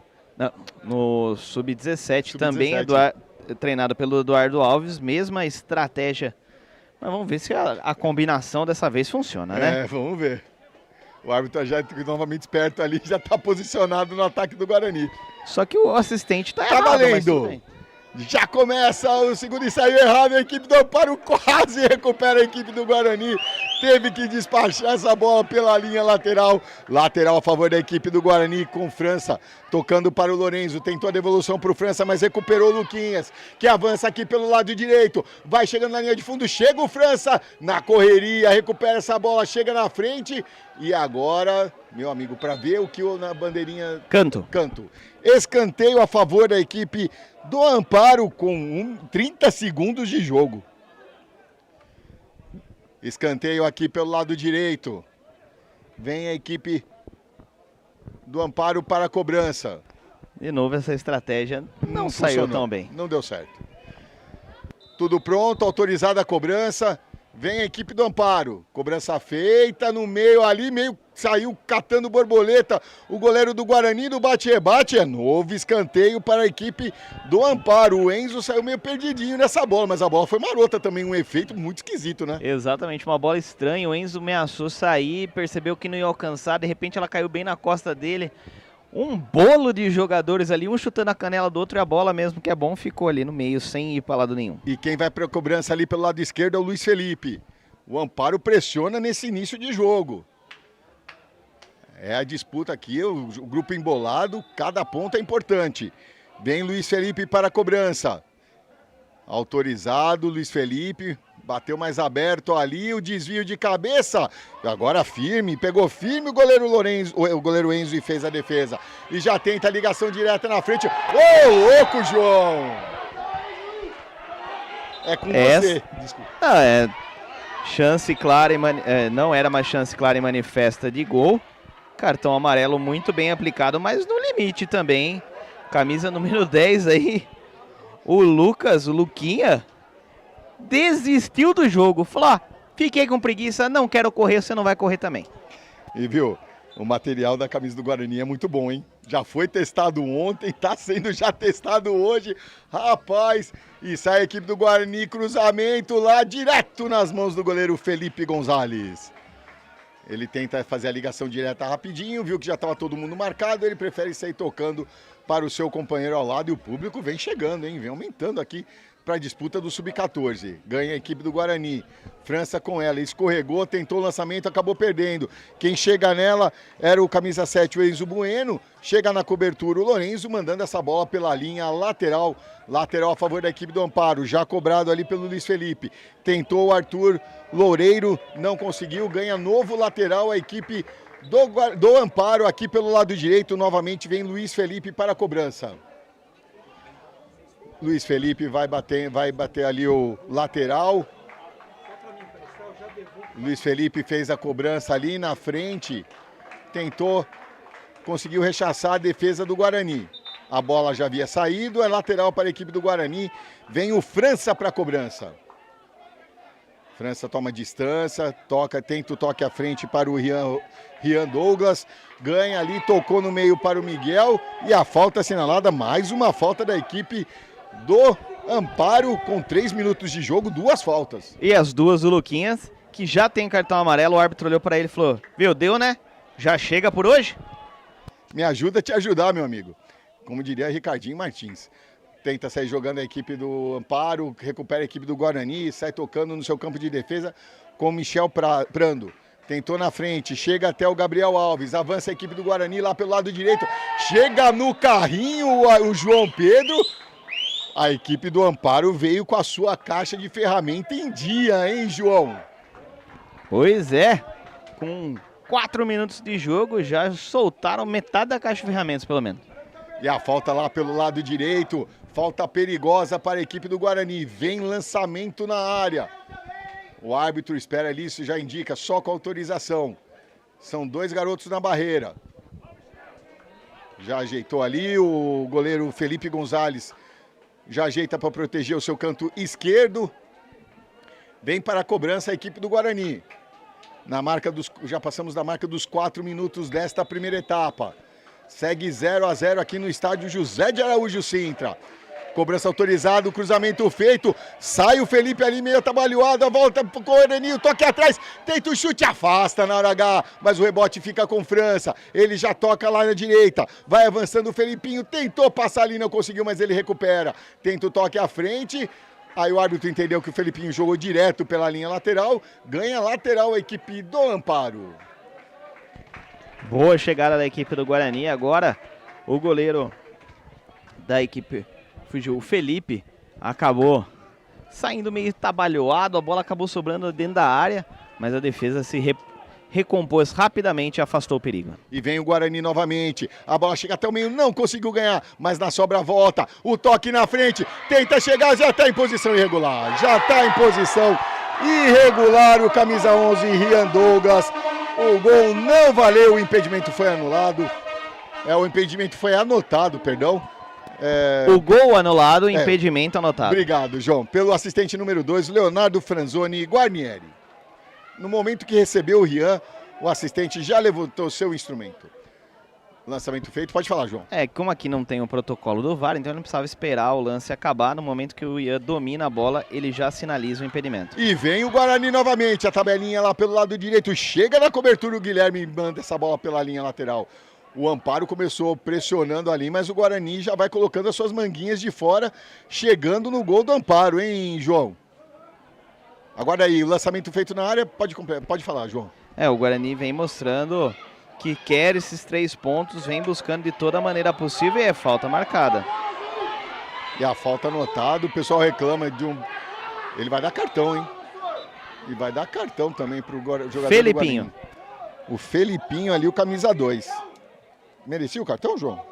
No Sub-17 também, treinado pelo Eduardo Alves, mesma estratégia. Mas vamos ver se a combinação dessa vez funciona, né? Vamos ver. O árbitro já novamente esperto ali, já está posicionado no ataque do Guarani. Só que o assistente está errado. Valendo! Já começa o segundo ensaio errado, a equipe do Amparo quase recupera a equipe do Guarani. Teve que despachar essa bola pela linha lateral. Lateral a favor da equipe do Guarani com França. Tocando para o Lorenzo, tentou a devolução para o França, mas recuperou o Luquinhas, que avança aqui pelo lado direito. Vai chegando na linha de fundo, chega o França na correria, recupera essa bola, chega na frente. E agora, meu amigo, para ver o que na bandeirinha... Canto. Escanteio a favor da equipe do Amparo com 30 segundos de jogo. Escanteio aqui pelo lado direito. Vem a equipe do Amparo para a cobrança. De novo essa estratégia não saiu tão bem. Não deu certo. Tudo pronto, autorizada a cobrança. Vem a equipe do Amparo. Cobrança feita no meio ali, meio saiu catando borboleta. O goleiro do Guarani do bate-rebate. É novo escanteio para a equipe do Amparo. O Enzo saiu meio perdidinho nessa bola, mas a bola foi marota também. Um efeito muito esquisito, né? Exatamente, uma bola estranha. O Enzo ameaçou sair, percebeu que não ia alcançar. De repente ela caiu bem na costa dele. Um bolo de jogadores ali, um chutando a canela do outro, e a bola mesmo, que é bom, ficou ali no meio, sem ir para lado nenhum. E quem vai para a cobrança ali pelo lado esquerdo é o Luiz Felipe. O Amparo pressiona nesse início de jogo. É a disputa aqui, o grupo embolado, cada ponto é importante. Vem Luiz Felipe para a cobrança. Autorizado, Luiz Felipe, bateu mais aberto ali, o desvio de cabeça. Agora firme, pegou firme o goleiro Lorenzo, o goleiro Enzo, e fez a defesa. E já tenta a ligação direta na frente. Ô, louco, João! É com você. Desculpa. Chance clara, não era uma chance clara e manifesta de gol. Cartão amarelo muito bem aplicado, mas no limite também. Camisa número 10 aí. O Luquinha, desistiu do jogo. Falou, fiquei com preguiça, não quero correr, você não vai correr também. E viu, O material da camisa do Guarani é muito bom, hein? Já foi testado ontem, tá sendo já testado hoje. Rapaz, e sai a equipe do Guarani, cruzamento lá, direto nas mãos do goleiro Felipe Gonzalez. Ele tenta fazer a ligação direta rapidinho, viu que já estava todo mundo marcado, ele prefere sair tocando para o seu companheiro ao lado e o público vem chegando, hein? Vem aumentando aqui para a disputa do Sub-14. Ganha a equipe do Guarani. França com ela, escorregou, tentou o lançamento, acabou perdendo. Quem chega nela era o camisa 7, o Enzo Bueno. Chega na cobertura o Lorenzo, mandando essa bola pela linha lateral. Lateral a favor da equipe do Amparo, já cobrado ali pelo Luiz Felipe. Tentou o Arthur Loureiro, não conseguiu. Ganha novo lateral a equipe do Amparo. Aqui pelo lado direito, novamente vem Luiz Felipe para a cobrança. Luiz Felipe vai bater ali o lateral. Luiz Felipe fez a cobrança ali na frente. Tentou, conseguiu rechaçar a defesa do Guarani. A bola já havia saído, é lateral para a equipe do Guarani. Vem o França para a cobrança. França toma distância, tenta o toque à frente para o Rian Douglas. Ganha ali, tocou no meio para o Miguel. E a falta assinalada, mais uma falta da equipe do Amparo, com 3 minutos de jogo, 2 faltas. E as duas do Luquinhas, que já tem cartão amarelo, o árbitro olhou para ele e falou, viu, deu né? Já chega por hoje? Me ajuda a te ajudar, meu amigo. Como diria Ricardinho Martins. Tenta sair jogando a equipe do Amparo, recupera a equipe do Guarani, sai tocando no seu campo de defesa com o Michel Prando. Tentou na frente, chega até o Gabriel Alves, avança a equipe do Guarani lá pelo lado direito, chega no carrinho o João Pedro. A equipe do Amparo veio com a sua caixa de ferramenta em dia, hein, João? Pois é, com 4 minutos de jogo já soltaram metade da caixa de ferramentas, pelo menos. E a falta lá pelo lado direito, falta perigosa para a equipe do Guarani. Vem lançamento na área. O árbitro espera ali, isso já indica, só com autorização. São 2 garotos na barreira. Já ajeitou ali, o goleiro Felipe Gonzalez já ajeita para proteger o seu canto esquerdo. Vem para a cobrança a equipe do Guarani. Já passamos da marca dos 4 minutos desta primeira etapa. Segue 0-0 aqui no estádio José de Araújo Sintra. Cobrança autorizada, o cruzamento feito. Sai o Felipe ali meio atabalhoado, volta pro Guarani, toque atrás. Tenta o chute, afasta na hora H, mas o rebote fica com França. Ele já toca lá na direita. Vai avançando o Felipinho, tentou passar ali, não conseguiu, mas ele recupera. Tenta o toque à frente. Aí o árbitro entendeu que o Felipinho jogou direto pela linha lateral. Ganha lateral a equipe do Amparo. Boa chegada da equipe do Guarani. Agora o goleiro da equipe, fugiu, o Felipe, acabou saindo meio trabalhoado. A bola acabou sobrando dentro da área, mas a defesa se recompôs rapidamente e afastou o perigo. E vem o Guarani novamente. A bola chega até o meio, não conseguiu ganhar, mas na sobra volta. O toque na frente, tenta chegar, já está em posição irregular. Já está em posição irregular o camisa 11, Rian Douglas. O gol não valeu, o impedimento foi anulado. O impedimento foi anotado, perdão. O gol anulado, o impedimento anotado. Obrigado, João. Pelo assistente número 2, Leonardo Franzoni Guarnieri. No momento que recebeu o Rian, o assistente já levantou seu instrumento. Lançamento feito, pode falar, João. Como aqui não tem o protocolo do VAR, então ele não precisava esperar o lance acabar. No momento que o Rian domina a bola, ele já sinaliza o impedimento. E vem o Guarani novamente, a tabelinha lá pelo lado direito. Chega na cobertura, o Guilherme manda essa bola pela linha lateral. O Amparo começou pressionando ali, mas o Guarani já vai colocando as suas manguinhas de fora, chegando no gol do Amparo, hein, João? Agora aí, o lançamento feito na área, pode falar, João. O Guarani vem mostrando que quer esses 3 pontos, vem buscando de toda maneira possível e é falta marcada. E a falta anotada, o pessoal reclama de um... Ele vai dar cartão, hein? E vai dar cartão também pro jogador Felipinho. do Guarani. O Felipinho ali, o camisa 2. Merecia o cartão, João?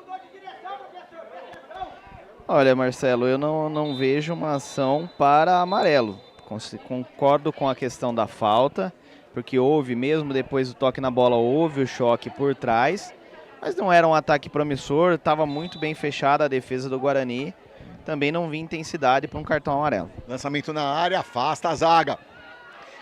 Olha, Marcelo, eu não vejo uma ação para amarelo. Concordo com a questão da falta, porque houve, mesmo depois do toque na bola, houve o choque por trás, mas não era um ataque promissor, estava muito bem fechada a defesa do Guarani, também não vi intensidade para um cartão amarelo. Lançamento na área, afasta a zaga.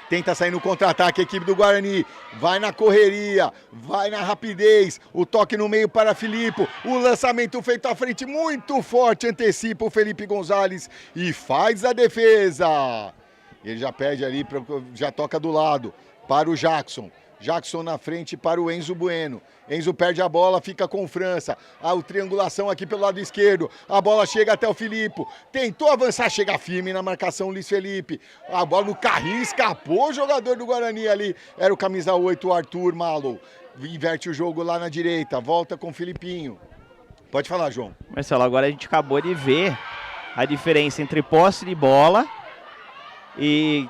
Tenta sair no contra-ataque a equipe do Guarani. Vai na correria, vai na rapidez. O toque no meio para Filipe. O lançamento feito à frente muito forte. Antecipa o Felipe Gonzalez e faz a defesa. Ele já pede ali, já toca do lado para o Jackson. Jackson na frente para o Enzo Bueno. Enzo perde a bola, fica com o França. A triangulação aqui pelo lado esquerdo. A bola chega até o Filipe. Tentou avançar, chega firme na marcação Luiz Felipe. A bola no carrinho, escapou o jogador do Guarani ali. Era o camisa 8, o Arthur Malo. Inverte o jogo lá na direita. Volta com o Filipinho. Pode falar, João. Marcelo, agora a gente acabou de ver a diferença entre posse de bola e...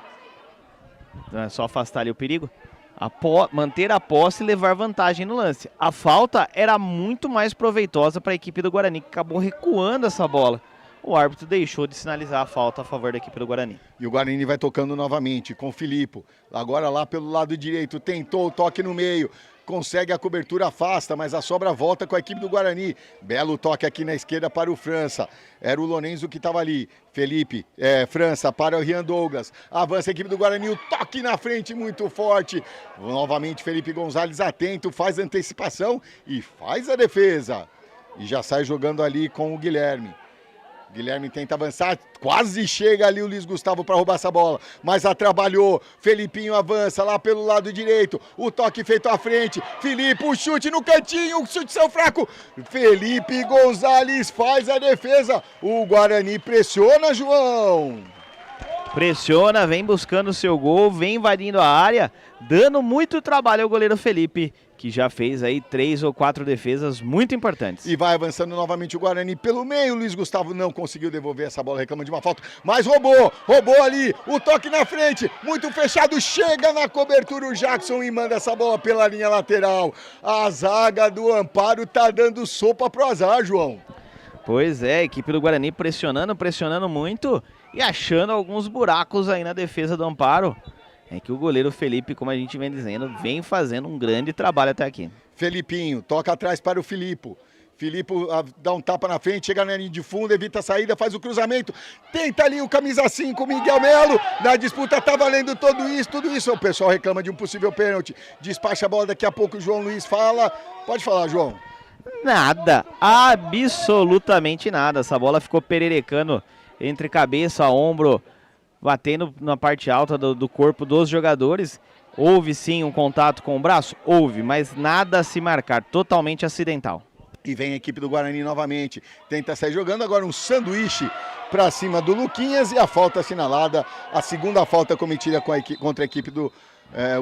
É só afastar ali o perigo. Manter a posse e levar vantagem no lance. A falta era muito mais proveitosa para a equipe do Guarani, que acabou recuando essa bola. O árbitro deixou de sinalizar a falta a favor da equipe do Guarani. E o Guarani vai tocando novamente com o Filipe. Agora lá pelo lado direito, tentou o toque no meio. Consegue a cobertura, afasta, mas a sobra volta com a equipe do Guarani. Belo toque aqui na esquerda para o França. Era o Lorenzo que estava ali. Felipe, França para o Rian Douglas. Avança a equipe do Guarani, o toque na frente muito forte. Novamente Felipe Gonzalez atento, faz a antecipação e faz a defesa. E já sai jogando ali com o Guilherme. Guilherme tenta avançar, quase chega ali o Luiz Gustavo para roubar essa bola, mas atrapalhou. Felipinho avança lá pelo lado direito, o toque feito à frente. Filipe, o chute no cantinho, o chute seu fraco. Felipe Gonzalez faz a defesa. O Guarani pressiona, João. Pressiona, vem buscando o seu gol, vem invadindo a área, dando muito trabalho ao goleiro Felipe, que já fez aí 3 ou 4 defesas muito importantes. E vai avançando novamente o Guarani pelo meio. O Luiz Gustavo não conseguiu devolver essa bola, reclama de uma falta, mas roubou ali, o toque na frente, muito fechado, chega na cobertura o Jackson e manda essa bola pela linha lateral. A zaga do Amparo tá dando sopa pro azar, João. Pois é, a equipe do Guarani pressionando muito e achando alguns buracos aí na defesa do Amparo. É que o goleiro Felipe, como a gente vem dizendo, vem fazendo um grande trabalho até aqui. Felipinho, toca atrás para o Filipe. Filipe dá um tapa na frente, chega na linha de fundo, evita a saída, faz o cruzamento. Tenta ali o camisa 5, Miguel Melo. Na disputa tá valendo tudo isso. O pessoal reclama de um possível pênalti. Despacha a bola daqui a pouco, o João Luiz fala. Pode falar, João. Nada, absolutamente nada. Essa bola ficou pererecando entre cabeça, ombro, batendo na parte alta do corpo dos jogadores. Houve sim um contato com o braço? Houve, mas nada a se marcar, totalmente acidental. E vem a equipe do Guarani novamente, tenta sair jogando, agora um sanduíche para cima do Luquinhas e a falta assinalada, a segunda falta cometida contra a equipe do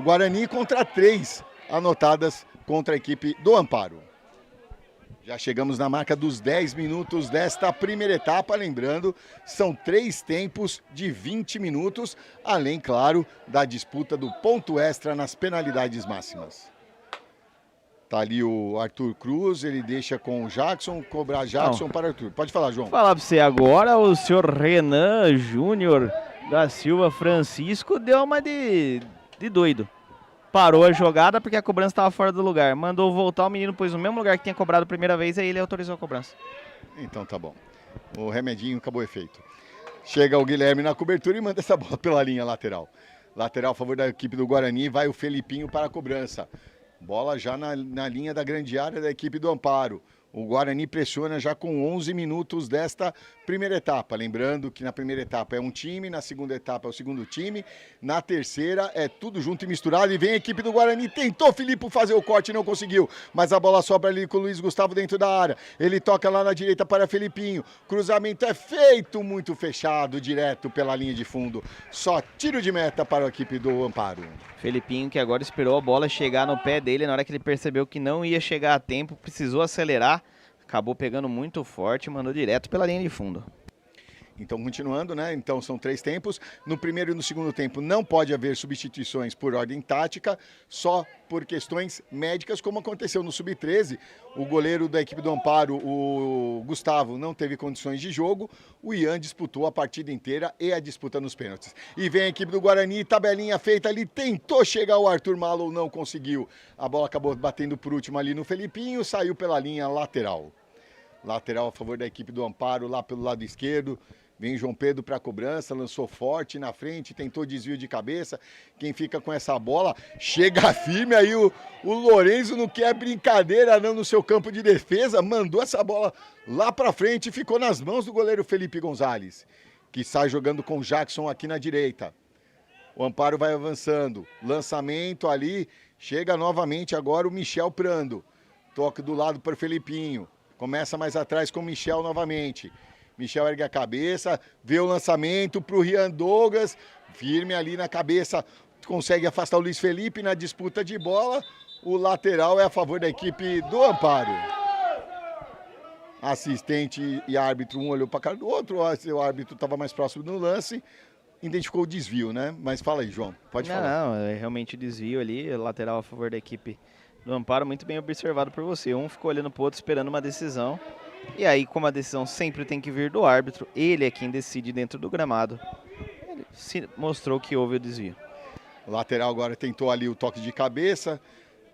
Guarani, contra 3 anotadas contra a equipe do Amparo. Já chegamos na marca dos 10 minutos desta primeira etapa, lembrando, são 3 tempos de 20 minutos, além, claro, da disputa do ponto extra nas penalidades máximas. Tá ali o Arthur Cruz, ele deixa com o Jackson, cobrar Jackson para Arthur. Pode falar, João. Falar para você agora, o senhor Renan Júnior da Silva Francisco deu uma de doido. Parou a jogada porque a cobrança estava fora do lugar. Mandou voltar, o menino pôs no mesmo lugar que tinha cobrado a primeira vez, aí ele autorizou a cobrança. Então tá bom. O remedinho acabou o efeito. Chega o Guilherme na cobertura e manda essa bola pela linha lateral. Lateral a favor da equipe do Guarani, vai o Felipinho para a cobrança. Bola já na linha da grande área da equipe do Amparo. O Guarani pressiona já com 11 minutos desta primeira etapa. Lembrando que na primeira etapa é um time, na segunda etapa é o segundo time, na terceira é tudo junto e misturado. E vem a equipe do Guarani, tentou Filipe fazer o corte, não conseguiu. Mas a bola sobra ali com o Luiz Gustavo dentro da área. Ele toca lá na direita para Felipinho. Cruzamento é feito, muito fechado, direto pela linha de fundo. Só tiro de meta para a equipe do Amparo. Felipinho que agora esperou a bola chegar no pé dele, na hora que ele percebeu que não ia chegar a tempo, precisou acelerar, acabou pegando muito forte e mandou direto pela linha de fundo. Então, continuando, né? Então, são 3 tempos. No primeiro e no segundo tempo não pode haver substituições por ordem tática, só por questões médicas, como aconteceu no Sub-13. O goleiro da equipe do Amparo, o Gustavo, não teve condições de jogo. O Ian disputou a partida inteira e a disputa nos pênaltis. E vem a equipe do Guarani, tabelinha feita ali, tentou chegar o Arthur Malo, não conseguiu. A bola acabou batendo por último ali no Felipinho, saiu pela linha lateral. Lateral a favor da equipe do Amparo, lá pelo lado esquerdo. Vem João Pedro para a cobrança, lançou forte na frente, tentou desvio de cabeça. Quem fica com essa bola chega firme, aí o Lorenzo não quer brincadeira não no seu campo de defesa, mandou essa bola lá para frente e ficou nas mãos do goleiro Felipe Gonzalez, que sai jogando com o Jackson aqui na direita. O Amparo vai avançando, lançamento ali, chega novamente agora o Michel Prando. Toque do lado para o Felipinho, começa mais atrás com o Michel novamente. Michel ergue a cabeça, vê o lançamento para o Rian Douglas, firme ali na cabeça, consegue afastar o Luiz Felipe na disputa de bola. O lateral é a favor da equipe do Amparo. Assistente e árbitro, um olhou para a cara do outro, o árbitro estava mais próximo do lance, identificou o desvio, né? Mas fala aí, João, pode falar. Não, é realmente desvio ali, lateral a favor da equipe do Amparo, muito bem observado por você. Um ficou olhando para o outro esperando uma decisão. E aí, como a decisão sempre tem que vir do árbitro, ele é quem decide dentro do gramado. Ele se mostrou que houve o desvio. O lateral agora tentou ali o toque de cabeça,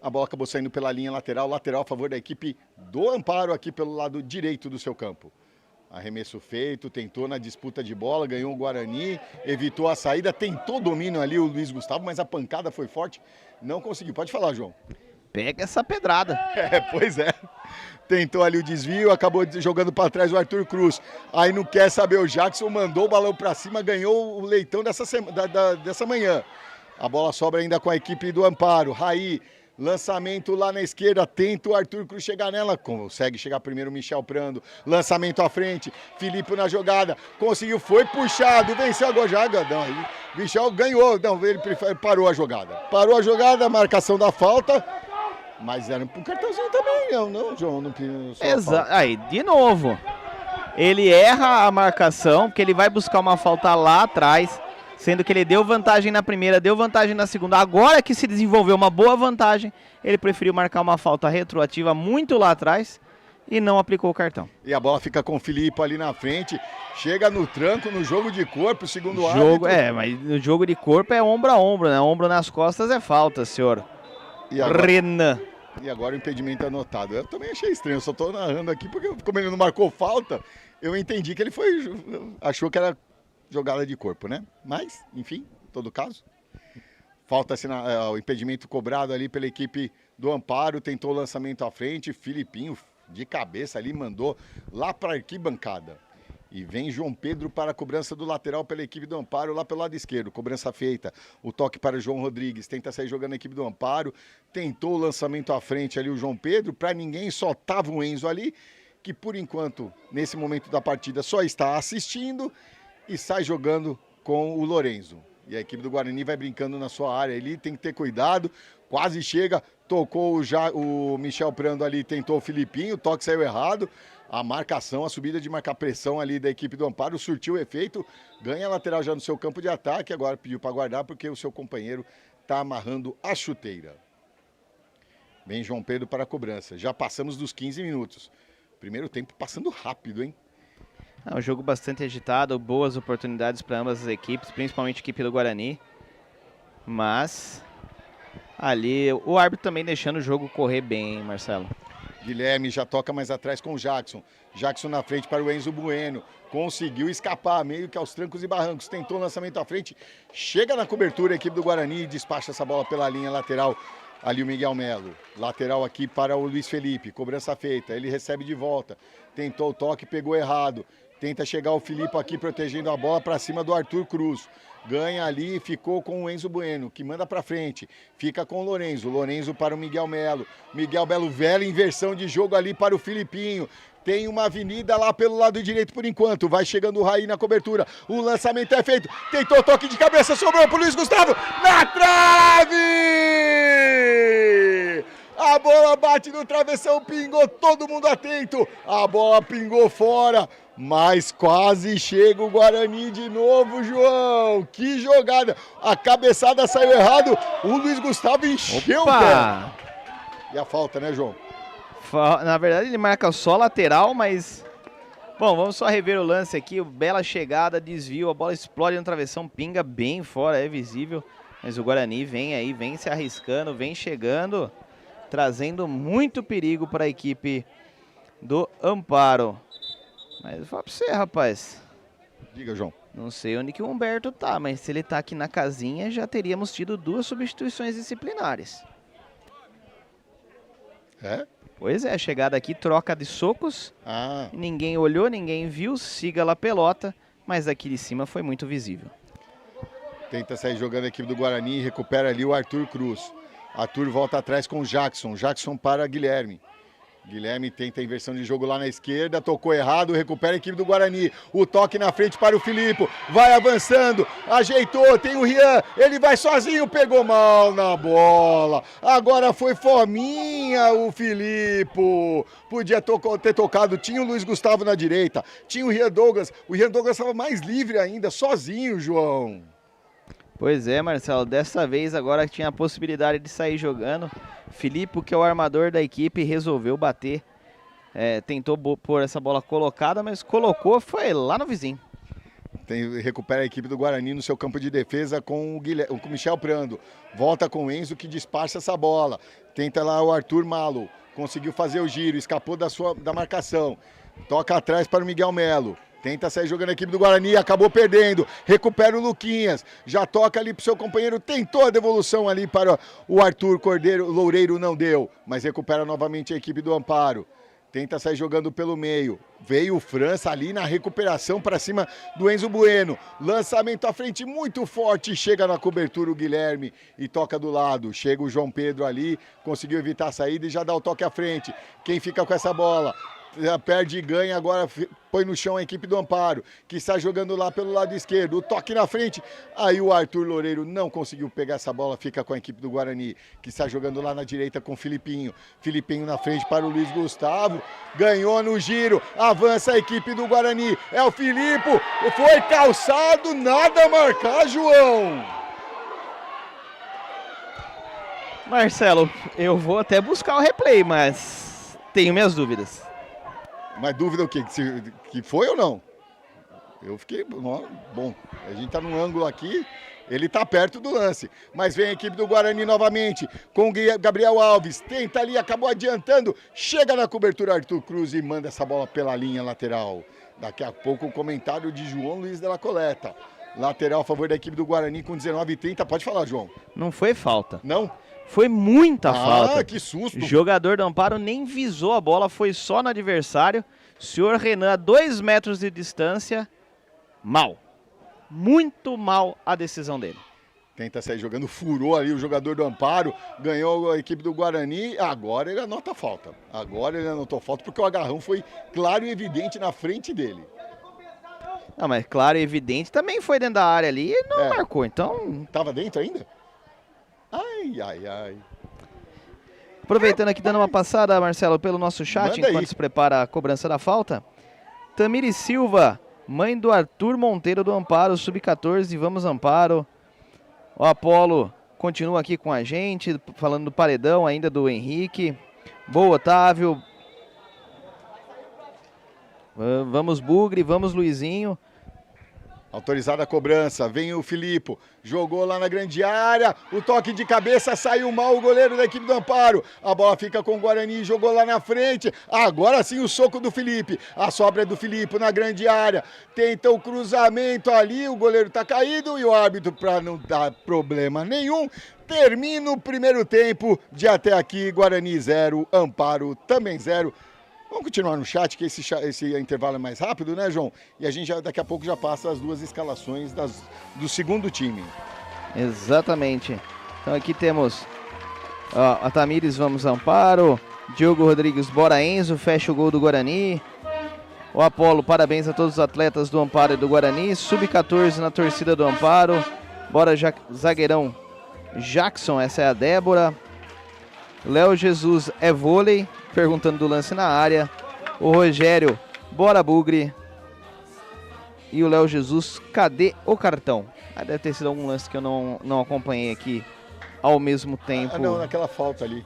a bola acabou saindo pela linha lateral a favor da equipe do Amparo aqui pelo lado direito do seu campo. Arremesso feito, tentou na disputa de bola, ganhou o Guarani, evitou a saída, tentou domínio ali o Luiz Gustavo, mas a pancada foi forte, não conseguiu. Pode falar, João. Pega essa pedrada. Pois é. Tentou ali o desvio, acabou jogando para trás o Arthur Cruz. Aí não quer saber o Jackson, mandou o balão para cima, ganhou o leitão dessa manhã. A bola sobra ainda com a equipe do Amparo. Raí, lançamento lá na esquerda, tenta o Arthur Cruz chegar nela. Consegue chegar primeiro o Michel Prando. Lançamento à frente, Filipe na jogada. Conseguiu, foi puxado, venceu a gojada. Não, aí Michel ganhou, não, ele parou a jogada. Parou a jogada, marcação da falta. Mas era um cartãozinho também, não, João, não pediu só Exato. Aí, de novo, ele erra a marcação, porque ele vai buscar uma falta lá atrás, sendo que ele deu vantagem na primeira, deu vantagem na segunda. Agora que se desenvolveu uma boa vantagem, ele preferiu marcar uma falta retroativa muito lá atrás e não aplicou o cartão. E a bola fica com o Filipe ali na frente, chega no tranco, no jogo de corpo, segundo o árbitro. Mas no jogo de corpo é ombro a ombro, né? Ombro nas costas é falta, senhor. E agora... Renan. E agora o impedimento anotado. Eu também achei estranho, eu só tô narrando aqui porque como ele não marcou falta, eu entendi que ele achou que era jogada de corpo, né? Mas, enfim, em todo caso, falta-se o impedimento cobrado ali pela equipe do Amparo, tentou o lançamento à frente, Filipinho de cabeça ali, mandou lá para a arquibancada. E vem João Pedro para a cobrança do lateral pela equipe do Amparo, lá pelo lado esquerdo. Cobrança feita. O toque para João Rodrigues. Tenta sair jogando a equipe do Amparo. Tentou o lançamento à frente ali o João Pedro. Para ninguém, só estava o Enzo ali, que por enquanto, nesse momento da partida, só está assistindo e sai jogando com o Lorenzo. E a equipe do Guarani vai brincando na sua área ali, tem que ter cuidado. Quase chega, tocou o Michel Prando ali, tentou o Filipinho, o toque saiu errado. A marcação, a subida de marcar pressão ali da equipe do Amparo surtiu efeito, ganha a lateral já no seu campo de ataque, agora pediu para guardar porque o seu companheiro está amarrando a chuteira. Vem João Pedro para a cobrança, já passamos dos 15 minutos. Primeiro tempo passando rápido, hein? É um jogo bastante agitado, boas oportunidades para ambas as equipes, principalmente a equipe do Guarani. Mas ali o árbitro também deixando o jogo correr bem, hein, Marcelo? Guilherme já toca mais atrás com o Jackson. Jackson na frente para o Enzo Bueno. Conseguiu escapar, meio que aos trancos e barrancos. Tentou o lançamento à frente. Chega na cobertura a equipe do Guarani e despacha essa bola pela linha lateral. Ali o Miguel Melo. Lateral aqui para o Luiz Felipe. Cobrança feita. Ele recebe de volta. Tentou o toque, pegou errado. Tenta chegar o Filipe aqui protegendo a bola para cima do Arthur Cruz. Ganha ali, ficou com o Enzo Bueno, que manda para frente. Fica com o Lorenzo. Lorenzo para o Miguel Melo. Miguel Melo, velha inversão de jogo ali para o Filipinho. Tem uma avenida lá pelo lado direito por enquanto. Vai chegando o Raí na cobertura. O lançamento é feito. Tentou o toque de cabeça, sobrou para o Luiz Gustavo. Na trave! A bola bate no travessão, pingou, todo mundo atento. A bola pingou fora. Mas quase chega o Guarani de novo, João. Que jogada. A cabeçada saiu errado. O Luiz Gustavo encheu o pé. E a falta, né, João? Na verdade, ele marca só lateral, mas... Bom, vamos só rever o lance aqui. Bela chegada, desvio. A bola explode no travessão, pinga bem fora, é visível. Mas o Guarani vem aí, vem se arriscando, vem chegando, trazendo muito perigo para a equipe do Amparo. Mas eu falo pra você, rapaz. Diga, João. Não sei onde que o Humberto tá, mas se ele tá aqui na casinha, já teríamos tido 2 substituições disciplinares. É? Pois é, chegada aqui, troca de socos. Ah, Ninguém olhou, ninguém viu, siga lá pelota, mas aqui de cima foi muito visível. tenta sair jogando a equipe do Guarani, recupera ali o Arthur Cruz. Arthur volta atrás com o Jackson. Jackson para Guilherme. Guilherme tenta a inversão de jogo lá na esquerda, tocou errado, recupera a equipe do Guarani. O toque na frente para o Filipe, vai avançando, ajeitou, tem o Rian, ele vai sozinho, pegou mal na bola. Agora foi fominha o Filipe. Podia ter tocado, tinha o Luiz Gustavo na direita, tinha o Rian Douglas estava mais livre ainda, sozinho, João. Pois é, Marcelo, dessa vez agora tinha a possibilidade de sair jogando. Filipe, que é o armador da equipe, resolveu bater. Tentou pôr essa bola colocada, mas colocou, foi lá no vizinho. Recupera a equipe do Guarani no seu campo de defesa com o Michel Prando. Volta com o Enzo que despacha essa bola. Tenta lá o Arthur Malo. Conseguiu fazer o giro, escapou da marcação. Toca atrás para o Miguel Melo. Tenta sair jogando a equipe do Guarani, acabou perdendo. Recupera o Luquinhas. Já toca ali pro seu companheiro. Tentou a devolução ali para o Arthur Loureiro, não deu. Mas recupera novamente a equipe do Amparo. Tenta sair jogando pelo meio. Veio o França ali na recuperação para cima do Enzo Bueno. Lançamento à frente muito forte. Chega na cobertura o Guilherme e toca do lado. Chega o João Pedro ali. Conseguiu evitar a saída e já dá o toque à frente. Quem fica com essa bola? Já perde e ganha, agora põe no chão a equipe do Amparo, que está jogando lá pelo lado esquerdo, o toque na frente, aí o Arthur Loureiro não conseguiu pegar essa bola, fica com a equipe do Guarani, que está jogando lá na direita com o Filipinho na frente para o Luiz Gustavo, ganhou no giro, avança a equipe do Guarani, é o Filipe, foi calçado, nada a marcar, João. Marcelo, eu vou até buscar o replay, mas tenho minhas dúvidas. Mas dúvida o quê? Que foi ou não? Eu fiquei... Bom, a gente tá num ângulo aqui, ele tá perto do lance. Mas vem a equipe do Guarani novamente, com o Gabriel Alves. Tenta ali, acabou adiantando. Chega na cobertura Arthur Cruz e manda essa bola pela linha lateral. Daqui a pouco o comentário de João Luiz de la Coleta. Lateral a favor da equipe do Guarani com 19h30. Pode falar, João. Não foi falta. Não? Foi muita falta. Ah, que susto. O jogador do Amparo nem visou a bola, foi só no adversário. Senhor Renan, a 2 metros de distância, mal. Muito mal a decisão dele. Tenta sair jogando, furou ali o jogador do Amparo, ganhou a equipe do Guarani, agora ele anota falta. Agora ele anotou falta porque o agarrão foi claro e evidente na frente dele. Não, mas claro e evidente também foi dentro da área ali e não marcou, então... Tava dentro ainda? Ai, ai, ai. Aproveitando aqui, dando uma passada, Marcelo, pelo nosso chat, Manda enquanto aí. se prepara a cobrança da falta. Tamiri Silva, mãe do Arthur Monteiro do Amparo, sub-14, vamos Amparo. O Apolo continua aqui com a gente, falando do paredão ainda do Henrique. Boa, Otávio. Vamos Bugre, vamos Luizinho. Autorizada a cobrança, vem o Filipe, jogou lá na grande área, o toque de cabeça, saiu mal o goleiro da equipe do Amparo, a bola fica com o Guarani, jogou lá na frente, agora sim o soco do Filipe, a sobra do Filipe na grande área, tenta o cruzamento ali, o goleiro tá caído e o árbitro, para não dar problema nenhum, termina o primeiro tempo de até aqui, Guarani 0, Amparo também 0. Vamos continuar no chat, que esse intervalo é mais rápido, né, João? E a gente daqui a pouco já passa as 2 escalações do segundo time. Exatamente. Então aqui temos a Tamires, vamos Amparo. Diogo Rodrigues, bora Enzo, fecha o gol do Guarani. O Apolo, parabéns a todos os atletas do Amparo e do Guarani. Sub-14 na torcida do Amparo. Bora zagueirão Jackson, essa é a Débora. Léo Jesus é vôlei. Perguntando do lance na área. O Rogério, bora Bugre. E o Léo Jesus, cadê o cartão? Deve ter sido algum lance que eu não acompanhei aqui ao mesmo tempo. Não, naquela falta ali.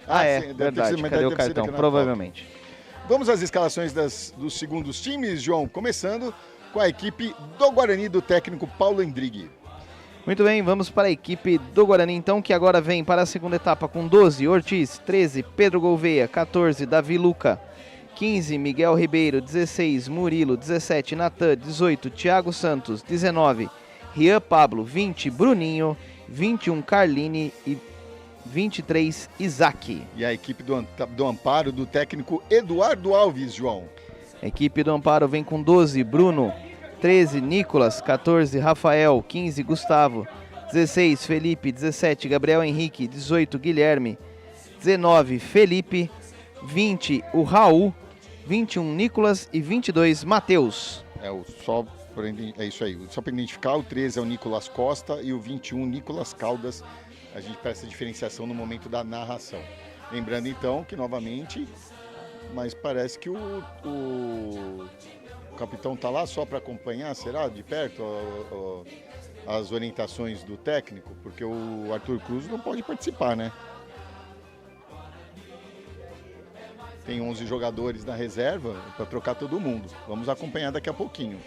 Sim, verdade, cadê o cartão? Provavelmente. Falta. Vamos às escalações dos segundos times, João. Começando com a equipe do Guarani, do técnico Paulo Endrigue. Muito bem, vamos para a equipe do Guarani então, que agora vem para a segunda etapa com 12, Ortiz, 13, Pedro Gouveia, 14, Davi Luca, 15, Miguel Ribeiro. 16, Murilo. 17, Natan. 18, Thiago Santos. 19, Rian Pablo. 20, Bruninho. 21, Carline e 23, Isaac. E a equipe do Amparo, do técnico Eduardo Alves, João. A equipe do Amparo vem com 12, Bruno. 13, Nicolas. 14, Rafael. 15, Gustavo. 16, Felipe. 17, Gabriel Henrique. 18, Guilherme. 19, Felipe. 20, o Raul. 21, Nicolas. E 22, Matheus. É isso aí. Só para identificar, o 13 é o Nicolas Costa e o 21, Nicolas Caldas. A gente faz essa diferenciação no momento da narração. Lembrando então que novamente, mas parece que o capitão tá lá só para acompanhar, será? De perto as orientações do técnico, porque o Arthur Cruz não pode participar, né? Tem 11 jogadores na reserva para trocar todo mundo. Vamos acompanhar daqui a pouquinho.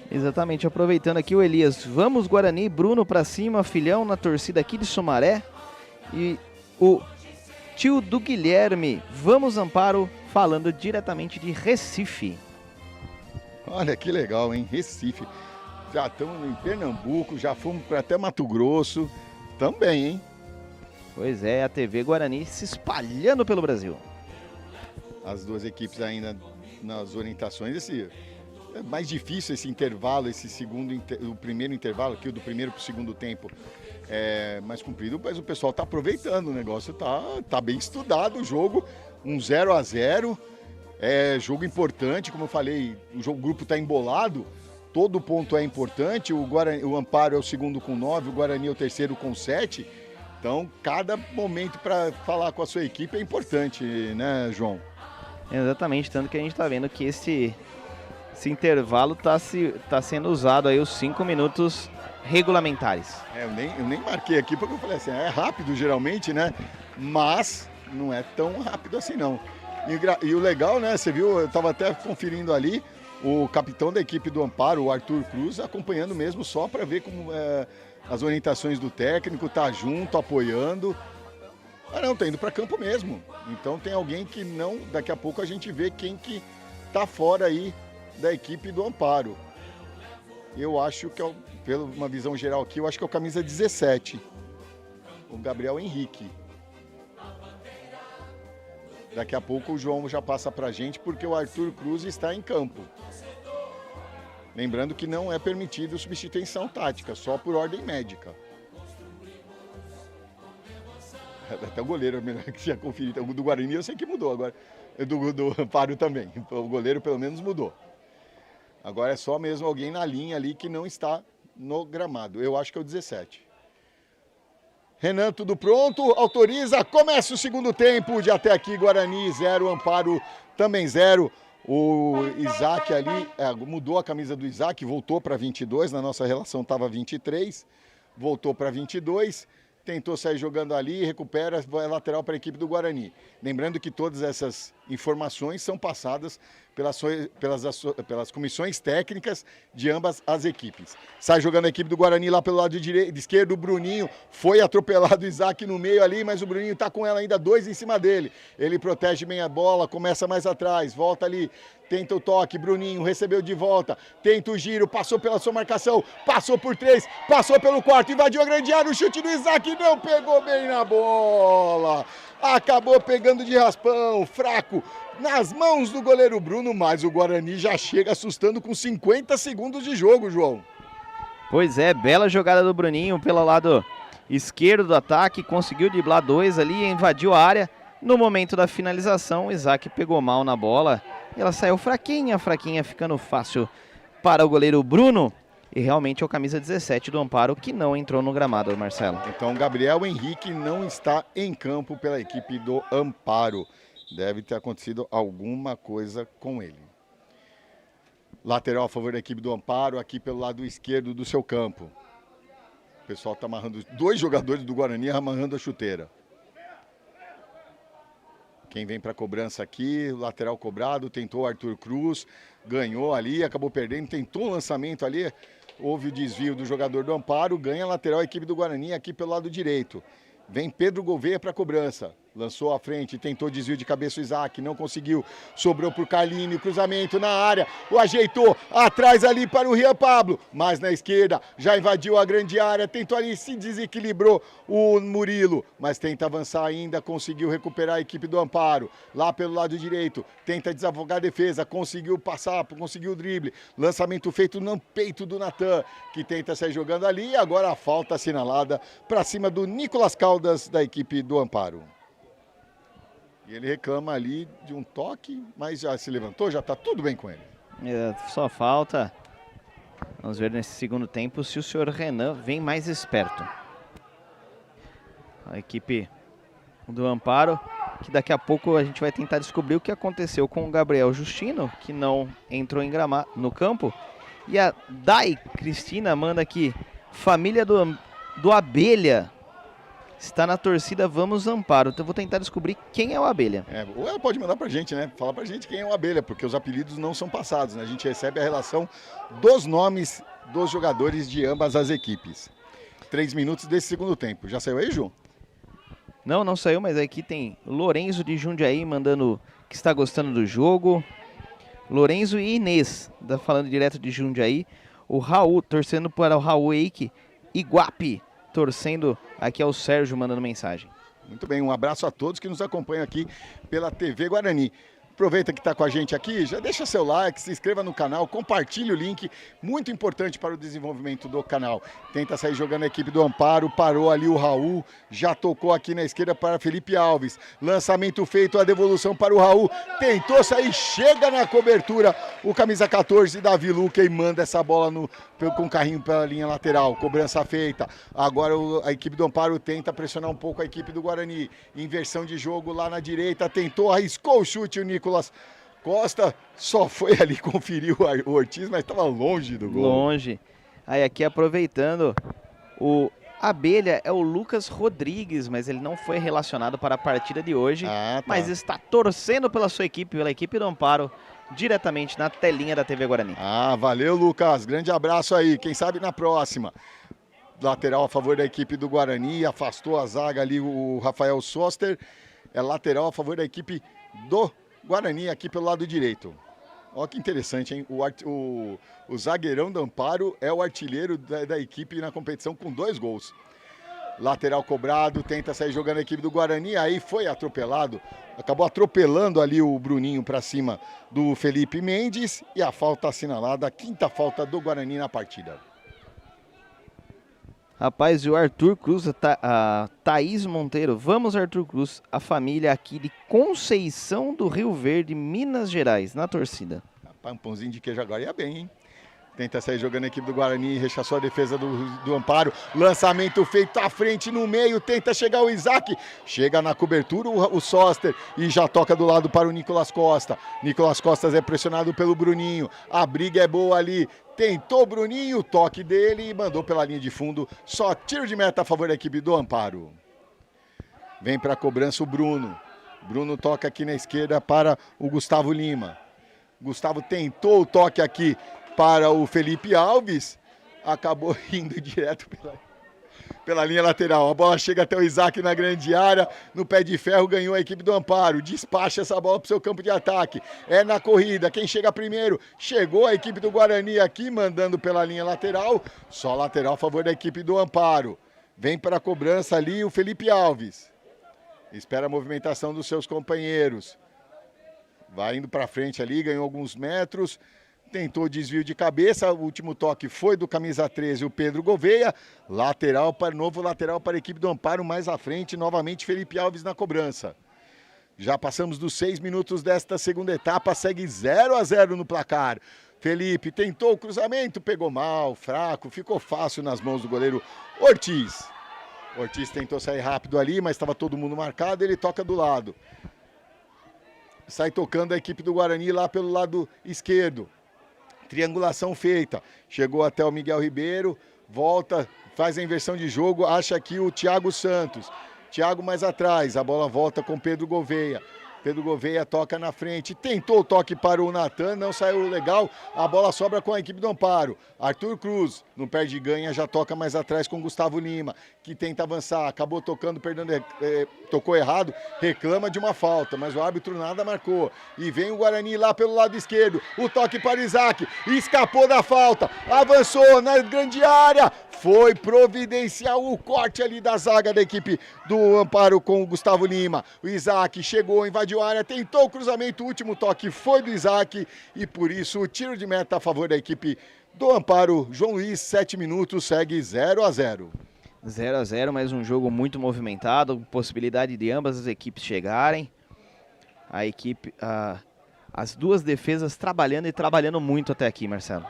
Exatamente, aproveitando aqui o Elias. Vamos Guarani, Bruno pra cima, filhão na torcida aqui de Sumaré. E o tio do Guilherme, vamos Amparo, falando diretamente de Recife. Olha que legal, hein? Recife. Já estamos em Pernambuco, já fomos para até Mato Grosso. Também, hein? Pois é, a TV Guarani se espalhando pelo Brasil. As duas equipes ainda nas orientações. É mais difícil esse intervalo, o primeiro intervalo, aqui o do primeiro para o segundo tempo é mais comprido, mas o pessoal está aproveitando, o negócio tá bem estudado, o jogo, 0-0, é jogo importante, como eu falei, o grupo está embolado, todo ponto é importante, o Amparo é o segundo com 9, o Guarani é o terceiro com 7, então cada momento para falar com a sua equipe é importante, né, João? Exatamente, tanto que a gente está vendo que esse intervalo tá sendo usado aí os 5 minutos regulamentares. Eu nem marquei aqui porque eu falei assim, é rápido geralmente, né? Mas não é tão rápido assim não. E o legal, né? Você viu, eu tava até conferindo ali, o capitão da equipe do Amparo, o Arthur Cruz, acompanhando mesmo só para ver como as orientações do técnico, tá junto, apoiando. Ah não, tá indo para campo mesmo. Então tem alguém que não, daqui a pouco a gente vê quem que tá fora aí da equipe do Amparo. Eu acho que, pela uma visão geral aqui, eu acho que é o camisa 17, o Gabriel Henrique. Daqui a pouco o João já passa pra gente, porque o Arthur Cruz está em campo. Lembrando que não é permitido substituição tática, só por ordem médica. Até o goleiro, melhor que tinha conferido. O do Guarani eu sei que mudou agora. Do Amparo também. O goleiro pelo menos mudou. Agora é só mesmo alguém na linha ali que não está no gramado. Eu acho que é o 17. Renan, tudo pronto? Autoriza. Começa o segundo tempo de até aqui. Guarani 0, Amparo também 0. O Isaac ali, mudou a camisa do Isaac, voltou para 22. Na nossa relação estava 23. Voltou para 22. Tentou sair jogando ali, recupera, vai lateral para a equipe do Guarani. Lembrando que todas essas informações são passadas pelas comissões técnicas de ambas as equipes. Sai jogando a equipe do Guarani lá pelo lado de esquerdo, o Bruninho foi atropelado, o Isaac no meio ali, mas o Bruninho está com ela ainda, 2 em cima dele. Ele protege bem a bola, começa mais atrás, volta ali, tenta o toque, Bruninho recebeu de volta, tenta o giro, passou pela sua marcação, passou por 3, passou pelo 4, invadiu a grande área, o chute do Isaac não pegou bem na bola. Acabou pegando de raspão, fraco, nas mãos do goleiro Bruno, mas o Guarani já chega assustando com 50 segundos de jogo, João. Pois é, bela jogada do Bruninho pelo lado esquerdo do ataque, conseguiu driblar 2 ali, invadiu a área. No momento da finalização, o Isaac pegou mal na bola e ela saiu fraquinha, ficando fácil para o goleiro Bruno. E realmente é o camisa 17 do Amparo que não entrou no gramado, Marcelo. Então, Gabriel Henrique não está em campo pela equipe do Amparo. Deve ter acontecido alguma coisa com ele. Lateral a favor da equipe do Amparo, aqui pelo lado esquerdo do seu campo. O pessoal está amarrando, 2 jogadores do Guarani amarrando a chuteira. Quem vem para a cobrança aqui, lateral cobrado, tentou o Arthur Cruz, ganhou ali, acabou perdendo, tentou um lançamento ali, houve o desvio do jogador do Amparo, ganha a lateral a equipe do Guarani aqui pelo lado direito. Vem Pedro Gouveia para a cobrança. Lançou à frente, tentou desvio de cabeça o Isaac, não conseguiu. Sobrou pro Carlinho, cruzamento na área. O ajeitou, atrás ali para o Rian Pablo. Mas na esquerda, já invadiu a grande área. Tentou ali, se desequilibrou o Murilo. Mas tenta avançar ainda, conseguiu recuperar a equipe do Amparo. Lá pelo lado direito, tenta desafogar a defesa. Conseguiu passar, conseguiu o drible. Lançamento feito no peito do Natan, que tenta sair jogando ali. E agora a falta assinalada para cima do Nicolas Caldas, da equipe do Amparo. E ele reclama ali de um toque, mas já se levantou, já está tudo bem com ele. Só falta. Vamos ver nesse segundo tempo se o senhor Renan vem mais esperto. A equipe do Amparo, que daqui a pouco a gente vai tentar descobrir o que aconteceu com o Gabriel Justino, que não entrou no campo. E a Dai Cristina manda aqui, família do Abelha está na torcida Vamos Amparo. Então eu vou tentar descobrir quem é o Abelha. Ou ela pode mandar pra gente, né? Falar pra gente quem é o Abelha, porque os apelidos não são passados, né? A gente recebe a relação dos nomes dos jogadores de ambas as equipes. 3 minutos desse segundo tempo. Já saiu aí, Ju? Não saiu, mas aqui tem Lorenzo de Jundiaí mandando que está gostando do jogo. Lorenzo e Inês, falando direto de Jundiaí. O Raul, torcendo para o Raul Eike. Iguape, torcendo aqui ao Sérgio, mandando mensagem. Muito bem, um abraço a todos que nos acompanham aqui pela TV Guarani. Aproveita que está com a gente aqui, já deixa seu like, se inscreva no canal, compartilhe o link, muito importante para o desenvolvimento do canal. Tenta sair jogando a equipe do Amparo, parou ali o Raul, já tocou aqui na esquerda para Felipe Alves. Lançamento feito, a devolução para o Raul, tentou sair, chega na cobertura, o camisa 14, Davi Luque, e manda essa bola com o carrinho pela linha lateral, cobrança feita. Agora a equipe do Amparo tenta pressionar um pouco a equipe do Guarani, inversão de jogo lá na direita, tentou, arriscou o chute, o Nicolas Costa só foi ali conferir o Ortiz, mas estava longe do gol. Longe. Aí aqui aproveitando, o Abelha é o Lucas Rodrigues, mas ele não foi relacionado para a partida de hoje, mas está torcendo pela sua equipe, pela equipe do Amparo, diretamente na telinha da TV Guarani. Valeu, Lucas, grande abraço aí, quem sabe na próxima. Lateral a favor da equipe do Guarani, afastou a zaga ali o Rafael Soster, é lateral a favor da equipe do Guarani aqui pelo lado direito. Olha que interessante, hein? O zagueirão do Amparo é o artilheiro da equipe na competição com 2 gols. Lateral cobrado, tenta sair jogando a equipe do Guarani, aí foi atropelado, acabou atropelando ali o Bruninho para cima do Felipe Mendes e a falta assinalada, a 5ª falta do Guarani na partida. Rapaz, e o Arthur Cruz, a Thaís Monteiro, vamos Arthur Cruz, a família aqui de Conceição do Rio Verde, Minas Gerais, na torcida. Rapaz, um pãozinho de queijo agora ia bem, hein? Tenta sair jogando a equipe do Guarani, rechaçou a defesa do Amparo, lançamento feito à frente no meio, tenta chegar o Isaac, chega na cobertura o Soster e já toca do lado para o Nicolas Costa. Nicolas Costa é pressionado pelo Bruninho, a briga é boa ali, tentou o Bruninho, o toque dele e mandou pela linha de fundo, só tiro de meta a favor da equipe do Amparo. Vem para a cobrança o Bruno, Bruno toca aqui na esquerda para o Gustavo Lima, Gustavo tentou o toque aqui para o Felipe Alves, acabou indo direto pela linha lateral. A bola chega até o Isaac na grande área, no pé de ferro ganhou a equipe do Amparo, despacha essa bola para o seu campo de ataque, é na corrida, quem chega primeiro, chegou a equipe do Guarani aqui, mandando pela linha lateral, só lateral a favor da equipe do Amparo. Vem para a cobrança ali o Felipe Alves, espera a movimentação dos seus companheiros, vai indo para frente ali, ganhou alguns metros, tentou desvio de cabeça, o último toque foi do camisa 13, o Pedro Gouveia, novo lateral para a equipe do Amparo, mais à frente, novamente Felipe Alves na cobrança. Já passamos dos 6 minutos desta segunda etapa, segue 0-0 no placar. Felipe tentou o cruzamento, pegou mal, fraco, ficou fácil nas mãos do goleiro Ortiz. Ortiz tentou sair rápido ali, mas estava todo mundo marcado, ele toca do lado. Sai tocando a equipe do Guarani lá pelo lado esquerdo. Triangulação feita, chegou até o Miguel Ribeiro, volta, faz a inversão de jogo, acha aqui o Thiago Santos. Thiago mais atrás, a bola volta com Pedro Gouveia. Pedro Gouveia toca na frente, tentou o toque para o Natan, não saiu legal, a bola sobra com a equipe do Amparo. Arthur Cruz, não perde ganha, já toca mais atrás com Gustavo Lima, que tenta avançar, acabou tocando, tocou errado, reclama de uma falta, mas o árbitro nada marcou. E vem o Guarani lá pelo lado esquerdo, o toque para Isaac, escapou da falta, avançou na grande área, foi providenciar o corte ali da zaga da equipe do Amparo com o Gustavo Lima. O Isaac chegou, invadiu a área, tentou o cruzamento, o último toque foi do Isaac e por isso o tiro de meta a favor da equipe do Amparo. João Luiz, 7 minutos, segue 0-0. 0-0, mais um jogo muito movimentado, possibilidade de ambas as equipes chegarem. As duas defesas trabalhando e trabalhando muito até aqui, Marcelo.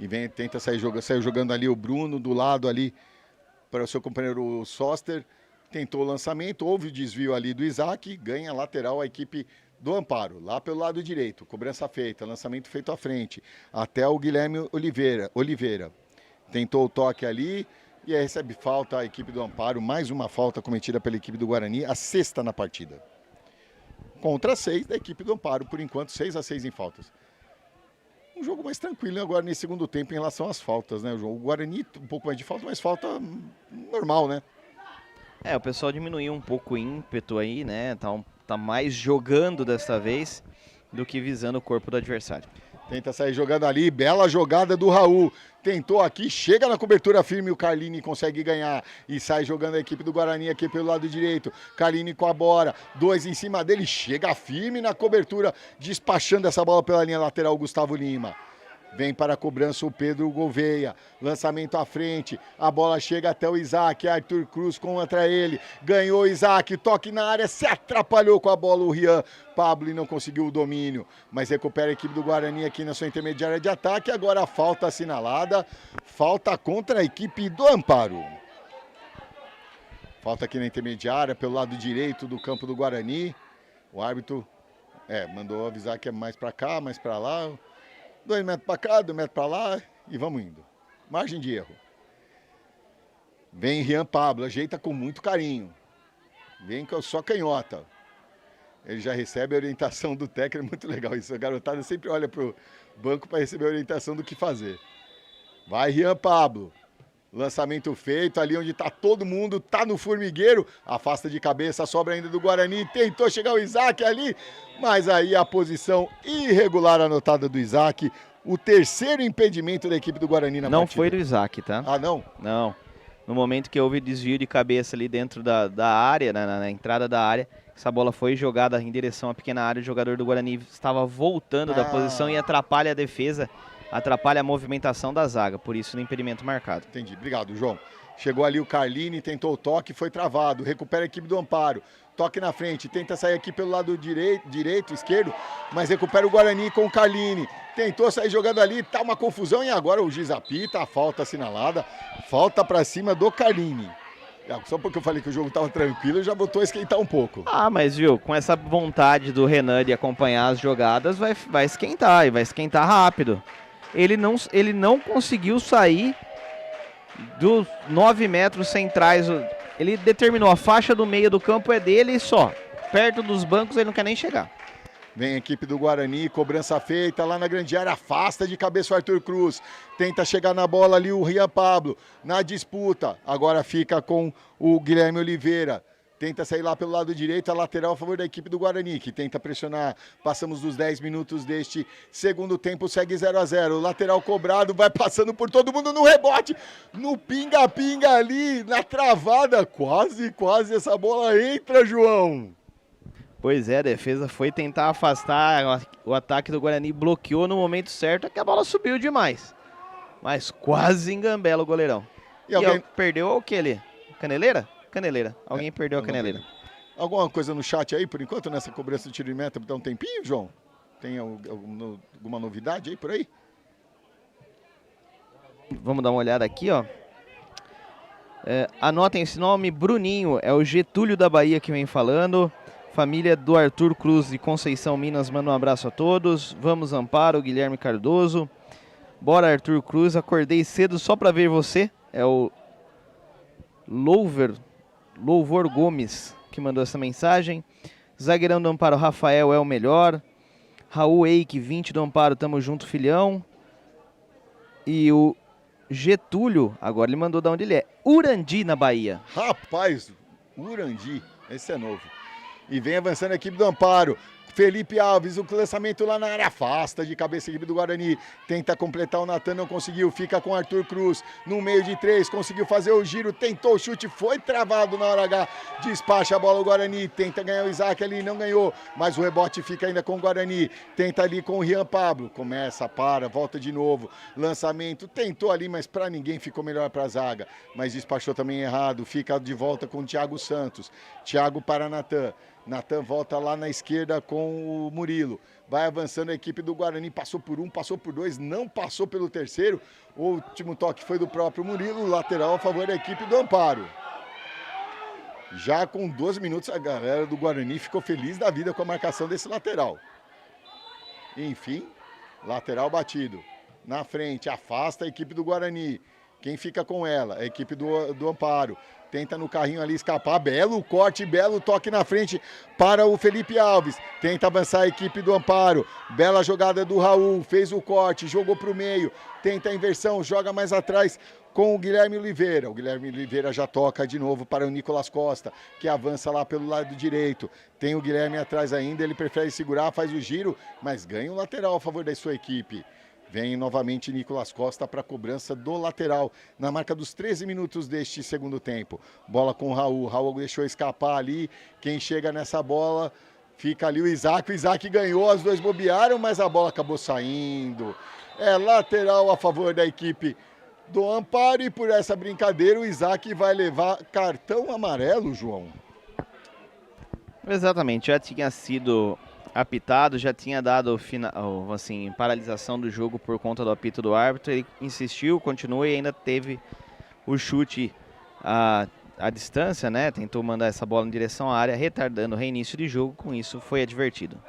E tenta saiu jogando ali o Bruno do lado ali para o seu companheiro Soster. Tentou o lançamento, houve o desvio ali do Isaac, ganha lateral a equipe do Amparo, lá pelo lado direito. Cobrança feita, lançamento feito à frente, até o Guilherme Oliveira. Tentou o toque ali e aí recebe falta a equipe do Amparo. Mais uma falta cometida pela equipe do Guarani, a 6ª na partida. Contra 6 da equipe do Amparo, por enquanto 6-6 em faltas. Um jogo mais tranquilo agora nesse segundo tempo em relação às faltas, né, João? O Guarani um pouco mais de falta, mas falta normal, né? O pessoal diminuiu um pouco o ímpeto aí, né? Tá mais jogando dessa vez do que visando o corpo do adversário. Tenta sair jogando ali, bela jogada do Raul. Tentou aqui, chega na cobertura firme, o Carlini consegue ganhar e sai jogando a equipe do Guarani aqui pelo lado direito. Carlini com a bola, 2 em cima dele, chega firme na cobertura, despachando essa bola pela linha lateral, Gustavo Lima. Vem para a cobrança o Pedro Gouveia, lançamento à frente, a bola chega até o Isaac, Arthur Cruz contra ele, ganhou o Isaac, toque na área, se atrapalhou com a bola o Rian Pablo e não conseguiu o domínio, mas recupera a equipe do Guarani aqui na sua intermediária de ataque, agora a falta assinalada, falta contra a equipe do Amparo. Falta aqui na intermediária, pelo lado direito do campo do Guarani, o árbitro mandou avisar que é mais para cá, mais para lá, 2 metros para cá, 2 metros para lá e vamos indo. Margem de erro. Vem Rian Pablo, ajeita com muito carinho. Vem com só canhota. Ele já recebe a orientação do técnico, é muito legal isso. A garotada sempre olha para o banco para receber a orientação do que fazer. Vai Rian Pablo. Lançamento feito, ali onde está todo mundo, está no formigueiro, afasta de cabeça, sobra ainda do Guarani, tentou chegar o Isaac ali, mas aí a posição irregular anotada do Isaac, o 3º impedimento da equipe do Guarani na partida. Não foi do Isaac, tá? Ah, não? Não. No momento que houve desvio de cabeça ali dentro da área, na entrada da área, essa bola foi jogada em direção à pequena área, o jogador do Guarani estava voltando da posição e atrapalha a defesa, atrapalha a movimentação da zaga, por isso no impedimento marcado. Entendi, obrigado, João. Chegou ali o Carlini, tentou o toque, foi travado, recupera a equipe do Amparo, toque na frente, tenta sair aqui pelo lado direito, esquerdo, mas recupera o Guarani com o Carlini, tentou sair jogando ali, tá uma confusão e agora o juiz apita, a falta assinalada, falta pra cima do Carlini. Só porque eu falei que o jogo tava tranquilo, já botou a esquentar um pouco. Mas viu, com essa vontade do Renan de acompanhar as jogadas, vai esquentar, e vai esquentar rápido. Ele não conseguiu sair dos 9 metros centrais. Ele determinou a faixa do meio do campo é dele e só. Perto dos bancos ele não quer nem chegar. Vem a equipe do Guarani, cobrança feita lá na grande área, afasta de cabeça o Arthur Cruz. Tenta chegar na bola ali o Rian Pablo, na disputa. Agora fica com o Guilherme Oliveira. Tenta sair lá pelo lado direito, a lateral a favor da equipe do Guarani, que tenta pressionar. Passamos dos 10 minutos deste segundo tempo, segue 0-0. Lateral cobrado, vai passando por todo mundo no rebote, no pinga-pinga ali, na travada. Quase essa bola entra, João. Pois é, a defesa foi tentar afastar, o ataque do Guarani bloqueou no momento certo, é que a bola subiu demais. Mas quase engambela o goleirão. E alguém perdeu o que ali? Caneleira? Caneleira. Alguém perdeu a caneleira. Alguma coisa no chat aí, por enquanto, nessa cobrança de tiro de meta, dá um tempinho, João? Tem alguma novidade aí por aí? Vamos dar uma olhada aqui, ó. Anotem esse nome, Bruninho, é o Getúlio da Bahia que vem falando. Família do Arthur Cruz de Conceição, Minas, manda um abraço a todos. Vamos Amparo, Guilherme Cardoso. Bora Arthur Cruz, acordei cedo só pra ver você. É o Louvor Gomes que mandou essa mensagem. Zagueirão do Amparo, Rafael é o melhor. Raul Eike, 20 do Amparo, tamo junto, filhão. E o Getúlio, agora ele mandou de onde ele é. Urandi, na Bahia. Rapaz, Urandi, esse é novo. E vem avançando a equipe do Amparo. Felipe Alves, o lançamento lá na área, afasta de cabeça a equipe do Guarani, tenta completar o Natan, não conseguiu, fica com Arthur Cruz, no meio de 3, conseguiu fazer o giro, tentou o chute, foi travado na hora H, despacha a bola o Guarani, tenta ganhar o Isaac ali, não ganhou, mas o rebote fica ainda com o Guarani, tenta ali com o Rian Pablo, começa, para, volta de novo, lançamento, tentou ali, mas para ninguém ficou melhor para a zaga, mas despachou também errado, fica de volta com o Thiago Santos, Thiago para Natan. Natan volta lá na esquerda com o Murilo. Vai avançando a equipe do Guarani. Passou por um, passou por dois, não passou pelo terceiro. O último toque foi do próprio Murilo. Lateral a favor da equipe do Amparo. Já com 12 minutos, a galera do Guarani ficou feliz da vida com a marcação desse lateral. Enfim, lateral batido. Na frente, afasta a equipe do Guarani. Quem fica com ela? A equipe do Amparo. Tenta no carrinho ali escapar, belo corte, belo toque na frente para o Felipe Alves. Tenta avançar a equipe do Amparo, bela jogada do Raul, fez o corte, jogou para o meio, tenta a inversão, joga mais atrás com o Guilherme Oliveira. O Guilherme Oliveira já toca de novo para o Nicolas Costa, que avança lá pelo lado direito. Tem o Guilherme atrás ainda, ele prefere segurar, faz o giro, mas ganha o lateral a favor da sua equipe. Vem novamente Nicolas Costa para a cobrança do lateral, na marca dos 13 minutos deste segundo tempo. Bola com o Raul, Raul deixou escapar ali, quem chega nessa bola, fica ali o Isaac ganhou, os dois bobearam, mas a bola acabou saindo. É lateral a favor da equipe do Amparo e por essa brincadeira o Isaac vai levar cartão amarelo, João. Exatamente, já tinha sido apitado, já tinha dado assim, paralisação do jogo por conta do apito do árbitro. Ele insistiu, continuou e ainda teve o chute à distância, né? Tentou mandar essa bola em direção à área, retardando o reinício de jogo, com isso foi advertido.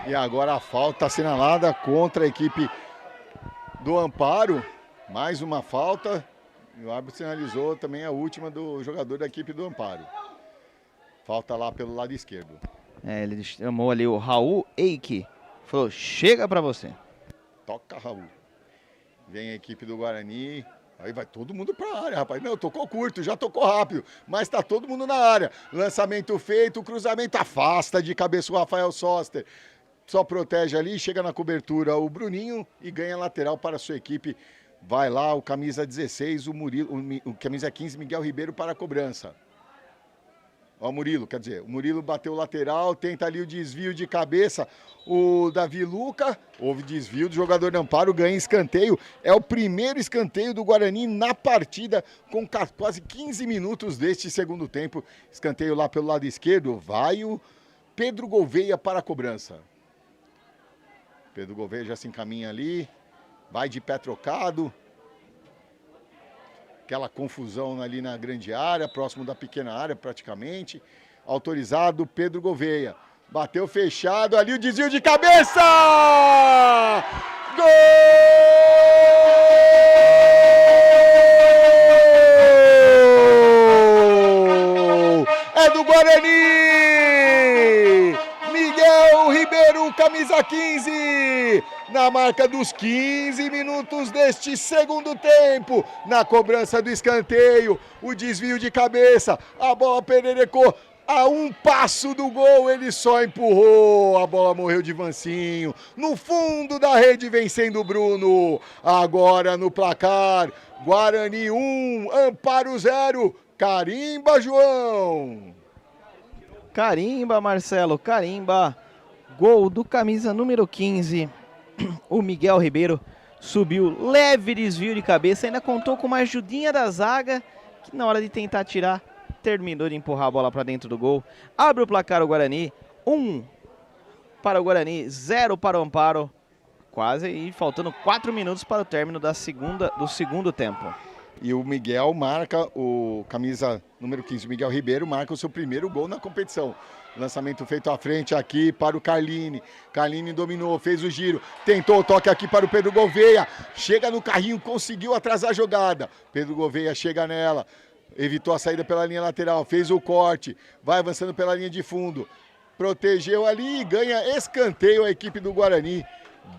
E agora a falta assinalada contra a equipe do Amparo, mais uma falta, e o árbitro sinalizou também a última do jogador da equipe do Amparo. Falta lá pelo lado esquerdo. Ele chamou ali o Raul Eike, falou, chega pra você. Toca, Raul. Vem a equipe do Guarani, aí vai todo mundo pra área, rapaz. Não, tocou curto, já tocou rápido, mas tá todo mundo na área. Lançamento feito, cruzamento afasta de cabeça o Rafael Soster. Só protege ali, chega na cobertura o Bruninho e ganha lateral para a sua equipe. Vai lá o camisa 16, o camisa 15, Miguel Ribeiro para a cobrança. Ó, o Murilo, quer dizer, o Murilo bateu o lateral, tenta ali o desvio de cabeça, o Davi Luca, houve desvio do jogador de Amparo, ganha escanteio, é o primeiro escanteio do Guarani na partida, com quase 15 minutos deste segundo tempo, escanteio lá pelo lado esquerdo, vai o Pedro Gouveia para a cobrança. Pedro Gouveia já se encaminha ali, vai de pé trocado. Aquela confusão ali na grande área, próximo da pequena área praticamente. Autorizado Pedro Gouveia. Bateu fechado ali o desvio de cabeça! Gol! É do Guarani! Miguel Ribeiro, camisa 15! Na marca dos 15 minutos deste segundo tempo, na cobrança do escanteio, o desvio de cabeça, a bola pererecou, a um passo do gol, ele só empurrou, a bola morreu de mansinho, no fundo da rede vencendo o Bruno, agora no placar, Guarani 1, Amparo 0, carimba João! Carimba Marcelo, carimba, gol do camisa número 15, o Miguel Ribeiro subiu, leve desvio de cabeça, ainda contou com uma ajudinha da zaga, que na hora de tentar tirar, terminou de empurrar a bola para dentro do gol. Abre o placar o Guarani, 1 para o Guarani, 0 para o Amparo, quase, e faltando 4 minutos para o término do segundo tempo. E o Miguel marca, o camisa número 15, o Miguel Ribeiro, marca o seu primeiro gol na competição. Lançamento feito à frente aqui para o Carline. Carline dominou, fez o giro, tentou o toque aqui para o Pedro Gouveia. Chega no carrinho, conseguiu atrasar a jogada. Pedro Gouveia chega nela, evitou a saída pela linha lateral, fez o corte, vai avançando pela linha de fundo. protegeu ali e ganha escanteio a equipe do Guarani.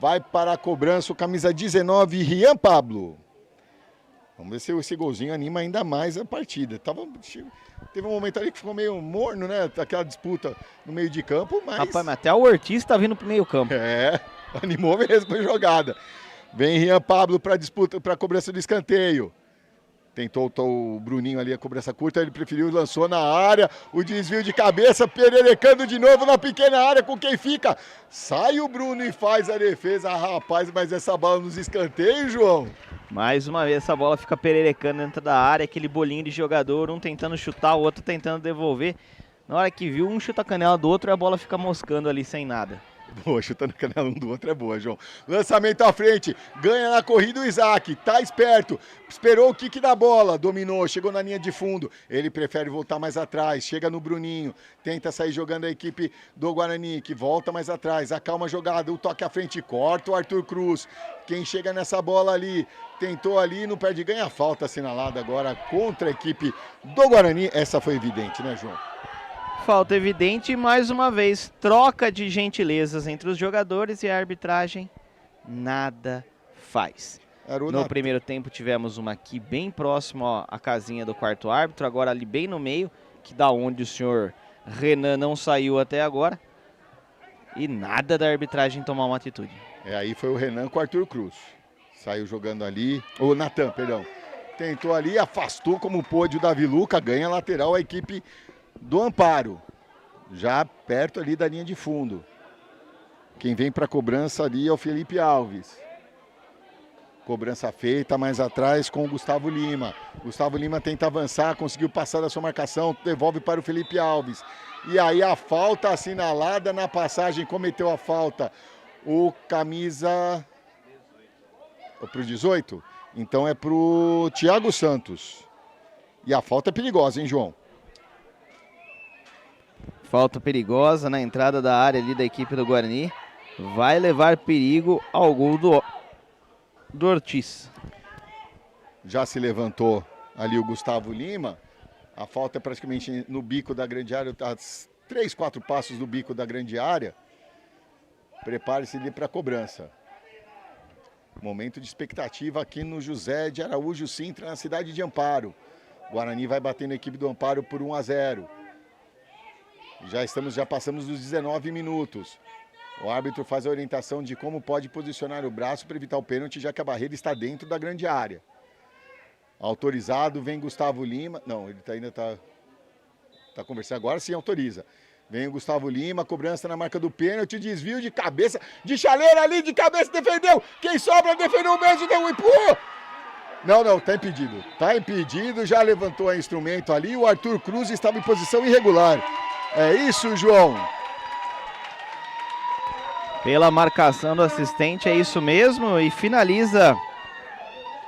Vai para a cobrança o camisa 19, Rian Pablo. Vamos ver se esse golzinho anima ainda mais a partida. Teve um momento ali que ficou meio morno, né? Aquela disputa no meio de campo, mas... Rapaz, mas até o Ortiz tá vindo pro meio campo. É, animou mesmo a jogada. Vem Rian Pablo para disputa, para cobrança do escanteio. Tentou o Bruninho ali a cobrança curta, ele preferiu, lançou na área, o desvio de cabeça, pererecando de novo na pequena área, com quem fica? Sai o Bruno e faz a defesa, rapaz, mas essa bola nos escanteios, João. Mais uma vez essa bola fica pererecando dentro da área, aquele bolinho de jogador, um tentando chutar, o outro tentando devolver. Na hora que viu, um chuta a canela do outro e a bola fica moscando ali sem nada. Boa, chutando a canela um do outro é boa, João. Lançamento à frente, ganha na corrida o Isaac, tá esperto, esperou o kick da bola, dominou, chegou na linha de fundo, ele prefere voltar mais atrás, chega no Bruninho, tenta sair jogando a equipe do Guarani, que volta mais atrás, acalma a jogada, o toque à frente, corta o Arthur Cruz, quem chega nessa bola ali, tentou ali, não perde, ganha a falta assinalada agora contra a equipe do Guarani, essa foi evidente, né, João? Falta evidente e mais uma vez, troca de gentilezas entre os jogadores e a arbitragem nada faz. No primeiro tempo tivemos uma aqui bem próximo à casinha do quarto árbitro, agora ali bem no meio, que da onde o senhor Renan não saiu até agora. E nada da arbitragem tomar uma atitude. Aí foi o Renan com o Arthur Cruz. Saiu jogando ali, o Natan, perdão. Tentou ali, afastou como pôde o Davi Luca, ganha lateral a equipe do Amparo, já perto ali da linha de fundo. Quem vem para a cobrança ali é o Felipe Alves. Cobrança feita mais atrás com o Gustavo Lima. Gustavo Lima tenta avançar, conseguiu passar da sua marcação, devolve para o Felipe Alves. E aí a falta assinalada na passagem, cometeu a falta o camisa... para o 18? Então é para o Thiago Santos. E a falta é perigosa, hein, João? Falta perigosa na entrada da área ali da equipe do Guarani. Vai levar perigo ao gol do Ortiz. Já se levantou ali o Gustavo Lima. A falta é praticamente no bico da grande área. Tá 3, 4 passos do bico da grande área. Prepare-se ali para a cobrança. Momento de expectativa aqui no José de Araújo Sintra, na cidade de Amparo. Guarani vai batendo a equipe do Amparo por 1-0. Já passamos dos 19 minutos. O árbitro faz a orientação de como pode posicionar o braço para evitar o pênalti, já que a barreira está dentro da grande área. Autorizado, vem Gustavo Lima. Não, ele ainda está conversando. Agora sim autoriza. Vem o Gustavo Lima, cobrança na marca do pênalti, desvio de cabeça, de chaleira ali, de cabeça, defendeu. Quem sobra defendeu mesmo, deu um empurro. Não, tá impedido. Tá impedido, já levantou o instrumento ali. O Arthur Cruz estava em posição irregular. É isso, João. Pela marcação do assistente, é isso mesmo. E finaliza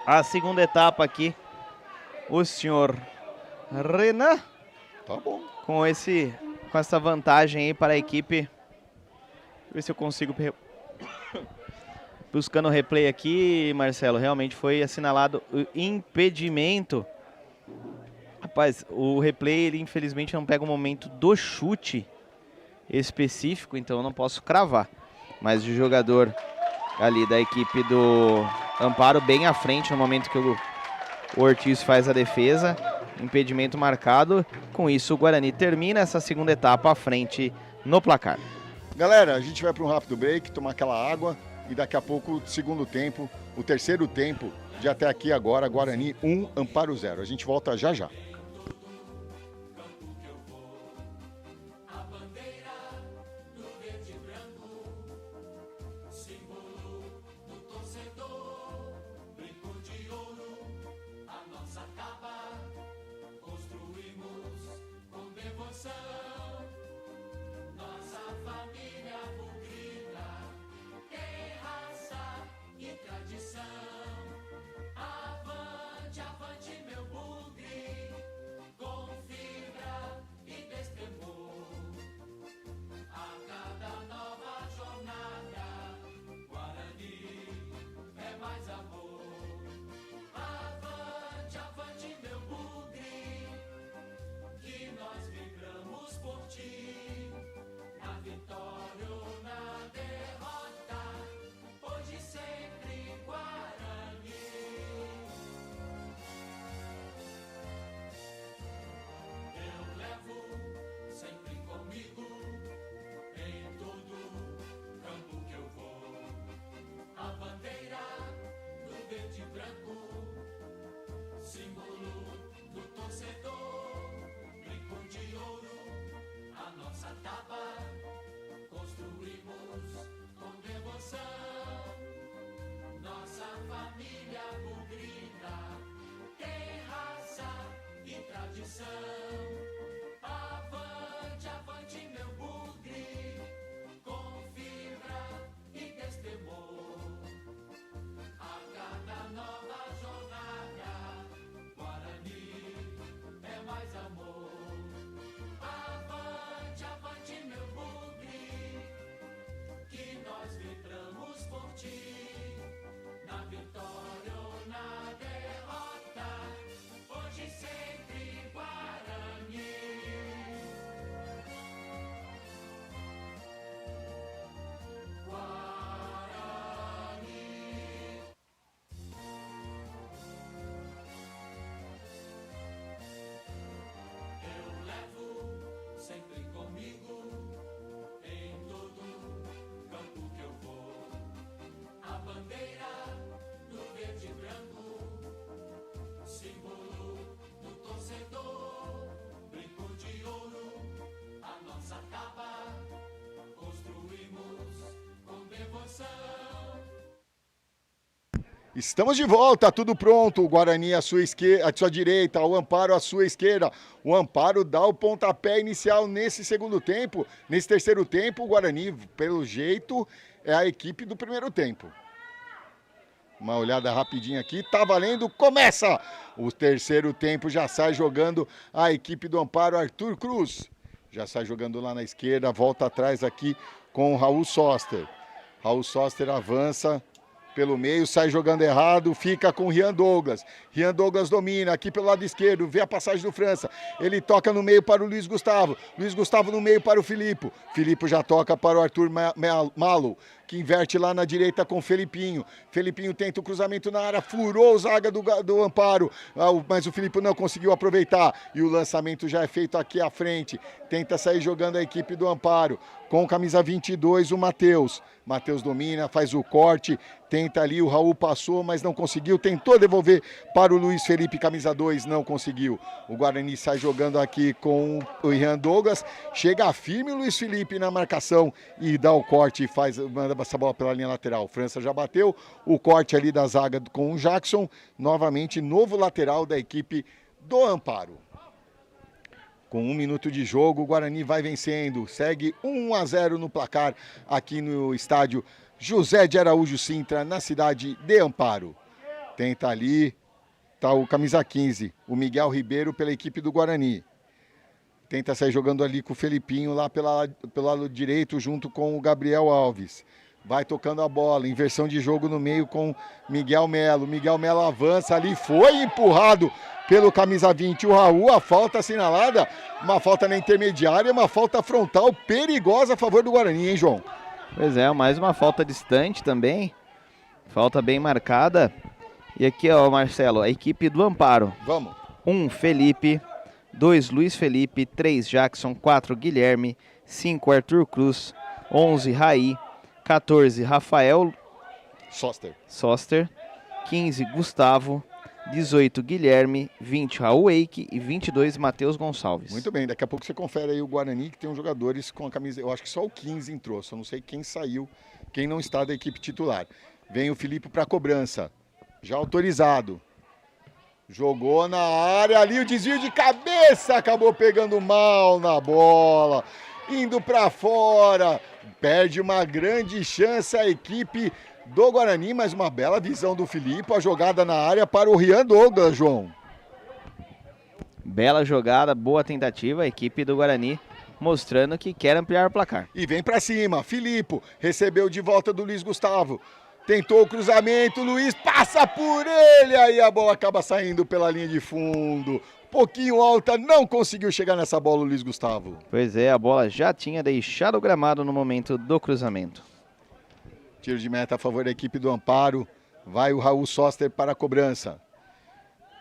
a segunda etapa aqui o senhor Renan. Tá bom. Com essa vantagem aí para a equipe. Deixa eu ver se eu consigo... Buscando o replay aqui, Marcelo, realmente foi assinalado o impedimento. Rapaz, o replay, ele infelizmente não pega o momento do chute específico, então eu não posso cravar. Mas o jogador ali da equipe do Amparo bem à frente no momento que o Ortiz faz a defesa. Impedimento marcado. Com isso, o Guarani termina essa segunda etapa à frente no placar. Galera, a gente vai para um rápido break, tomar aquela água e daqui a pouco, segundo tempo, o terceiro tempo de até aqui agora, Guarani 1, Amparo 0. A gente volta já já. Estamos de volta, tudo pronto. O Guarani à sua esquerda, à sua direita, o Amparo à sua esquerda. O Amparo dá o pontapé inicial nesse segundo tempo. Nesse terceiro tempo, o Guarani, pelo jeito, é a equipe do primeiro tempo. Uma olhada rapidinha aqui, tá valendo, começa! O terceiro tempo já sai jogando a equipe do Amparo, Arthur Cruz. Já sai jogando lá na esquerda, volta atrás aqui com o Raul Soster. Raul Soster avança pelo meio, sai jogando errado, fica com o Rian Douglas. Rian Douglas domina aqui pelo lado esquerdo, vê a passagem do França. Ele toca no meio para o Luiz Gustavo. Luiz Gustavo no meio para o Filipe. Filipe já toca para o Arthur Malo, que inverte lá na direita com o Felipinho. Felipinho tenta o cruzamento na área, furou o zaga do Amparo, mas o Filipe não conseguiu aproveitar. E o lançamento já é feito aqui à frente. Tenta sair jogando a equipe do Amparo. Com camisa 22, o Matheus. Matheus domina, faz o corte, tenta ali, o Raul passou, mas não conseguiu. Tentou devolver para o Luiz Felipe, camisa 2, não conseguiu. O Guarani sai jogando aqui com o Rian Douglas. Chega firme o Luiz Felipe na marcação e dá o corte e manda essa bola pela linha lateral. França já bateu, o corte ali da zaga com o Jackson. Novamente, novo lateral da equipe do Amparo. Com 1 minuto de jogo, o Guarani vai vencendo. Segue 1-0 no placar aqui no estádio José de Araújo Sintra, na cidade de Amparo. Tenta ali, tá o camisa 15, o Miguel Ribeiro pela equipe do Guarani. Tenta sair jogando ali com o Felipinho lá pelo lado direito junto com o Gabriel Alves. Vai tocando a bola, inversão de jogo no meio com Miguel Melo. Miguel Melo avança ali, foi empurrado pelo camisa 20. O Raul, a falta assinalada, uma falta na intermediária, uma falta frontal perigosa a favor do Guarani, hein, João? Pois é, mais uma falta distante também. Falta bem marcada. E aqui, ó, Marcelo, a equipe do Amparo. Vamos. 1, Felipe. 2, Luiz Felipe. 3, Jackson. 4, Guilherme. 5, Arthur Cruz. 11, Raí. 14, Rafael Soster. 15, Gustavo. 18, Guilherme. 20, Raul Eike. E 22, Matheus Gonçalves. Muito bem, daqui a pouco você confere aí o Guarani, que tem uns jogadores com a camisa. Eu acho que só o 15 entrou, só não sei quem saiu, quem não está da equipe titular. Vem o Filipe para a cobrança, já autorizado. Jogou na área ali, o desvio de cabeça, acabou pegando mal na bola, indo para fora. Perde uma grande chance a equipe do Guarani, mas uma bela visão do Filipe, a jogada na área para o Rian Douglas, João. Bela jogada, boa tentativa, a equipe do Guarani mostrando que quer ampliar o placar. E vem para cima, Filipe recebeu de volta do Luiz Gustavo. Tentou o cruzamento, Luiz passa por ele, aí a bola acaba saindo pela linha de fundo. Pouquinho alta, não conseguiu chegar nessa bola o Luiz Gustavo. Pois é, a bola já tinha deixado o gramado no momento do cruzamento. Tiro de meta a favor da equipe do Amparo. Vai o Raul Soster para a cobrança.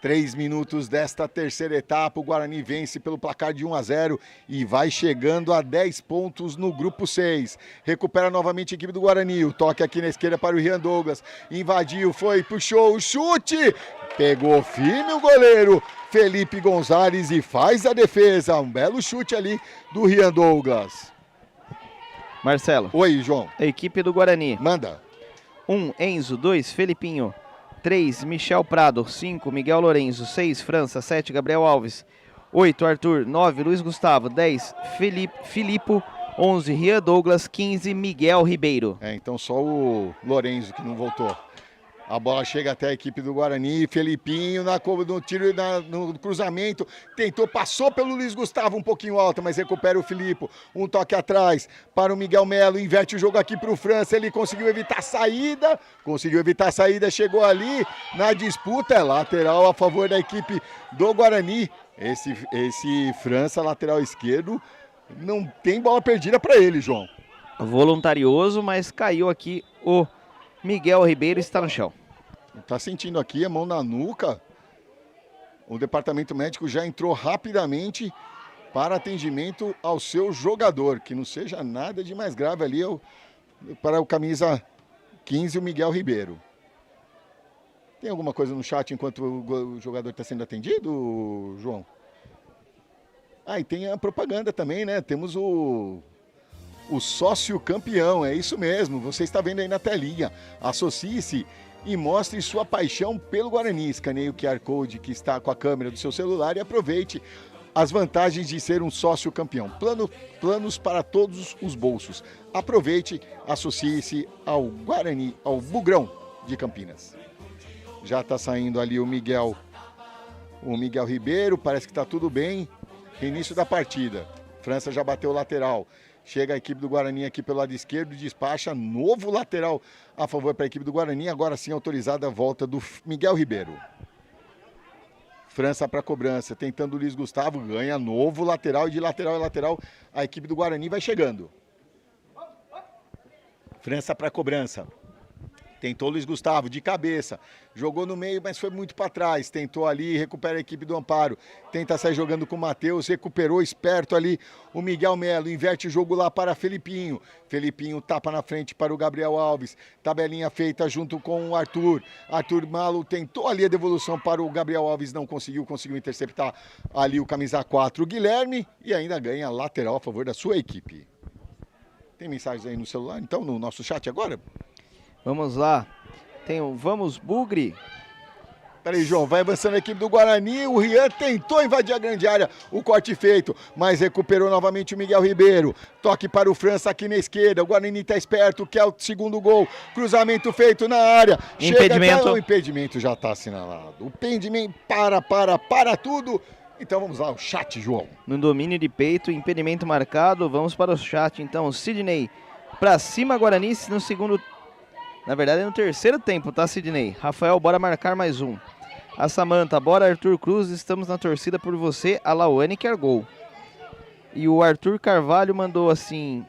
3 minutos desta terceira etapa, o Guarani vence pelo placar de 1-0 e vai chegando a 10 pontos no grupo 6. Recupera novamente a equipe do Guarani, o toque aqui na esquerda para o Rian Douglas. Invadiu, foi, puxou o chute, pegou firme o goleiro Felipe Gonzalez e faz a defesa. Um belo chute ali do Rian Douglas. Marcelo. Oi, João. A equipe do Guarani. Manda. 1, Enzo. 2, Felipinho. 3, Michel Prado. 5, Miguel Lorenzo. 6, França. 7, Gabriel Alves. 8, Arthur. 9, Luiz Gustavo. 10, Filipe. 11, Rian Douglas. 15, Miguel Ribeiro. Então só o Lorenzo que não voltou. A bola chega até a equipe do Guarani, Felipinho no tiro, no cruzamento, tentou, passou pelo Luiz Gustavo um pouquinho alto, mas recupera o Filipe, um toque atrás para o Miguel Melo, inverte o jogo aqui para o França, ele conseguiu evitar a saída, chegou ali na disputa, é lateral a favor da equipe do Guarani. Esse França, lateral esquerdo, não tem bola perdida para ele, João. Voluntarioso, mas caiu aqui o Miguel Ribeiro, está no chão. Tá sentindo aqui a mão na nuca. O departamento médico já entrou rapidamente para atendimento ao seu jogador. Que não seja nada de mais grave ali para o camisa 15, o Miguel Ribeiro. Tem alguma coisa no chat enquanto o jogador está sendo atendido, João? E tem a propaganda também, né? Temos o sócio campeão, é isso mesmo. Você está vendo aí na telinha. Associe-se e mostre sua paixão pelo Guarani. Escaneie o QR Code que está com a câmera do seu celular e aproveite as vantagens de ser um sócio campeão. Planos para todos os bolsos. Aproveite, associe-se ao Guarani, ao Bugrão de Campinas. Já está saindo ali o Miguel Ribeiro, parece que está tudo bem. Início da partida. França já bateu o lateral. Chega a equipe do Guarani aqui pelo lado esquerdo, despacha novo lateral a favor para a equipe do Guarani. Agora sim autorizada a volta do Miguel Ribeiro. França para cobrança, tentando o Luiz Gustavo, ganha novo lateral e de lateral a lateral a equipe do Guarani vai chegando. França para cobrança. Tentou o Luiz Gustavo de cabeça, jogou no meio, mas foi muito para trás. Tentou ali, recupera a equipe do Amparo. Tenta sair jogando com o Matheus, recuperou esperto ali o Miguel Melo. Inverte o jogo lá para Felipinho. Felipinho tapa na frente para o Gabriel Alves. Tabelinha feita junto com o Arthur. Arthur Malo tentou ali a devolução para o Gabriel Alves, não conseguiu interceptar ali o camisa 4, o Guilherme. E ainda ganha lateral a favor da sua equipe. Tem mensagens aí no celular, então, no nosso chat agora? Vamos lá. Tem o Vamos Bugre. Peraí, João, vai avançando a equipe do Guarani, o Rian tentou invadir a grande área, o corte feito, mas recuperou novamente o Miguel Ribeiro. Toque para o França aqui na esquerda, o Guarani está esperto, quer o segundo gol, cruzamento feito na área. Impedimento. O impedimento já está assinalado, o impedimento para tudo. Então vamos lá, o chat, João. No domínio de peito, impedimento marcado, vamos para o chat então. Sidney, pra cima Guarani no segundo... Na verdade é no terceiro tempo, tá, Sidney? Rafael, bora marcar mais um. A Samanta, bora Arthur Cruz, estamos na torcida por você. A Lauane quer gol. E o Arthur Carvalho mandou assim...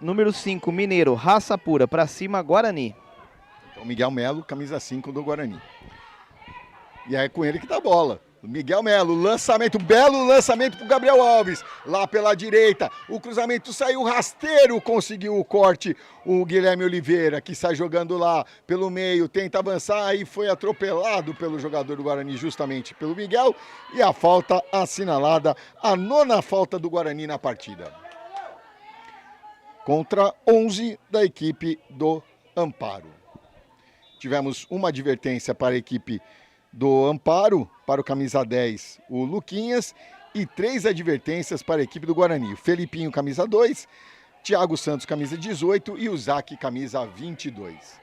Número 5, Mineiro, raça pura, pra cima Guarani. Então Miguel Melo, camisa 5 do Guarani. E aí é com ele que tá a bola. Miguel Melo, lançamento, belo lançamento para o Gabriel Alves, lá pela direita, o cruzamento saiu rasteiro, conseguiu o corte, o Guilherme Oliveira, que sai jogando lá pelo meio, tenta avançar e foi atropelado pelo jogador do Guarani, justamente pelo Miguel, e a falta assinalada, a 9ª falta do Guarani na partida. Contra 11 da equipe do Amparo. Tivemos uma advertência para a equipe do Amparo, para o camisa 10, o Luquinhas, e 3 advertências para a equipe do Guarani. O Felipinho, camisa 2, Thiago Santos, camisa 18 e o Zac, camisa 22.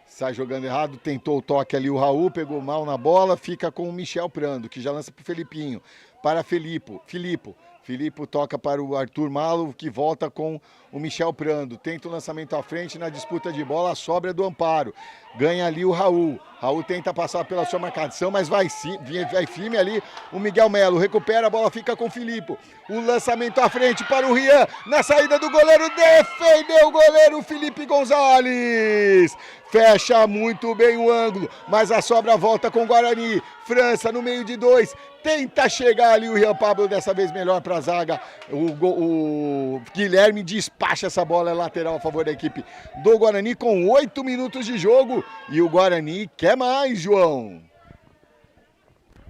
Sai jogando errado, tentou o toque ali o Raul, pegou mal na bola, fica com o Michel Prando, que já lança para o Felipinho. Para Filipe toca para o Arthur Malo, que volta com o Michel Prando. Tenta o lançamento à frente na disputa de bola, a sobra é do Amparo. Ganha ali o Raul. Raul tenta passar pela sua marcação, mas vai firme ali o Miguel Melo. Recupera, a bola fica com o Filipe. O lançamento à frente para o Rian. Na saída do goleiro, defendeu o goleiro Felipe Gonzalez. Fecha muito bem o ângulo, mas a sobra volta com o Guarani. França no meio de 2. Tenta chegar ali o Rian Pablo, dessa vez melhor para a zaga. O Guilherme despacha essa bola lateral a favor da equipe do Guarani com 8 minutos de jogo. E o Guarani quer mais, João.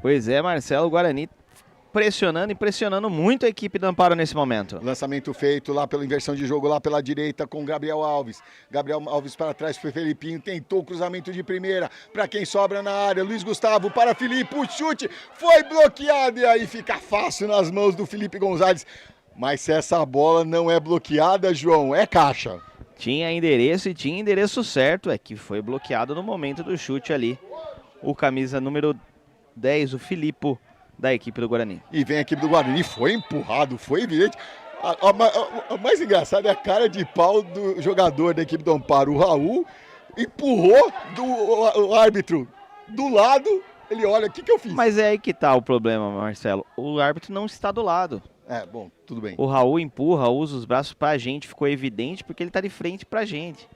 Pois é, Marcelo, o Guarani pressionando e pressionando muito a equipe do Amparo nesse momento. Lançamento feito lá pela inversão de jogo, lá pela direita com o Gabriel Alves. Gabriel Alves para trás foi Felipinho, tentou o cruzamento de primeira para quem sobra na área. Luiz Gustavo para Filipe, o chute foi bloqueado e aí fica fácil nas mãos do Felipe Gonzalez. Mas se essa bola não é bloqueada, João, é caixa. Tinha endereço e tinha endereço certo, é que foi bloqueado no momento do chute ali. O camisa número 10, o Filipe, da equipe do Guarani. E vem a equipe do Guarani, foi empurrado, foi evidente. A mais engraçada é a cara de pau do jogador da equipe do Amparo, o Raul, empurrou o árbitro do lado, ele olha, o que eu fiz? Mas é aí que tá o problema, Marcelo, o árbitro não está do lado. É, bom, tudo bem. O Raul empurra, usa os braços pra gente, ficou evidente porque ele tá de frente pra gente.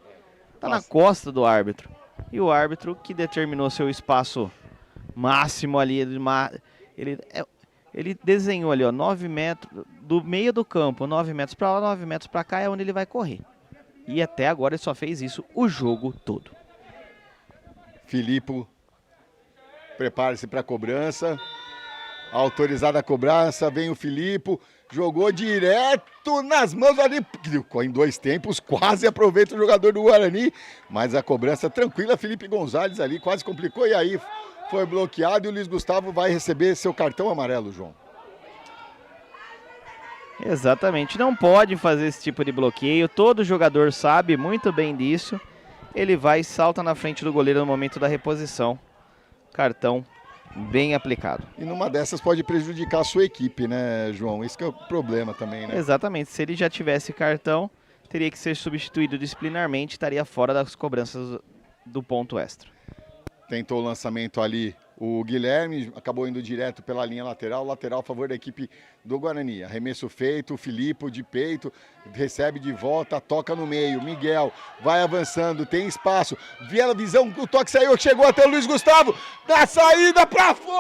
Tá na costa do árbitro. E o árbitro que determinou seu espaço máximo ali, ele desenhou ali, ó, 9 metros do meio do campo, 9 metros pra lá, 9 metros pra cá é onde ele vai correr. E até agora ele só fez isso o jogo todo. Filipe, prepare-se pra cobrança. Autorizada a cobrança, vem o Filipe, jogou direto nas mãos ali, em 2 tempos, quase aproveita o jogador do Guarani, mas a cobrança tranquila, Felipe Gonzalez ali quase complicou e aí foi bloqueado e o Luiz Gustavo vai receber seu cartão amarelo, João. Exatamente, não pode fazer esse tipo de bloqueio, todo jogador sabe muito bem disso, ele vai e salta na frente do goleiro no momento da reposição, cartão bem aplicado. E numa dessas pode prejudicar a sua equipe, né, João? Esse que é o problema também, né? Exatamente, se ele já tivesse cartão, teria que ser substituído disciplinarmente, estaria fora das cobranças do ponto extra. Tentou o lançamento ali o Guilherme, acabou indo direto pela linha lateral a favor da equipe do Guarani. Arremesso feito, o Filipe de peito, recebe de volta, toca no meio, Miguel vai avançando, tem espaço, via a visão, o toque saiu, chegou até o Luiz Gustavo, da saída pra fora!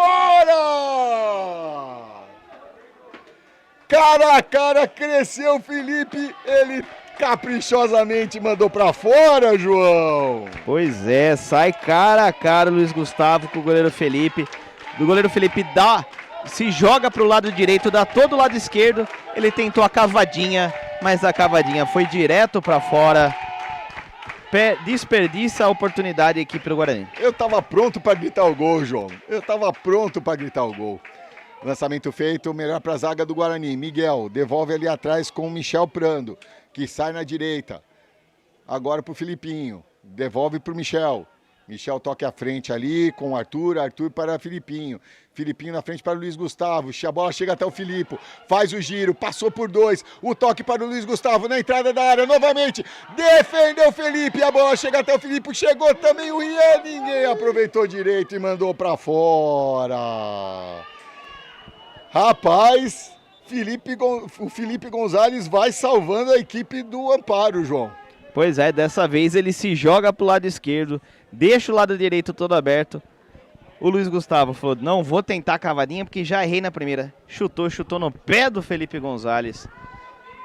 Cara a cara, cresceu o Filipe, ele caprichosamente mandou pra fora, João. Pois é, sai cara a cara o Luiz Gustavo com o goleiro Felipe. O goleiro Felipe se joga pro lado direito, dá todo o lado esquerdo. Ele tentou a cavadinha, mas a cavadinha foi direto pra fora. Desperdiça a oportunidade a equipe do Guarani. Eu tava pronto pra gritar o gol, João. Eu tava pronto pra gritar o gol. Lançamento feito, melhor pra zaga do Guarani. Miguel devolve ali atrás com o Michel Prando, que sai na direita. Agora pro Filipinho. Devolve pro Michel. Michel toca à frente ali com o Arthur. Arthur para Filipinho. Filipinho na frente para o Luiz Gustavo. A bola chega até o Filipe. Faz o giro. Passou por 2. O toque para o Luiz Gustavo na entrada da área. Novamente. Defendeu o Felipe. A bola chega até o Filipe. Chegou também o Rian. Ninguém aproveitou direito e mandou para fora. Rapaz, o Felipe Gonzalez vai salvando a equipe do Amparo, João. Pois é, dessa vez ele se joga pro lado esquerdo, deixa o lado direito todo aberto. O Luiz Gustavo falou, não vou tentar a cavadinha porque já errei na primeira. Chutou no pé do Felipe Gonzalez.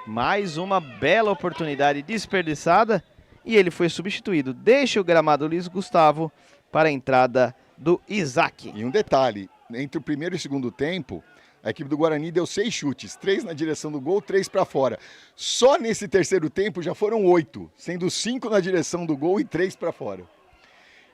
Mais uma bela oportunidade desperdiçada e ele foi substituído. Deixa o gramado Luiz Gustavo para a entrada do Isaac. E um detalhe, entre o primeiro e o segundo tempo, a equipe do Guarani deu 6 chutes, 3 na direção do gol, 3 para fora. Só nesse terceiro tempo já foram 8, sendo 5 na direção do gol e 3 para fora.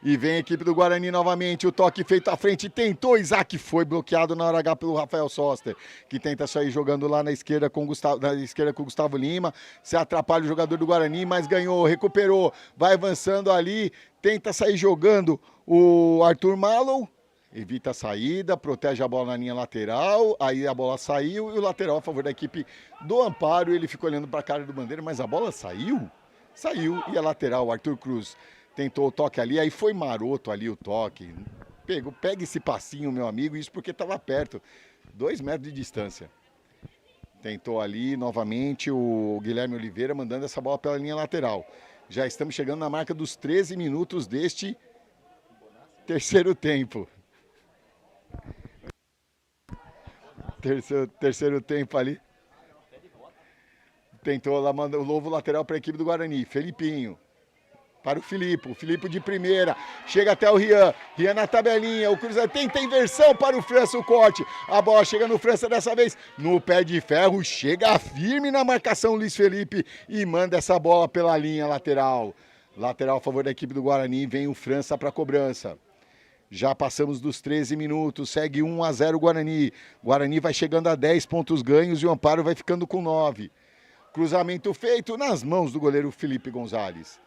E vem a equipe do Guarani novamente, o toque feito à frente, tentou, Isaac foi bloqueado na hora H pelo Rafael Soster, que tenta sair jogando lá na esquerda com o Gustavo Lima, se atrapalha o jogador do Guarani, mas ganhou, recuperou, vai avançando ali, tenta sair jogando o Arthur Mallow, evita a saída, protege a bola na linha lateral, aí a bola saiu e o lateral a favor da equipe do Amparo, ele ficou olhando para a cara do Bandeira, mas a bola saiu? Saiu e a lateral, o Arthur Cruz tentou o toque ali, aí foi maroto ali o toque, pega esse passinho, meu amigo, isso porque estava perto, 2 metros de distância. Tentou ali novamente o Guilherme Oliveira mandando essa bola pela linha lateral. Já estamos chegando na marca dos 13 minutos deste terceiro tempo. Terceiro tempo ali. Tentou lá, manda o novo lateral para a equipe do Guarani. Felipinho. Para o Filipe de primeira. Chega até o Rian. Rian na tabelinha. O Cruzeiro tenta inversão para o França, o corte. A bola chega no França dessa vez. No pé de ferro. Chega firme na marcação Luiz Felipe. E manda essa bola pela linha lateral. Lateral a favor da equipe do Guarani. Vem o França para a cobrança. Já passamos dos 13 minutos, segue 1-0 o Guarani. Guarani vai chegando a 10 pontos ganhos e o Amparo vai ficando com 9. Cruzamento feito nas mãos do goleiro Felipe Gonzalez.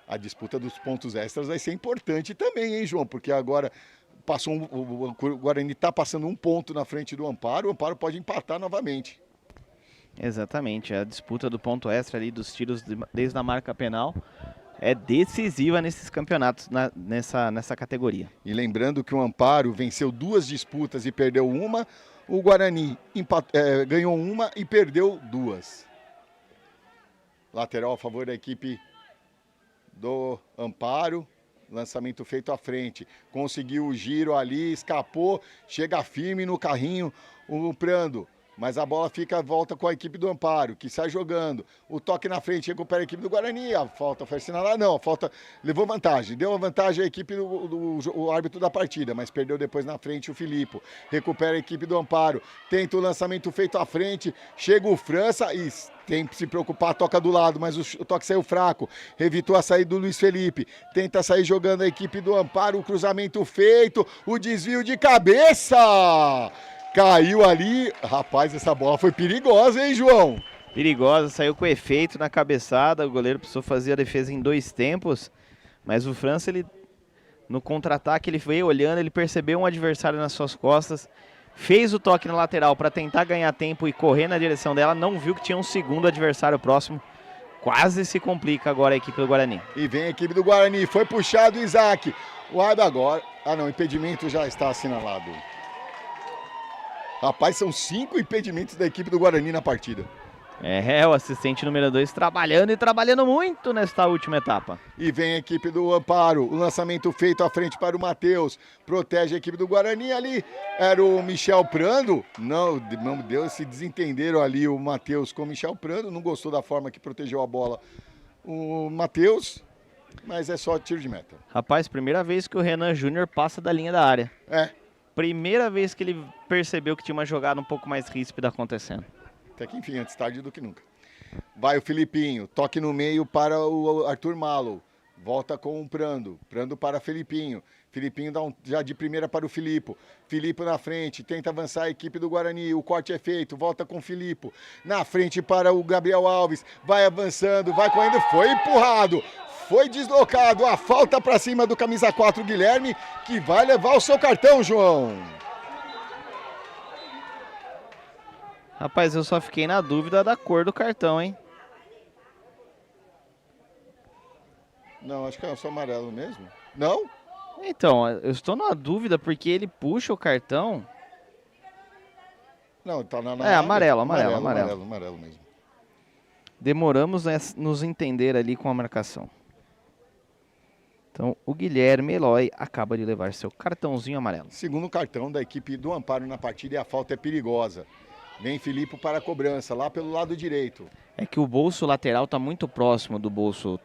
A disputa dos pontos extras vai ser importante também, hein, João? Porque agora o Guarani está passando 1 ponto na frente do Amparo, o Amparo pode empatar novamente. Exatamente, a disputa do ponto extra ali dos tiros desde a marca penal é decisiva nesses campeonatos, nessa categoria. E lembrando que o Amparo venceu 2 disputas e perdeu 1, o Guarani ganhou 1 e perdeu 2. Lateral a favor da equipe do Amparo, lançamento feito à frente, conseguiu o giro ali, escapou, chega firme no carrinho, o Prando Mas a bola volta com a equipe do Amparo, que sai jogando. O toque na frente, recupera a equipe do Guarani. A falta foi assinalada, não. A falta levou vantagem. Deu a vantagem à equipe do árbitro da partida, mas perdeu depois na frente o Filipe. Recupera a equipe do Amparo. Tenta o lançamento feito à frente. Chega o França e tem que se preocupar, toca do lado, mas o toque saiu fraco. Evitou a saída do Luiz Felipe. Tenta sair jogando a equipe do Amparo. O cruzamento feito. O desvio de cabeça. Caiu ali. Rapaz, essa bola foi perigosa, hein, João? Perigosa, saiu com efeito na cabeçada. O goleiro precisou fazer a defesa em 2 tempos. Mas o França, ele no contra-ataque, ele veio olhando, ele percebeu um adversário nas suas costas. Fez o toque na lateral para tentar ganhar tempo e correr na direção dela. Não viu que tinha um segundo adversário próximo. Quase se complica agora a equipe do Guarani. E vem a equipe do Guarani. Foi puxado o Isaac. O árbitro agora... Ah, não, impedimento já está assinalado. Rapaz, são 5 impedimentos da equipe do Guarani na partida. É, o assistente número 2 trabalhando e trabalhando muito nesta última etapa. E vem a equipe do Amparo, o lançamento feito à frente para o Matheus, protege a equipe do Guarani ali, era o Michel Prando, não deu esse desentenderam ali o Matheus com o Michel Prando, não gostou da forma que protegeu a bola o Matheus, mas é só tiro de meta. Rapaz, primeira vez que o Renan Júnior passa da linha da área. É. Primeira vez que ele percebeu que tinha uma jogada um pouco mais ríspida acontecendo. Até que enfim, antes tarde do que nunca. Vai o Filipinho, toque no meio para o Arthur Malo. Volta com o Prando. Prando para Filipinho. Filipinho dá já de primeira para o Filipe. Filipe na frente, tenta avançar a equipe do Guarani. O corte é feito, volta com o Filipe. Na frente para o Gabriel Alves. Vai avançando, vai correndo, foi empurrado. Foi deslocado, a falta para cima do camisa 4, Guilherme, que vai levar o seu cartão, João. Rapaz, eu só fiquei na dúvida da cor do cartão, hein? Não, acho que é só amarelo mesmo. Não? Então, eu estou na dúvida porque ele puxa o cartão. Não, tá na amarelo mesmo. Demoramos a nos entender ali com a marcação. Então, o Guilherme Eloy acaba de levar seu cartãozinho amarelo. Segundo cartão da equipe do Amparo na partida e a falta é perigosa. Vem Filipe para a cobrança, lá pelo lado direito. É que o bolso lateral está muito próximo do bolso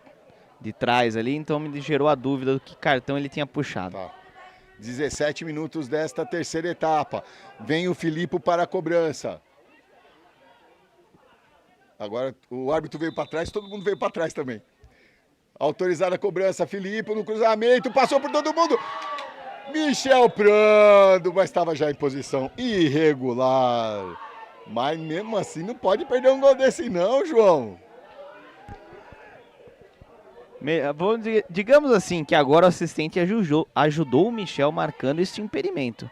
de trás ali, então me gerou a dúvida do que cartão ele tinha puxado. Tá. 17 minutos desta terceira etapa. Vem o Filipe para a cobrança. Agora o árbitro veio para trás, todo mundo veio para trás também. Autorizada a cobrança, Filipe no cruzamento, passou por todo mundo. Michel Prando, mas estava já em posição irregular. Mas mesmo assim não pode perder um gol desse não, João. Digamos assim que agora o assistente ajudou o Michel marcando este impedimento.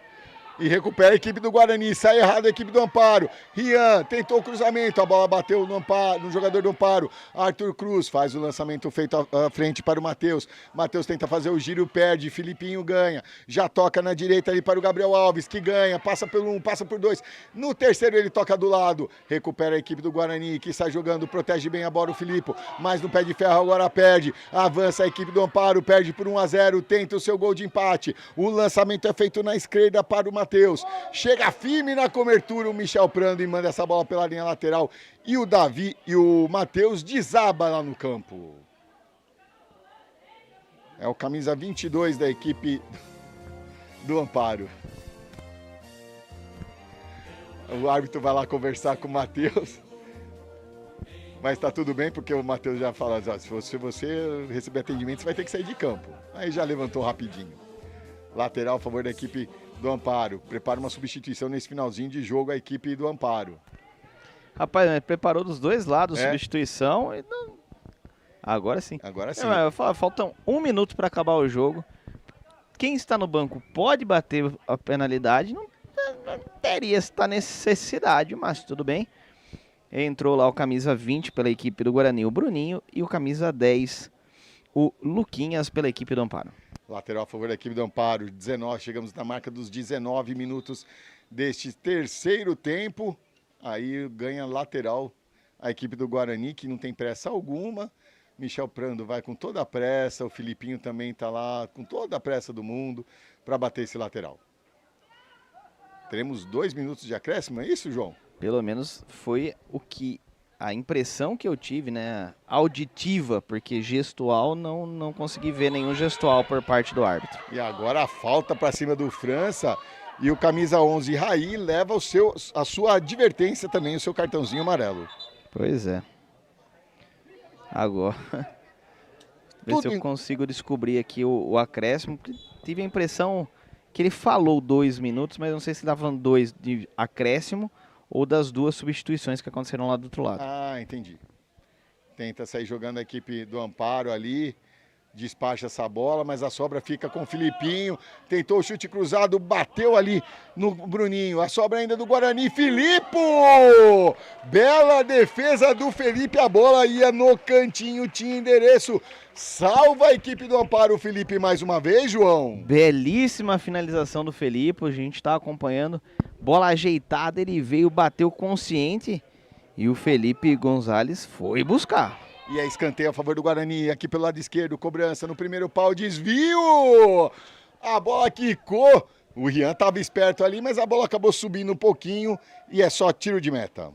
E recupera a equipe do Guarani, sai errado a equipe do Amparo. Rian tentou o cruzamento, a bola bateu no jogador do Amparo. Arthur Cruz faz o lançamento feito à frente para o Matheus. Matheus tenta fazer o giro, perde, Filipinho ganha. Já toca na direita ali para o Gabriel Alves, que ganha, passa por 1, passa por 2. No terceiro ele toca do lado, recupera a equipe do Guarani, que sai jogando, protege bem a bola o Filipe. Mas no pé de ferro agora perde, avança a equipe do Amparo, perde por 1-0, tenta o seu gol de empate. O lançamento é feito na esquerda para o Matheus. Chega firme na cobertura o Michel Prando e manda essa bola pela linha lateral. E o Davi e o Matheus desaba lá no campo. É o camisa 22 da equipe do Amparo. O árbitro vai lá conversar com o Matheus. Mas tá tudo bem, porque o Matheus já fala, se você receber atendimento, você vai ter que sair de campo. Aí já levantou rapidinho. Lateral a favor da equipe do Amparo. Prepara uma substituição nesse finalzinho de jogo a equipe do Amparo. Rapaz, preparou dos dois lados substituição. E não... Agora sim. Agora sim. Faltam 1 minuto para acabar o jogo. Quem está no banco pode bater a penalidade. Não teria esta necessidade, mas tudo bem. Entrou lá o camisa 20 pela equipe do Guarani, o Bruninho. E o camisa 10, o Luquinhas, pela equipe do Amparo. Lateral a favor da equipe do Amparo, 19, chegamos na marca dos 19 minutos deste terceiro tempo. Aí ganha lateral a equipe do Guarani, que não tem pressa alguma. Michel Prando vai com toda a pressa, o Filipinho também está lá com toda a pressa do mundo para bater esse lateral. Teremos 2 minutos de acréscimo, é isso, João? Pelo menos foi a impressão que eu tive, né? Auditiva, porque gestual não consegui ver nenhum gestual por parte do árbitro. E agora a falta para cima do França. E o camisa 11, Raí, leva a sua advertência também, o seu cartãozinho amarelo. Pois é. Agora, ver se eu consigo descobrir aqui o acréscimo. Tive a impressão que ele falou 2 minutos, mas não sei se ele estava falando 2 de acréscimo ou das 2 substituições que aconteceram lá do outro lado. Ah, entendi. Tenta sair jogando a equipe do Amparo ali. Despacha essa bola, mas a sobra fica com o Filipinho. Tentou o chute cruzado, bateu ali no Bruninho. A sobra ainda do Guarani. Filipe! Bela defesa do Felipe. A bola ia no cantinho, tinha endereço. Salva a equipe do Amparo, o Felipe, mais uma vez, João. Belíssima finalização do Felipe. A gente está acompanhando. Bola ajeitada, ele veio, bateu consciente. E o Felipe Gonzalez foi buscar. E é escanteio a favor do Guarani, aqui pelo lado esquerdo, cobrança no primeiro pau, desvio! A bola quicou, o Rian estava esperto ali, mas a bola acabou subindo um pouquinho e é só tiro de meta.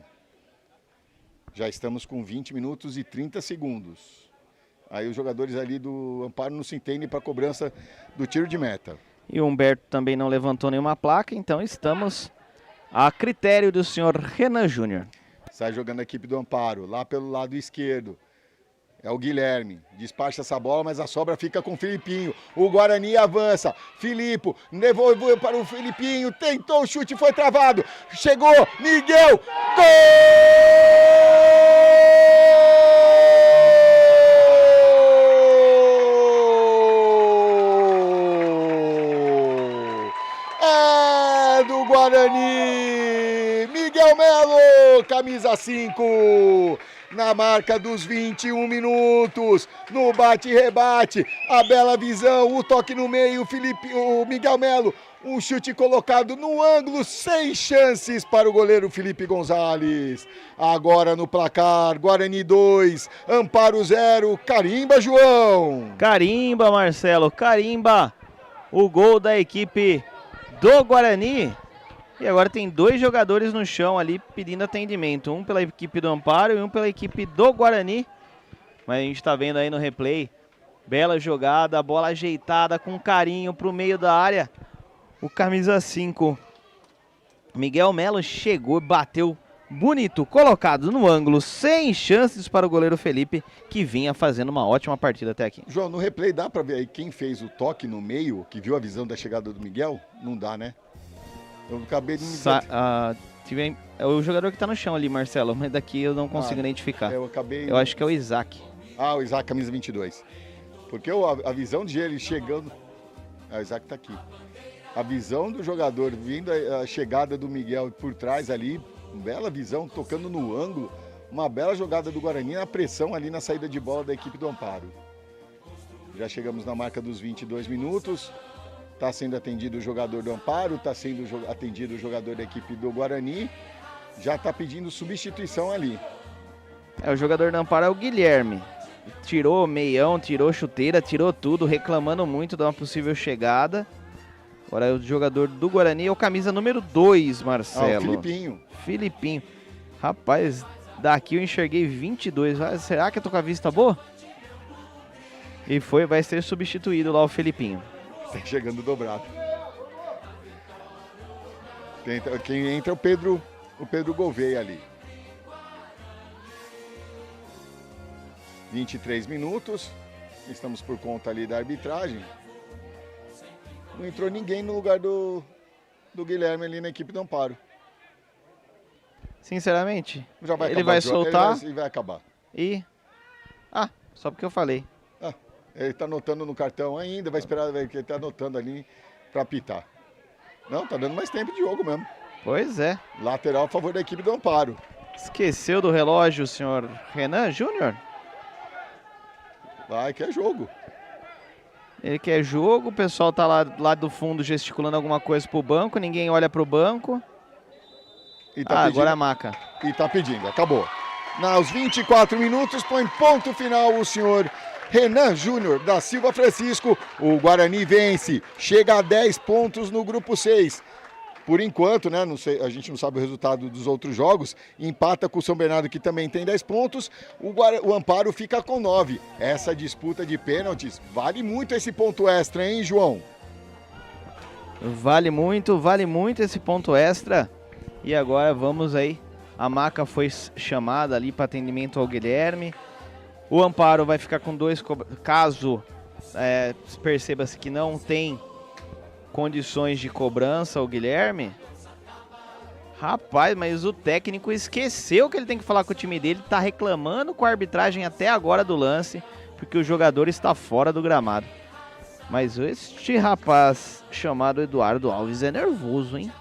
Já estamos com 20 minutos e 30 segundos. Aí os jogadores ali do Amparo não se entendem para a cobrança do tiro de meta. E o Humberto também não levantou nenhuma placa, então estamos a critério do senhor Renan Júnior. Sai jogando a equipe do Amparo, lá pelo lado esquerdo. É o Guilherme, despacha essa bola, mas a sobra fica com o Filipinho. O Guarani avança. Filipe levou para o Filipinho, tentou o chute, foi travado. Chegou, Miguel, gol! É do Guarani! Miguel Melo, camisa 5. Na marca dos 21 minutos, no bate-rebate, a bela visão, o toque no meio, o Miguel Melo, um chute colocado no ângulo, sem chances para o goleiro Felipe Gonzalez. Agora no placar, Guarani 2, Amparo 0, carimba, João. Carimba, Marcelo, carimba o gol da equipe do Guarani. E agora tem 2 jogadores no chão ali pedindo atendimento. Um pela equipe do Amparo e um pela equipe do Guarani. Mas a gente está vendo aí no replay. Bela jogada, bola ajeitada com carinho para o meio da área. O camisa 5, Miguel Melo, chegou, bateu bonito, colocado no ângulo, sem chances para o goleiro Felipe, que vinha fazendo uma ótima partida até aqui. João, no replay dá para ver aí quem fez o toque no meio, que viu a visão da chegada do Miguel? Não dá, né? Eu acabei de me é o jogador que tá no chão ali, Marcelo, mas daqui eu não consigo identificar. Eu acho que é o Isaac. Ah, o Isaac, camisa 22. Porque a visão de ele chegando... Ah, o Isaac tá aqui. A visão do jogador vindo a chegada do Miguel por trás ali, bela visão, tocando no ângulo, uma bela jogada do Guarani na pressão ali na saída de bola da equipe do Amparo. Já chegamos na marca dos 22 minutos. Está sendo atendido o jogador do Amparo, está sendo atendido o jogador da equipe do Guarani. Já está pedindo substituição ali. O jogador do Amparo é o Guilherme. Tirou meião, tirou chuteira, tirou tudo, reclamando muito de uma possível chegada. Agora o jogador do Guarani é o camisa número 2, Marcelo. O Filipinho. Rapaz, daqui eu enxerguei 22. Será que eu tô com a vista boa? E vai ser substituído lá o Filipinho. Tá chegando dobrado. Quem entra é o Pedro Gouveia ali. 23 minutos. Estamos por conta ali da arbitragem. Não entrou ninguém no lugar do Guilherme ali na equipe do Amparo. Sinceramente, já vai ele vai soltar e vai acabar. Só porque eu falei. Ele tá anotando no cartão ainda, vai esperar que ele tá anotando ali para apitar. Não, tá dando mais tempo de jogo mesmo. Pois é. Lateral a favor da equipe do Amparo. Esqueceu do relógio o senhor Renan Júnior? Vai, quer jogo. Ele quer jogo, o pessoal tá lá do fundo gesticulando alguma coisa pro banco, ninguém olha pro banco. Agora a maca. E tá pedindo, acabou. Nos 24 minutos, põe ponto final o senhor Renan Júnior da Silva Francisco. O Guarani vence, chega a 10 pontos no grupo 6. Por enquanto, né, não sei, a gente não sabe o resultado dos outros jogos, empata com o São Bernardo, que também tem 10 pontos, o Amparo fica com 9. Essa disputa de pênaltis, vale muito esse ponto extra, hein, João? Vale muito esse ponto extra. E agora vamos aí, a Maca foi chamada ali para atendimento ao Guilherme. O Amparo vai ficar com 2, caso perceba-se que não tem condições de cobrança o Guilherme. Rapaz, mas o técnico esqueceu que ele tem que falar com o time dele, tá reclamando com a arbitragem até agora do lance, porque o jogador está fora do gramado. Mas este rapaz chamado Eduardo Alves é nervoso, hein?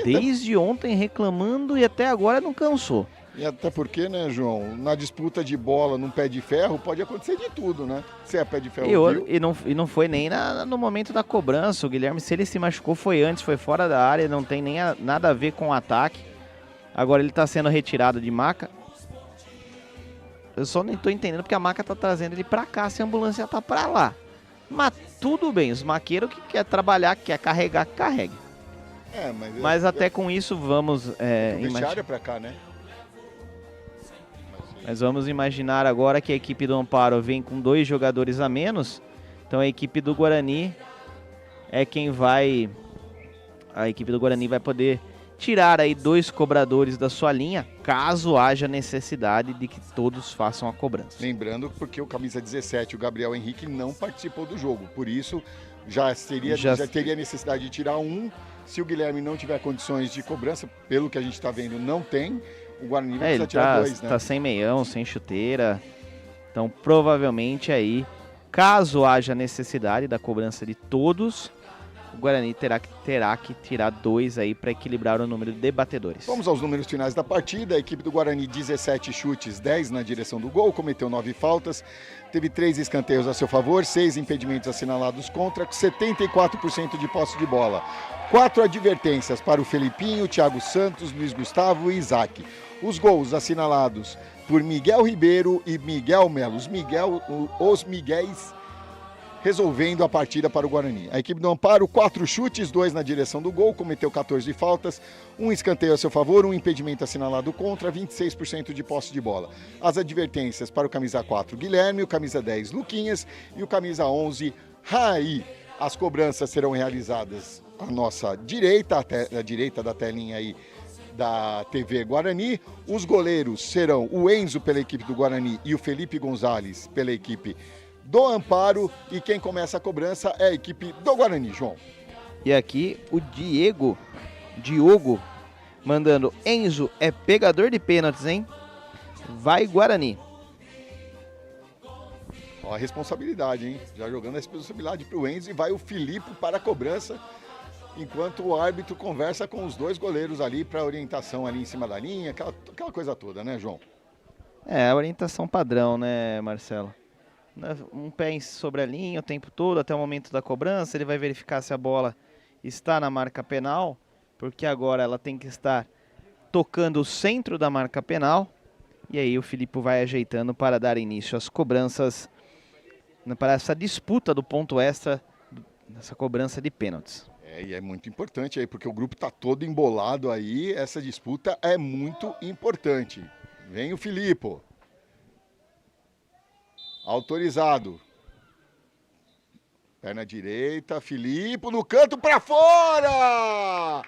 Desde ontem reclamando e até agora não cansou. E até porque, né, João, na disputa de bola num pé de ferro pode acontecer de tudo, né? Se é pé de ferro, e não foi nem no momento da cobrança. O Guilherme, se ele se machucou, foi antes, foi fora da área, não tem nem nada a ver com o ataque. Agora ele tá sendo retirado de maca. Eu só não tô entendendo porque a maca tá trazendo ele pra cá, se a ambulância tá pra lá. Mas tudo bem, os maqueiros que quer trabalhar, que quer carregar, que carregue. Mas até com isso vamos... vestiário pra cá, né? Mas vamos imaginar agora que a equipe do Amparo vem com 2 jogadores a menos. Então a equipe do Guarani é quem vai... A equipe do Guarani vai poder tirar aí 2 cobradores da sua linha, caso haja necessidade de que todos façam a cobrança. Lembrando porque o camisa 17, o Gabriel Henrique, não participou do jogo. Por isso, já teria necessidade de tirar um. Se o Guilherme não tiver condições de cobrança, pelo que a gente está vendo, não tem. O Guarani vai precisar tirar 2, né? Tá sem meião, sem chuteira. Então, provavelmente aí, caso haja necessidade da cobrança de todos, o Guarani terá que tirar 2 aí para equilibrar o número de batedores. Vamos aos números finais da partida. A equipe do Guarani, 17 chutes, 10 na direção do gol, cometeu 9 faltas, teve 3 escanteios a seu favor, 6 impedimentos assinalados contra, 74% de posse de bola. 4 advertências para o Felipinho, Thiago Santos, Luiz Gustavo e Isaac. Os gols assinalados por Miguel Ribeiro e Miguel Melo. Os Miguéis resolvendo a partida para o Guarani. A equipe do Amparo, 4 chutes, 2 na direção do gol, cometeu 14 faltas, 1 escanteio a seu favor, 1 impedimento assinalado contra, 26% de posse de bola. As advertências para o camisa 4, Guilherme, o camisa 10, Luquinhas e o camisa 11, Raí. As cobranças serão realizadas à nossa direita, à direita da telinha aí da TV Guarani. Os goleiros serão o Enzo pela equipe do Guarani e o Felipe Gonzalez pela equipe do Amparo. E quem começa a cobrança é a equipe do Guarani, João. E aqui o Diogo mandando: Enzo é pegador de pênaltis, hein? Vai Guarani. Ó a responsabilidade, hein? Já jogando a responsabilidade pro Enzo, e vai o Filipe para a cobrança, enquanto o árbitro conversa com os 2 goleiros ali para orientação ali em cima da linha, aquela coisa toda, né, João? A orientação padrão, né, Marcelo? Um pé sobre a linha o tempo todo, até o momento da cobrança. Ele vai verificar se a bola está na marca penal, porque agora ela tem que estar tocando o centro da marca penal. E aí o Filipe vai ajeitando para dar início às cobranças, para essa disputa do ponto extra, nessa cobrança de pênaltis. E é muito importante aí, porque o grupo está todo embolado aí, essa disputa é muito importante. Vem o Filipe. Autorizado. Perna direita, Filipe no canto para fora!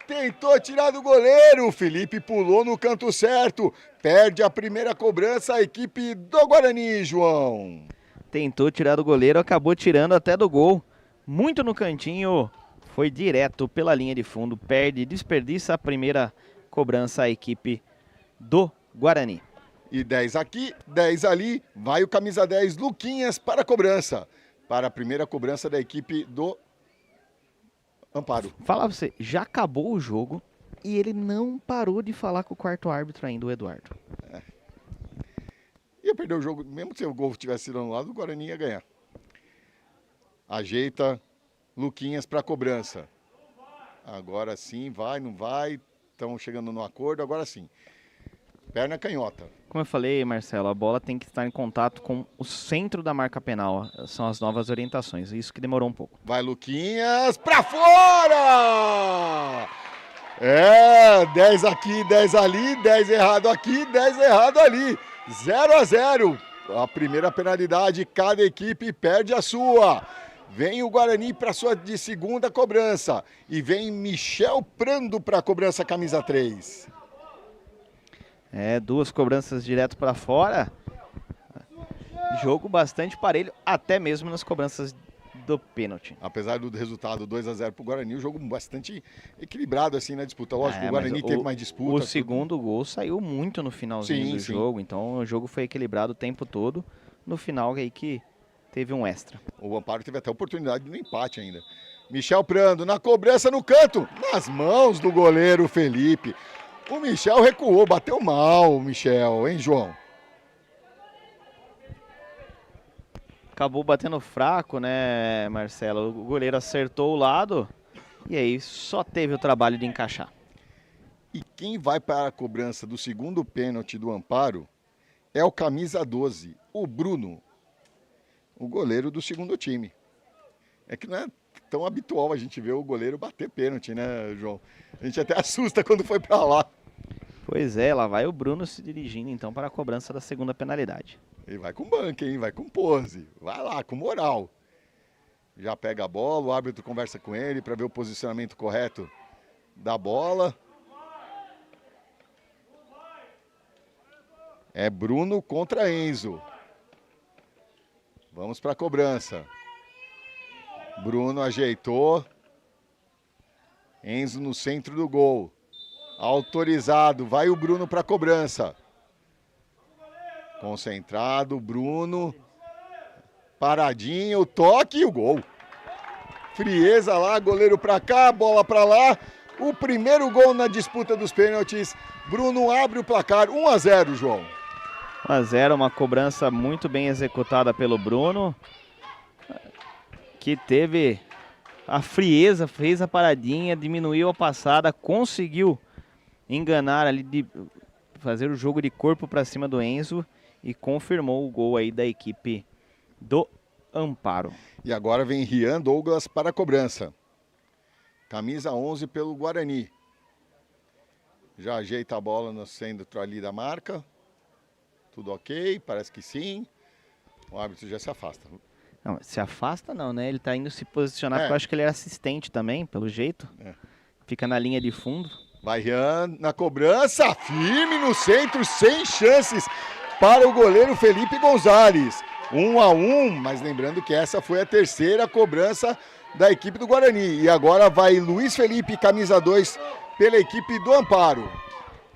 Tentou tirar do goleiro, o Filipe pulou no canto certo. Perde a primeira cobrança a equipe do Guarani, João. Tentou tirar do goleiro, acabou tirando até do gol. Muito no cantinho, foi direto pela linha de fundo. Desperdiça a primeira cobrança a equipe do Guarani. E 10 aqui, 10 ali, vai o camisa 10, Luquinhas, para a cobrança. Para a primeira cobrança da equipe do Amparo. Fala pra você, já acabou o jogo e ele não parou de falar com o quarto árbitro ainda, o Eduardo. Ia perder o jogo, mesmo se o gol tivesse sido anulado, o Guarani ia ganhar. Ajeita Luquinhas para a cobrança. Agora sim, vai, não vai, estão chegando no acordo, agora sim. perna canhota. Como eu falei, Marcelo, a bola tem que estar em contato com o centro da marca penal. São as novas orientações. Isso que demorou um pouco. Vai, Luquinhas, pra fora! 10 aqui, 10 ali, 10 errado aqui, 10 errado ali. 0-0. A primeira penalidade, cada equipe perde a sua. Vem o Guarani para sua de segunda cobrança. E vem Michel Prando para a cobrança camisa 3. Duas cobranças direto para fora. Jogo bastante parelho, até mesmo nas cobranças do pênalti. Apesar do resultado 2-0 para o Guarani, o jogo bastante equilibrado assim na disputa. Lógico, o Guarani teve mais disputa. O segundo gol saiu muito no finalzinho do jogo, então o jogo foi equilibrado o tempo todo. No final aí que teve um extra. O Amparo teve até a oportunidade do empate ainda. Michel Prando na cobrança no canto, nas mãos do goleiro Felipe. O Michel recuou, bateu mal o Michel, hein, João? Acabou batendo fraco, né, Marcelo? O goleiro acertou o lado e aí só teve o trabalho de encaixar. E quem vai para a cobrança do segundo pênalti do Amparo é o camisa 12, o Bruno, o goleiro do segundo time. É que não é tão habitual a gente ver o goleiro bater pênalti, né, João? A gente até assusta quando foi para lá. Pois é, lá vai o Bruno se dirigindo então para a cobrança da segunda penalidade. Ele vai com banca, hein? Vai com pose. Vai lá, com moral. Já pega a bola, o árbitro conversa com ele para ver o posicionamento correto da bola. É Bruno contra Enzo. Vamos para a cobrança. Bruno ajeitou. Enzo no centro do gol. Autorizado. Vai o Bruno para a cobrança. Concentrado, Bruno. Paradinho, o toque e o gol. Frieza lá, goleiro para cá, bola para lá. O primeiro gol na disputa dos pênaltis. Bruno abre o placar, 1-0, João. 1-0, uma cobrança muito bem executada pelo Bruno, que teve a frieza, fez a paradinha, diminuiu a passada, conseguiu enganar ali, de fazer o jogo de corpo para cima do Enzo e confirmou o gol aí da equipe do Amparo. E agora vem Rian Douglas para a cobrança. Camisa 11 pelo Guarani. Já ajeita a bola no centro ali da marca. Tudo ok, parece que sim. O árbitro já se afasta. Não, se afasta não, né? Ele tá indo se posicionar, porque eu acho que ele é assistente também, pelo jeito. Fica na linha de fundo. Vai Rian na cobrança, firme no centro, sem chances para o goleiro Felipe Gonzalez. 1-1, mas lembrando que essa foi a terceira cobrança da equipe do Guarani. E agora vai Luiz Felipe, camisa 2, pela equipe do Amparo.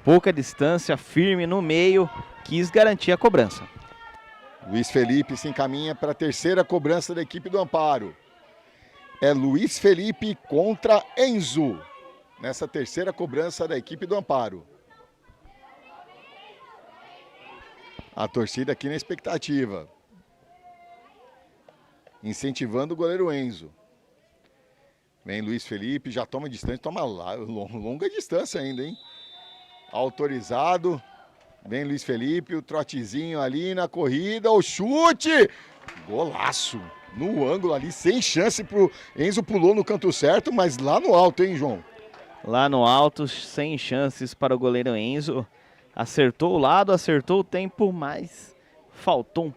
Pouca distância, firme no meio, quis garantir a cobrança. Luiz Felipe se encaminha para a terceira cobrança da equipe do Amparo. É Luiz Felipe contra Enzo, nessa terceira cobrança da equipe do Amparo. A torcida aqui na expectativa. Incentivando o goleiro Enzo. Vem Luiz Felipe, já toma distância, toma longa distância ainda, hein? Autorizado. Vem Luiz Felipe, o trotezinho ali na corrida, o chute! Golaço! No ângulo ali, sem chance pro Enzo, pulou no canto certo, mas lá no alto, hein, João? Lá no alto, sem chances para o goleiro Enzo. Acertou o lado, acertou o tempo, mas faltou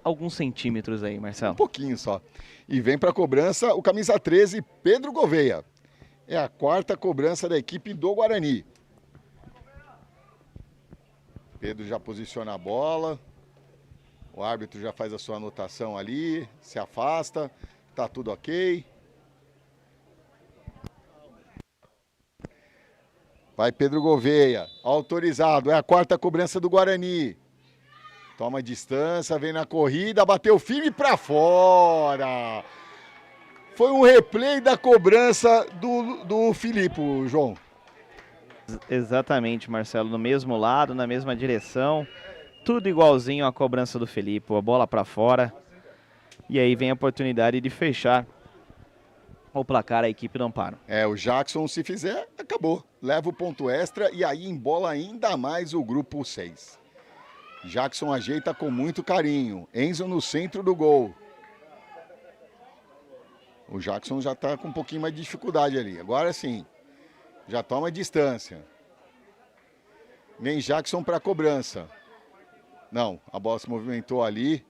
alguns centímetros aí, Marcelo. Um pouquinho só. E vem para a cobrança o camisa 13, Pedro Gouveia. É a quarta cobrança da equipe do Guarani. Pedro já posiciona a bola. O árbitro já faz a sua anotação ali, se afasta, tá tudo ok. Vai Pedro Gouveia, autorizado, é a quarta cobrança do Guarani. Toma distância, vem na corrida, bateu firme para fora. Foi um replay da cobrança do Filipe, João. Exatamente, Marcelo, no mesmo lado, na mesma direção. Tudo igualzinho à cobrança do Felipe, a bola para fora. E aí vem a oportunidade de fechar o placar a equipe do Amparo. O Jackson, se fizer, acabou. Leva o ponto extra e aí embola ainda mais o grupo 6. Jackson ajeita com muito carinho. Enzo no centro do gol. O Jackson já está com um pouquinho mais de dificuldade ali. Agora sim, já toma distância. Vem Jackson para a cobrança. Não, a bola se movimentou ali.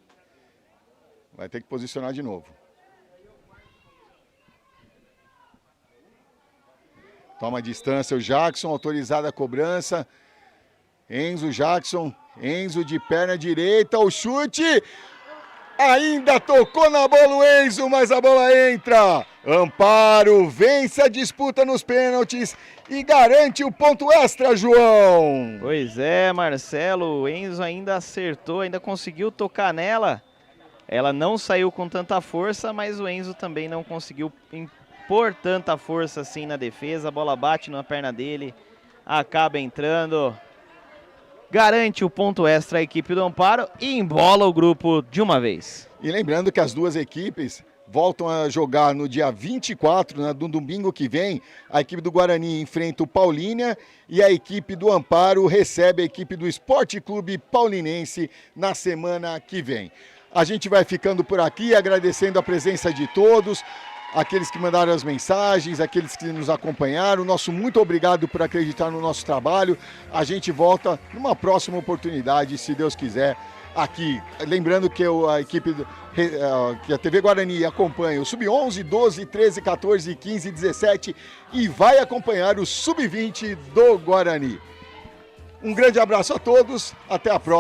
Vai ter que posicionar de novo. Toma distância o Jackson, autorizada a cobrança. Enzo, Jackson, Enzo de perna direita, o chute. Ainda tocou na bola o Enzo, mas a bola entra. Amparo vence a disputa nos pênaltis e garante o ponto extra, João. Pois é, Marcelo, o Enzo ainda acertou, ainda conseguiu tocar nela. Ela não saiu com tanta força, mas o Enzo também não conseguiu impor tanta força assim na defesa. A bola bate na perna dele, acaba entrando. Garante o ponto extra a equipe do Amparo e embola o grupo de uma vez. E lembrando que as duas equipes voltam a jogar no dia 24, no domingo que vem. A equipe do Guarani enfrenta o Paulínia e a equipe do Amparo recebe a equipe do Esporte Clube Paulinense na semana que vem. A gente vai ficando por aqui, agradecendo a presença de todos, aqueles que mandaram as mensagens, aqueles que nos acompanharam. Nosso muito obrigado por acreditar no nosso trabalho. A gente volta numa próxima oportunidade, se Deus quiser, aqui. Lembrando que a equipe, que a TV Guarani acompanha o Sub-11, 12, 13, 14, 15, 17 e vai acompanhar o Sub-20 do Guarani. Um grande abraço a todos, até a próxima.